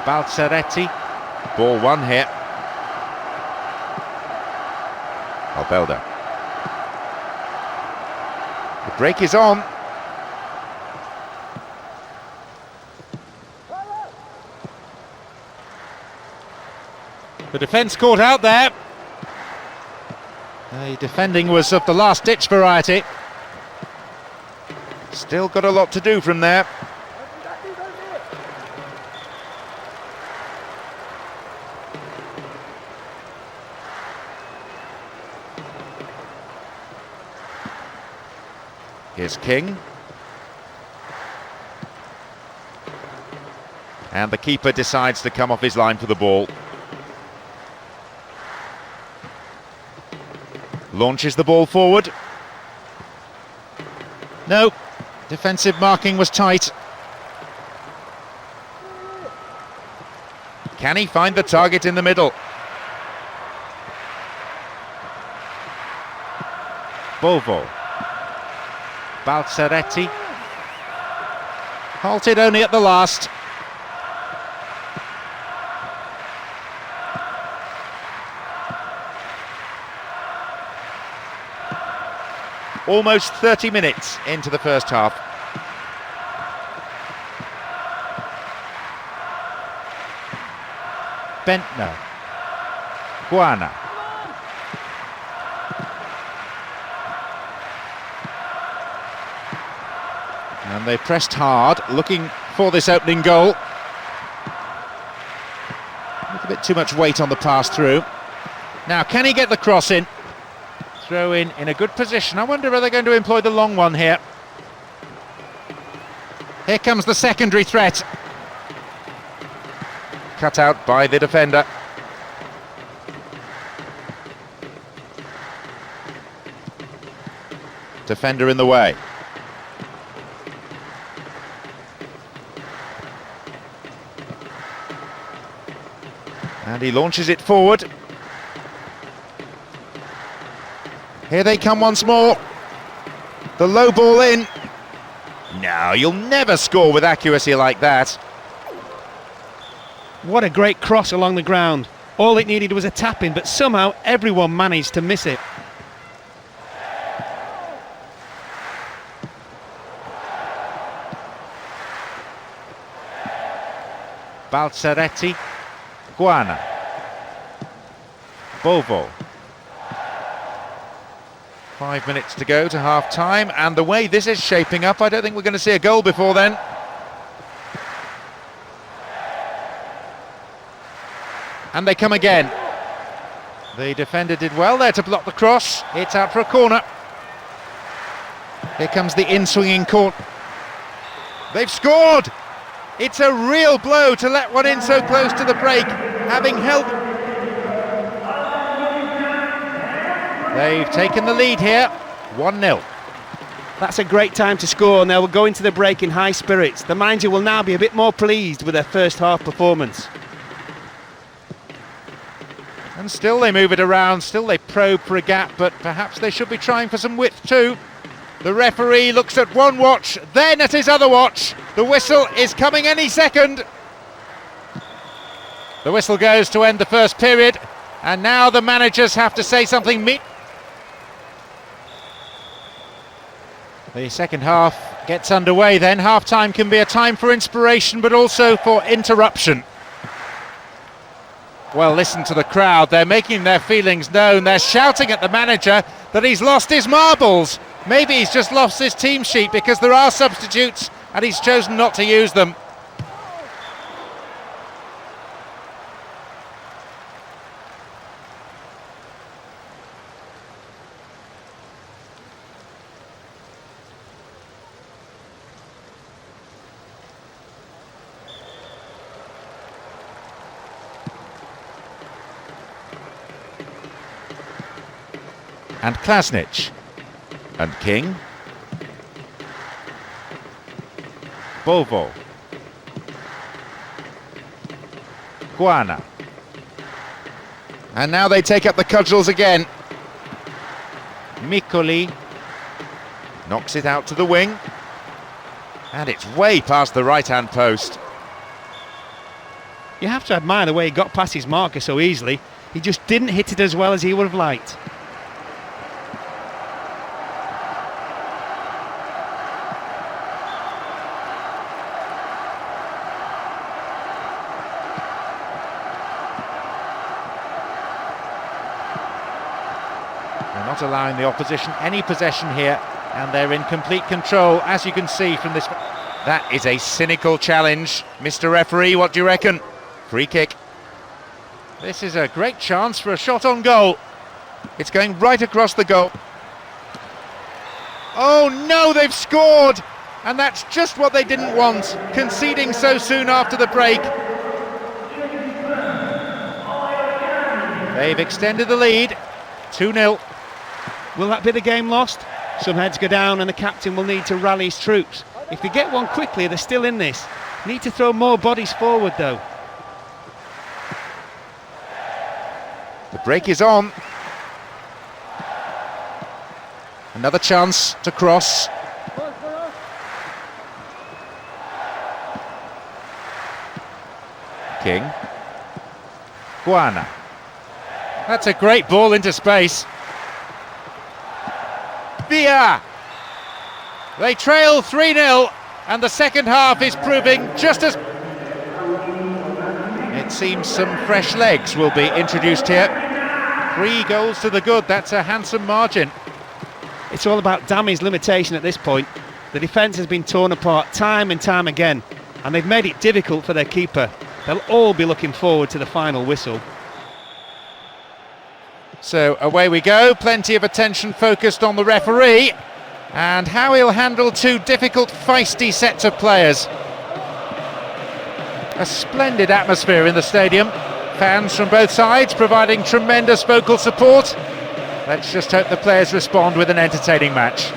Balzaretti. Ball one here. Albelda. The break is on. The defence caught out there. The defending was of the last-ditch variety. Still got a lot to do from there. Here's King. And the keeper decides to come off his line for the ball. Launches the ball forward. No. Defensive marking was tight. Can he find the target in the middle? Bovo. Balzaretti. Halted only at the last. Almost 30 minutes into the first half. Bentner. Guana. And they pressed hard, looking for this opening goal. A little bit too much weight on the pass through. Now, can he get the cross in? Throw in a good position. I wonder if they're going to employ the long one here. Here comes the secondary threat. Cut out by the defender. Defender in the way. And he launches it forward. Here they come once more. The low ball in. No, you'll never score with accuracy like that. What a great cross along the ground. All it needed was a tap-in, but somehow everyone managed to miss it. Balzaretti, Guana, Bovo. 5 minutes to go to half-time, and the way this is shaping up, I don't think we're going to see a goal before then. And they come again. The defender did well there to block the cross. It's out for a corner. Here comes the in-swinging court. They've scored! It's a real blow to let one in so close to the break, having held. They've taken the lead here, 1-0. That's a great time to score, and they'll go into the break in high spirits. The manager will now be a bit more pleased with their first half performance. And still they move it around, still they probe for a gap, but perhaps they should be trying for some width too. The referee looks at one watch, then at his other watch. The whistle is coming any second. The whistle goes to end the first period, and now the managers have to say something. The second half gets underway then. Half-time can be a time for inspiration, but also for interruption. Well, listen to the crowd. They're making their feelings known. They're shouting at the manager that he's lost his marbles. Maybe he's just lost his team sheet because there are substitutes and he's chosen not to use them. And Klasnic, and King, Bovo, Guana, and now they take up the cudgels again. Miccoli knocks it out to the wing, and it's way past the right-hand post. You have to admire the way he got past his marker so easily. He just didn't hit it as well as he would have liked. They're not allowing the opposition any possession here, and they're in complete control, as you can see from this. That is a cynical challenge. Mr. Referee, what do you reckon? Free kick. This is a great chance for a shot on goal. It's going right across the goal. Oh no, they've scored! And that's just what they didn't want, conceding so soon after the break. They've extended the lead, 2-0. Will that be the game lost? Some heads go down and the captain will need to rally his troops. If they get one quickly, they're still in this. Need to throw more bodies forward though. The break is on. Another chance to cross. King. Guana. That's a great ball into space. Villa! They trail 3-0, and the second half is proving just as... It seems some fresh legs will be introduced here. 3 goals to the good, that's a handsome margin. It's all about Dammy's limitation at this point. The defence has been torn apart time and time again, and they've made it difficult for their keeper. They'll all be looking forward to the final whistle. So away we go, plenty of attention focused on the referee and how he'll handle 2 difficult, feisty sets of players. A splendid atmosphere in the stadium, fans from both sides providing tremendous vocal support. Let's just hope the players respond with an entertaining match.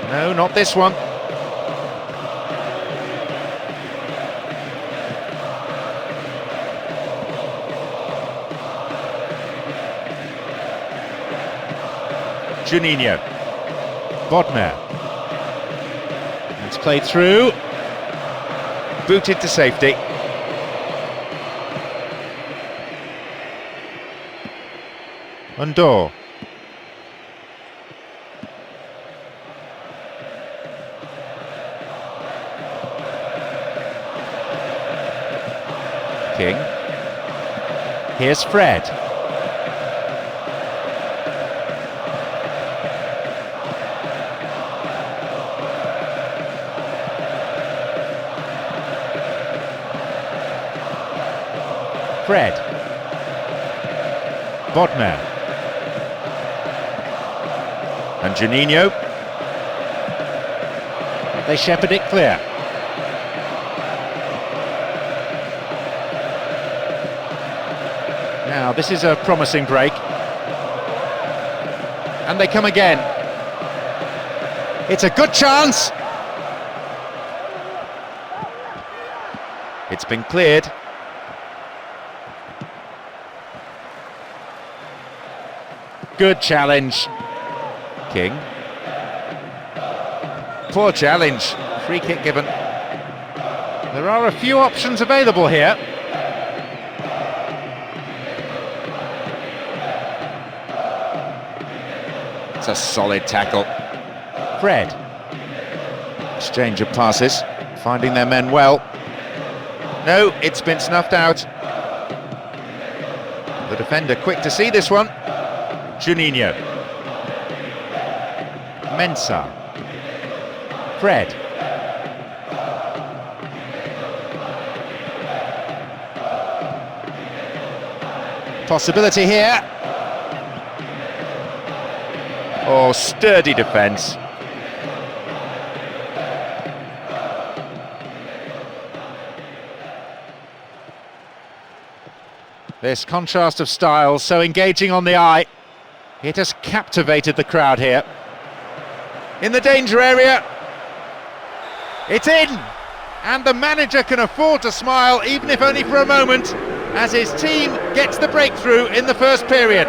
No, not this one. Juninho. Bodmer. It's played through. Booted to safety. Undor. King. Here's Fred. Fred. Bodmer. And Juninho. They shepherd it clear. Now this is a promising break. And they come again. It's a good chance. It's been cleared. Good challenge. King. Poor challenge. Free kick given. There are a few options available here. It's a solid tackle. Fred. Exchange of passes, finding their men well. No, it's been snuffed out. The defender quick to see this one. Juninho. Mensah. Fred. Possibility here. Oh, sturdy defence. This contrast of styles, so engaging on the eye. It has captivated the crowd here. In the danger area. It's in! And the manager can afford to smile, even if only for a moment, as his team gets the breakthrough in the first period.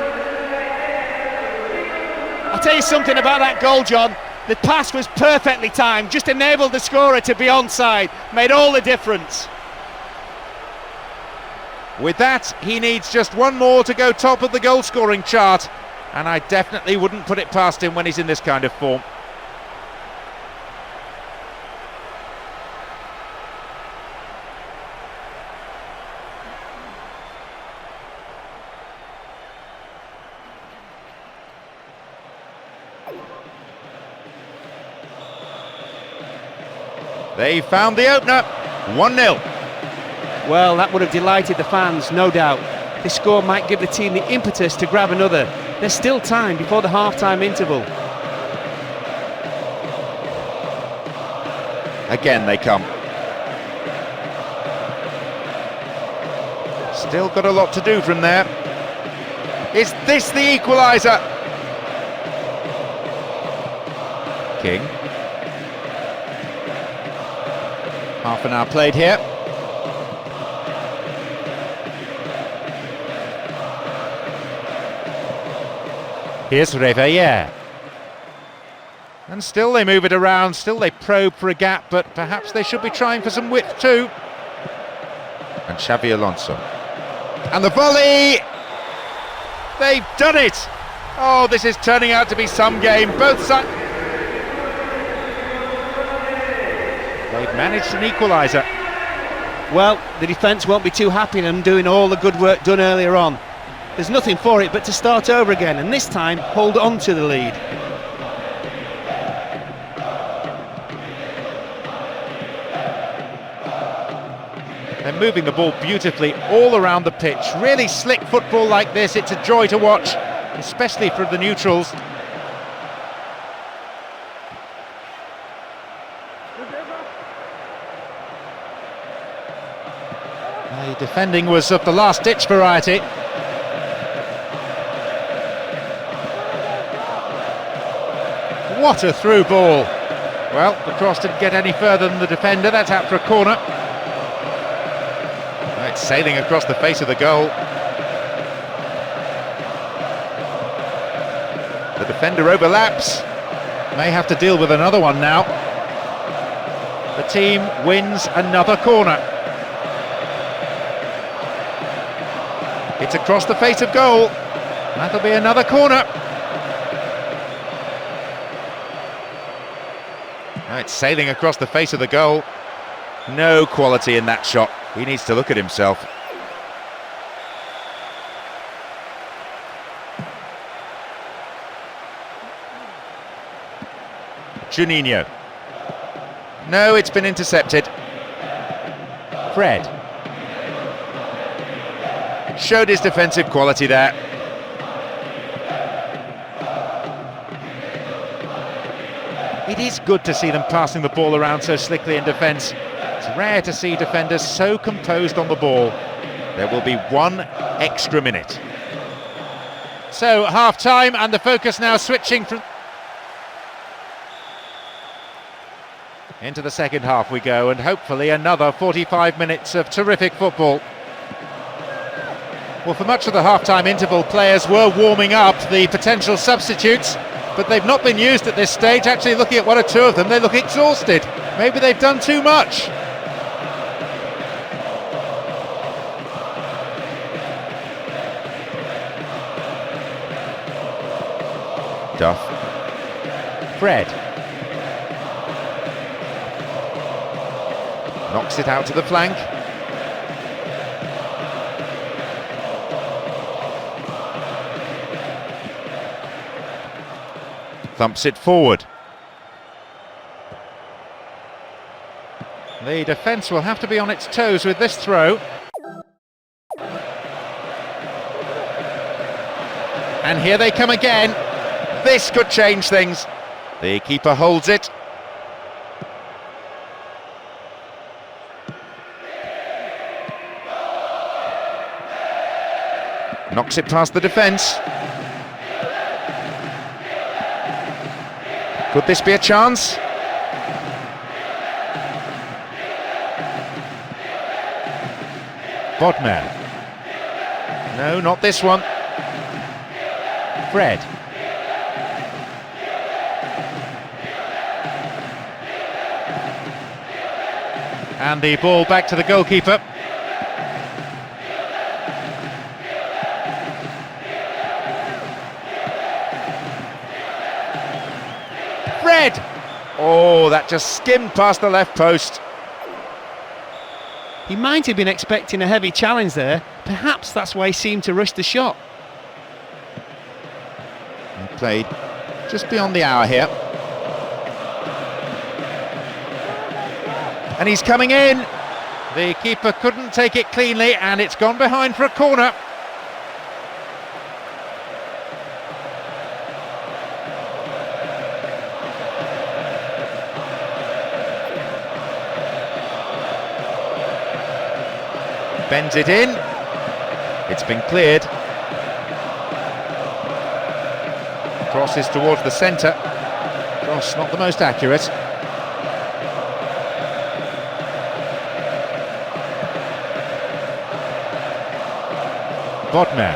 I'll tell you something about that goal, John. The pass was perfectly timed, just enabled the scorer to be onside, made all the difference. With that, he needs just one more to go top of the goal-scoring chart, and I definitely wouldn't put it past him when he's in this kind of form. They found the opener, 1-0. Well, that would have delighted the fans, no doubt. This score might give the team the impetus to grab another. There's still time before the half-time interval. Again they come. Still got a lot to do from there. Is this the equaliser? King. Half an hour played here. Here's Reveille. And still they move it around, still they probe for a gap, but perhaps they should be trying for some width too. And Xavi Alonso. And the volley! They've done it! Oh, this is turning out to be some game. Both sides... They've managed an equaliser. Well, the defence won't be too happy in undoing all the good work done earlier on. There's nothing for it but to start over again, and this time hold on to the lead. They're moving the ball beautifully all around the pitch. Really slick football like this, it's a joy to watch, especially for the neutrals. The defending was of the last-ditch variety. What a through ball. Well, the cross didn't get any further than the defender. That's out for a corner. It's sailing across the face of the goal. The defender overlaps. May have to deal with another one now. The team wins another corner. It's across the face of goal. That'll be another corner. Now it's sailing across the face of the goal. No quality in that shot. He needs to look at himself. Juninho. No, it's been intercepted. Fred. Showed his defensive quality there. It is good to see them passing the ball around so slickly in defence. It's rare to see defenders so composed on the ball. There will be one extra minute. So, half-time, and the focus now switching from... Into the second half we go, and hopefully another 45 minutes of terrific football. Well, for much of the half-time interval, players were warming up the potential substitutes, but they've not been used at this stage. Actually, looking at one or two of them, they look exhausted. Maybe they've done too much. Duff. Fred. Knocks it out to the flank. Thumps it forward. The defence will have to be on its toes with this throw. And here they come again. This could change things. The keeper holds it. Knocks it past the defence. Could this be a chance? Bodmer. No, not this one. Fred. And the ball back to the goalkeeper. Fred! Oh, that just skimmed past the left post. He might have been expecting a heavy challenge there. Perhaps that's why he seemed to rush the shot. He played just beyond the hour here. And he's coming in. The keeper couldn't take it cleanly, and it's gone behind for a corner. Bends it in. It's been cleared. Crosses towards the centre. Cross not the most accurate. Bodmer.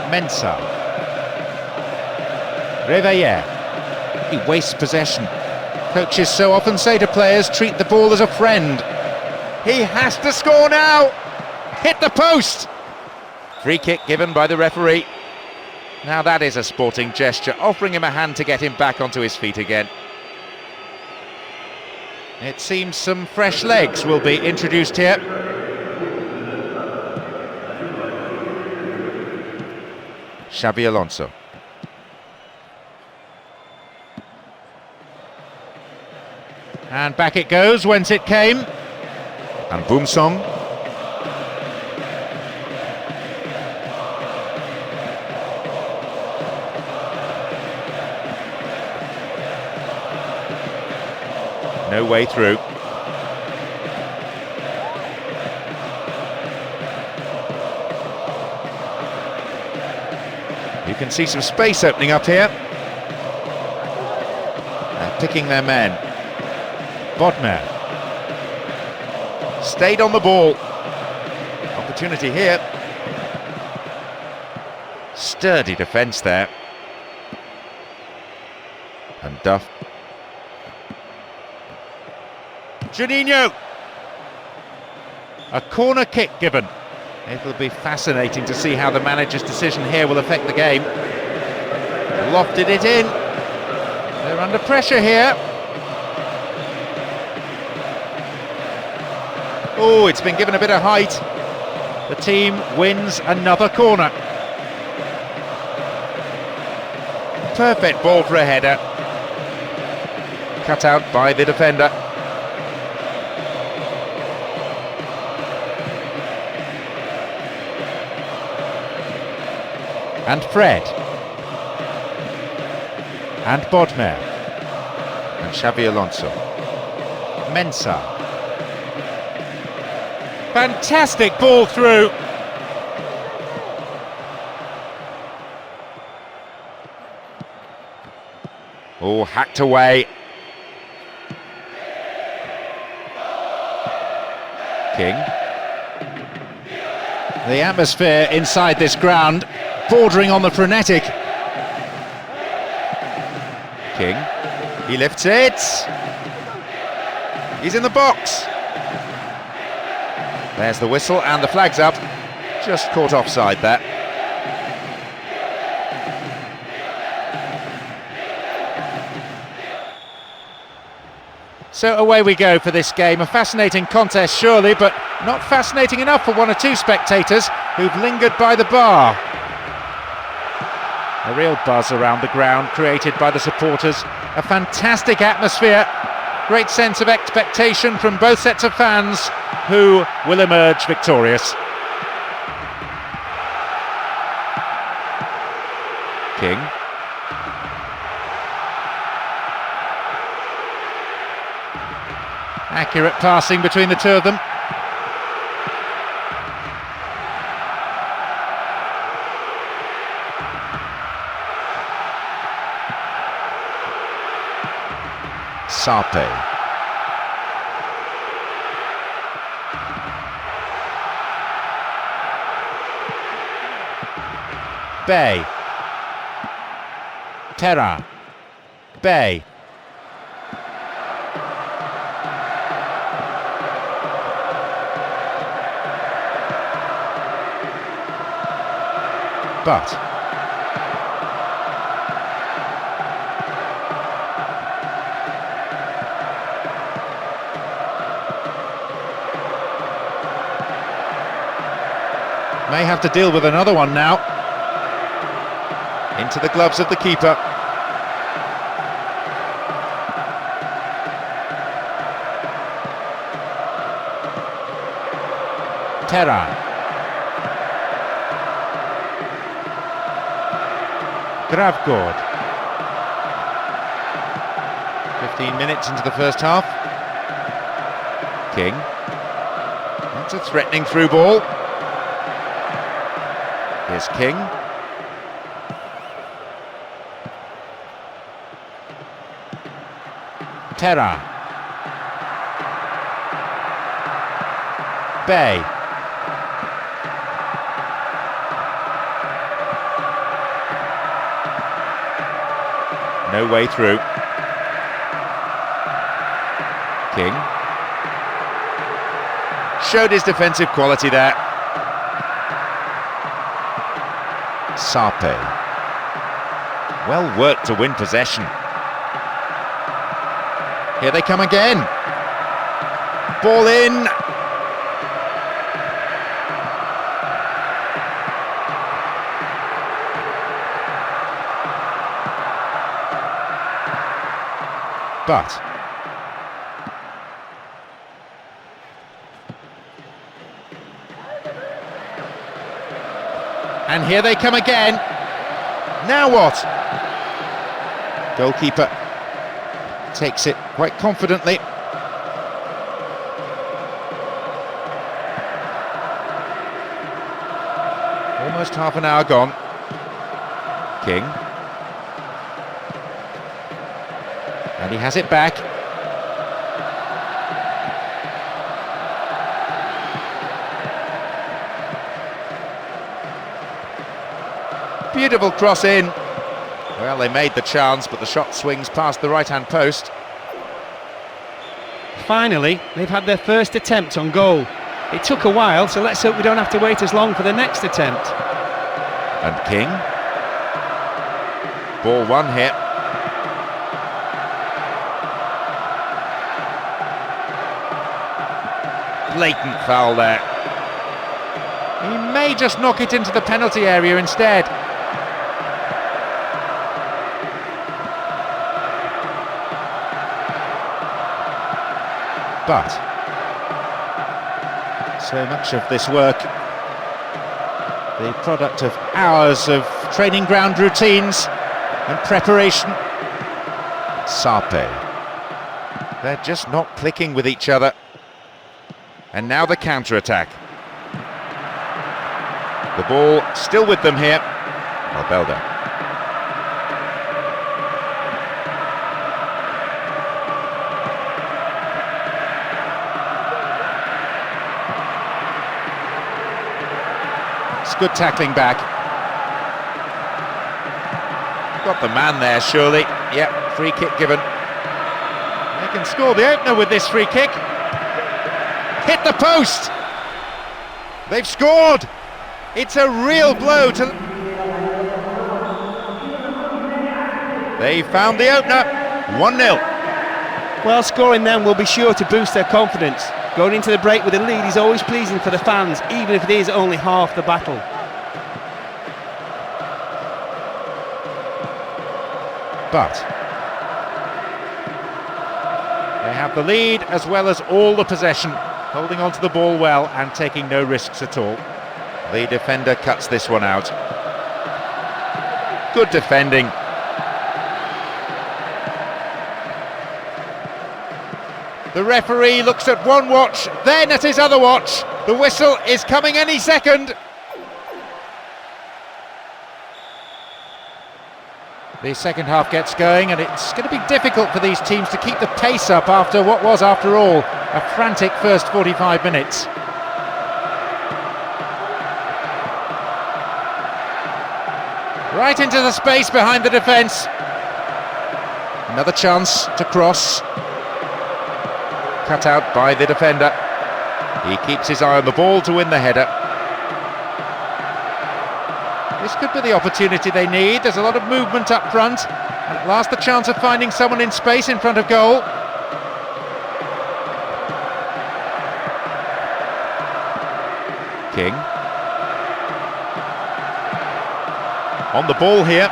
Mensah. Reveille. He wastes possession. Coaches so often say to players, treat the ball as a friend. He has to score now! Hit the post! Free kick given by the referee. Now that is a sporting gesture, offering him a hand to get him back onto his feet again. It seems some fresh legs will be introduced here. Xabi Alonso. And back it goes, whence it came. And Boomsong. No way through. You can see some space opening up here. They're picking their men. Bodmer. Stayed on the ball. Opportunity here. Sturdy defence there. And Duff. Juninho! A corner kick given. It'll be fascinating to see how the manager's decision here will affect the game. Lofted it in. They're under pressure here. Oh, it's been given a bit of height. The team wins another corner. Perfect ball for a header. Cut out by the defender. And Fred. And Bodmer. And Xabi Alonso. Mensah. Fantastic ball through. Oh, hacked away. King. The atmosphere inside this ground, bordering on the frenetic. King. He lifts it. He's in the box. There's the whistle and the flag's up. Just caught offside there. So away we go for this game. A fascinating contest surely, but not fascinating enough for one or two spectators who've lingered by the bar. A real buzz around the ground created by the supporters. A fantastic atmosphere. Great sense of expectation from both sets of fans, who will emerge victorious. King. Accurate passing between the two of them. Sarpe. Bay. Terra. Bay. But may have to deal with another one now. Into the gloves of the keeper. Terra. Gravgård. 15 minutes into the first half. King. That's a threatening through ball. Here's King. Terra. Bay. No way through. King. Showed his defensive quality there. Sarpe. Well worked to win possession. Here they come again. Ball in. But and here they come again. Now what? Goalkeeper takes it quite confidently. Almost half an hour gone. King. And he has it back. Beautiful cross in. Well, they made the chance, but the shot swings past the right-hand post. Finally, they've had their first attempt on goal. It took a while, so let's hope we don't have to wait as long for the next attempt. And King. Ball one here. Blatant foul there. He may just knock it into the penalty area instead. But so much of this work, the product of hours of training ground routines and preparation. Sarpe. They're just not clicking with each other. And now the counter-attack. The ball still with them here. Albelda. It's good tackling back. Got the man there, surely. Yep, free kick given. They can score the opener with this free kick. Hit the post! They've scored! It's a real blow to... They found the opener, 1-0. Well, scoring them will be sure to boost their confidence. Going into the break with a lead is always pleasing for the fans, even if it is only half the battle. But they have the lead as well as all the possession, holding on to the ball well and taking no risks at all. The defender cuts this one out. Good defending. The referee looks at one watch, then at his other watch. The whistle is coming any second. The second half gets going, and it's going to be difficult for these teams to keep the pace up after what was, after all, a frantic first 45 minutes. Right into the space behind the defence. Another chance to cross. Cut out by the defender. He keeps his eye on the ball to win the header. This could be the opportunity they need. There's a lot of movement up front, and at last the chance of finding someone in space in front of goal. King. On the ball here.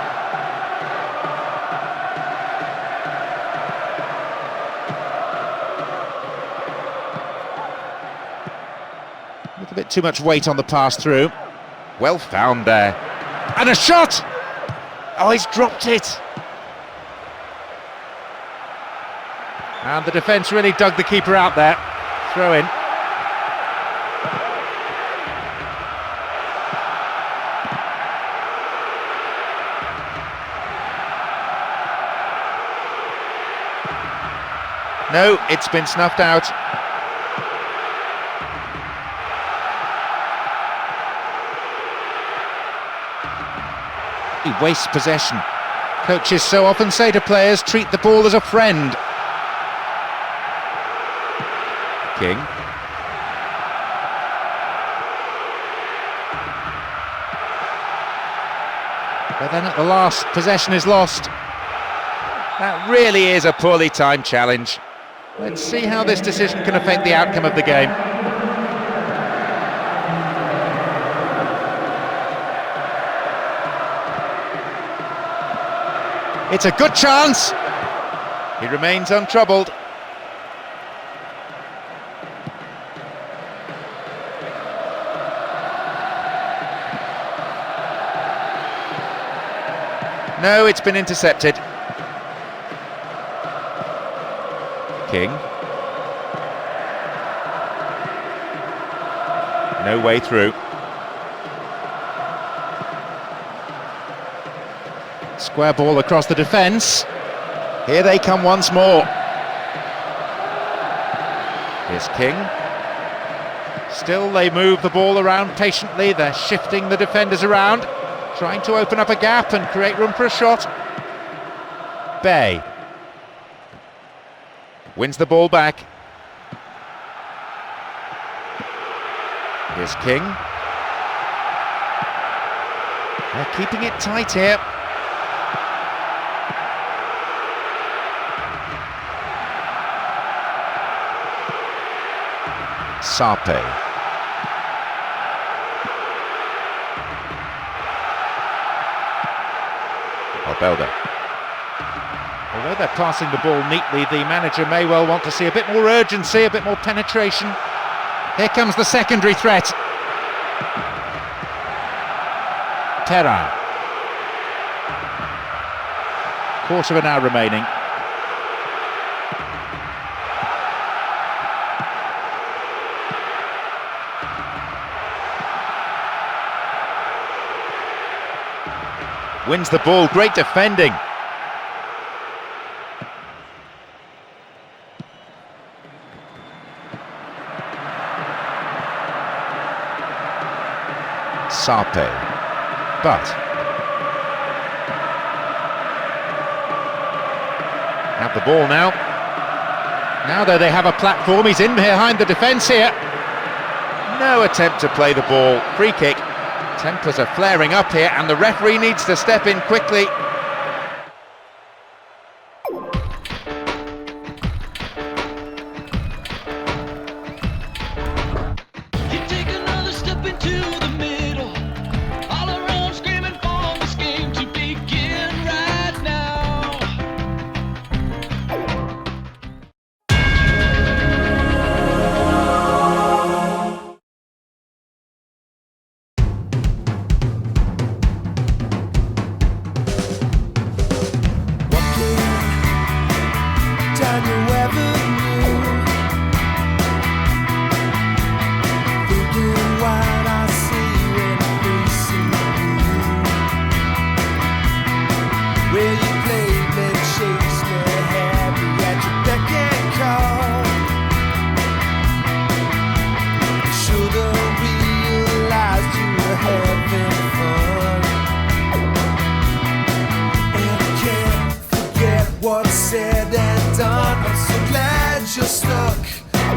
A little bit too much weight on the pass through. Well found there. And a shot! Oh, he's dropped it. And the defence really dug the keeper out there. Throw in. No, it's been snuffed out. He wastes possession. Coaches so often say to players, treat the ball as a friend. King. But then at the last, possession is lost. That really is a poorly timed challenge. Let's see how this decision can affect the outcome of the game. It's a good chance. He remains untroubled. No, it's been intercepted. King. No way through. Square ball across the defence. Here they come once more. Here's King. Still they move the ball around patiently. They're shifting the defenders around. trying to open up a gap and create room for a shot. Bay wins the ball back. Here's King. They're keeping it tight here. Sarpe. Belder. Although they're passing the ball neatly, the manager may well want to see a bit more urgency, a bit more penetration. Here comes the secondary threat. Terra. Quarter of an hour remaining. Wins the ball, great defending. Sarpe, but have the ball now. Now though they have a platform, he's in behind the defence here. No attempt to play the ball, free kick. Tempers are flaring up here and the referee needs to step in quickly. You take another step into the middle, all around screaming for this game to begin right now. Down your avenue, thinking what I see when I'm facing you. Where you played me, chased me, had me at your beck and call. Should've realized you were having fun, and I can't forget what's said and done. I'm so glad you're stuck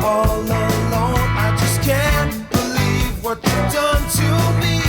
all alone. I just can't believe what you've done to me.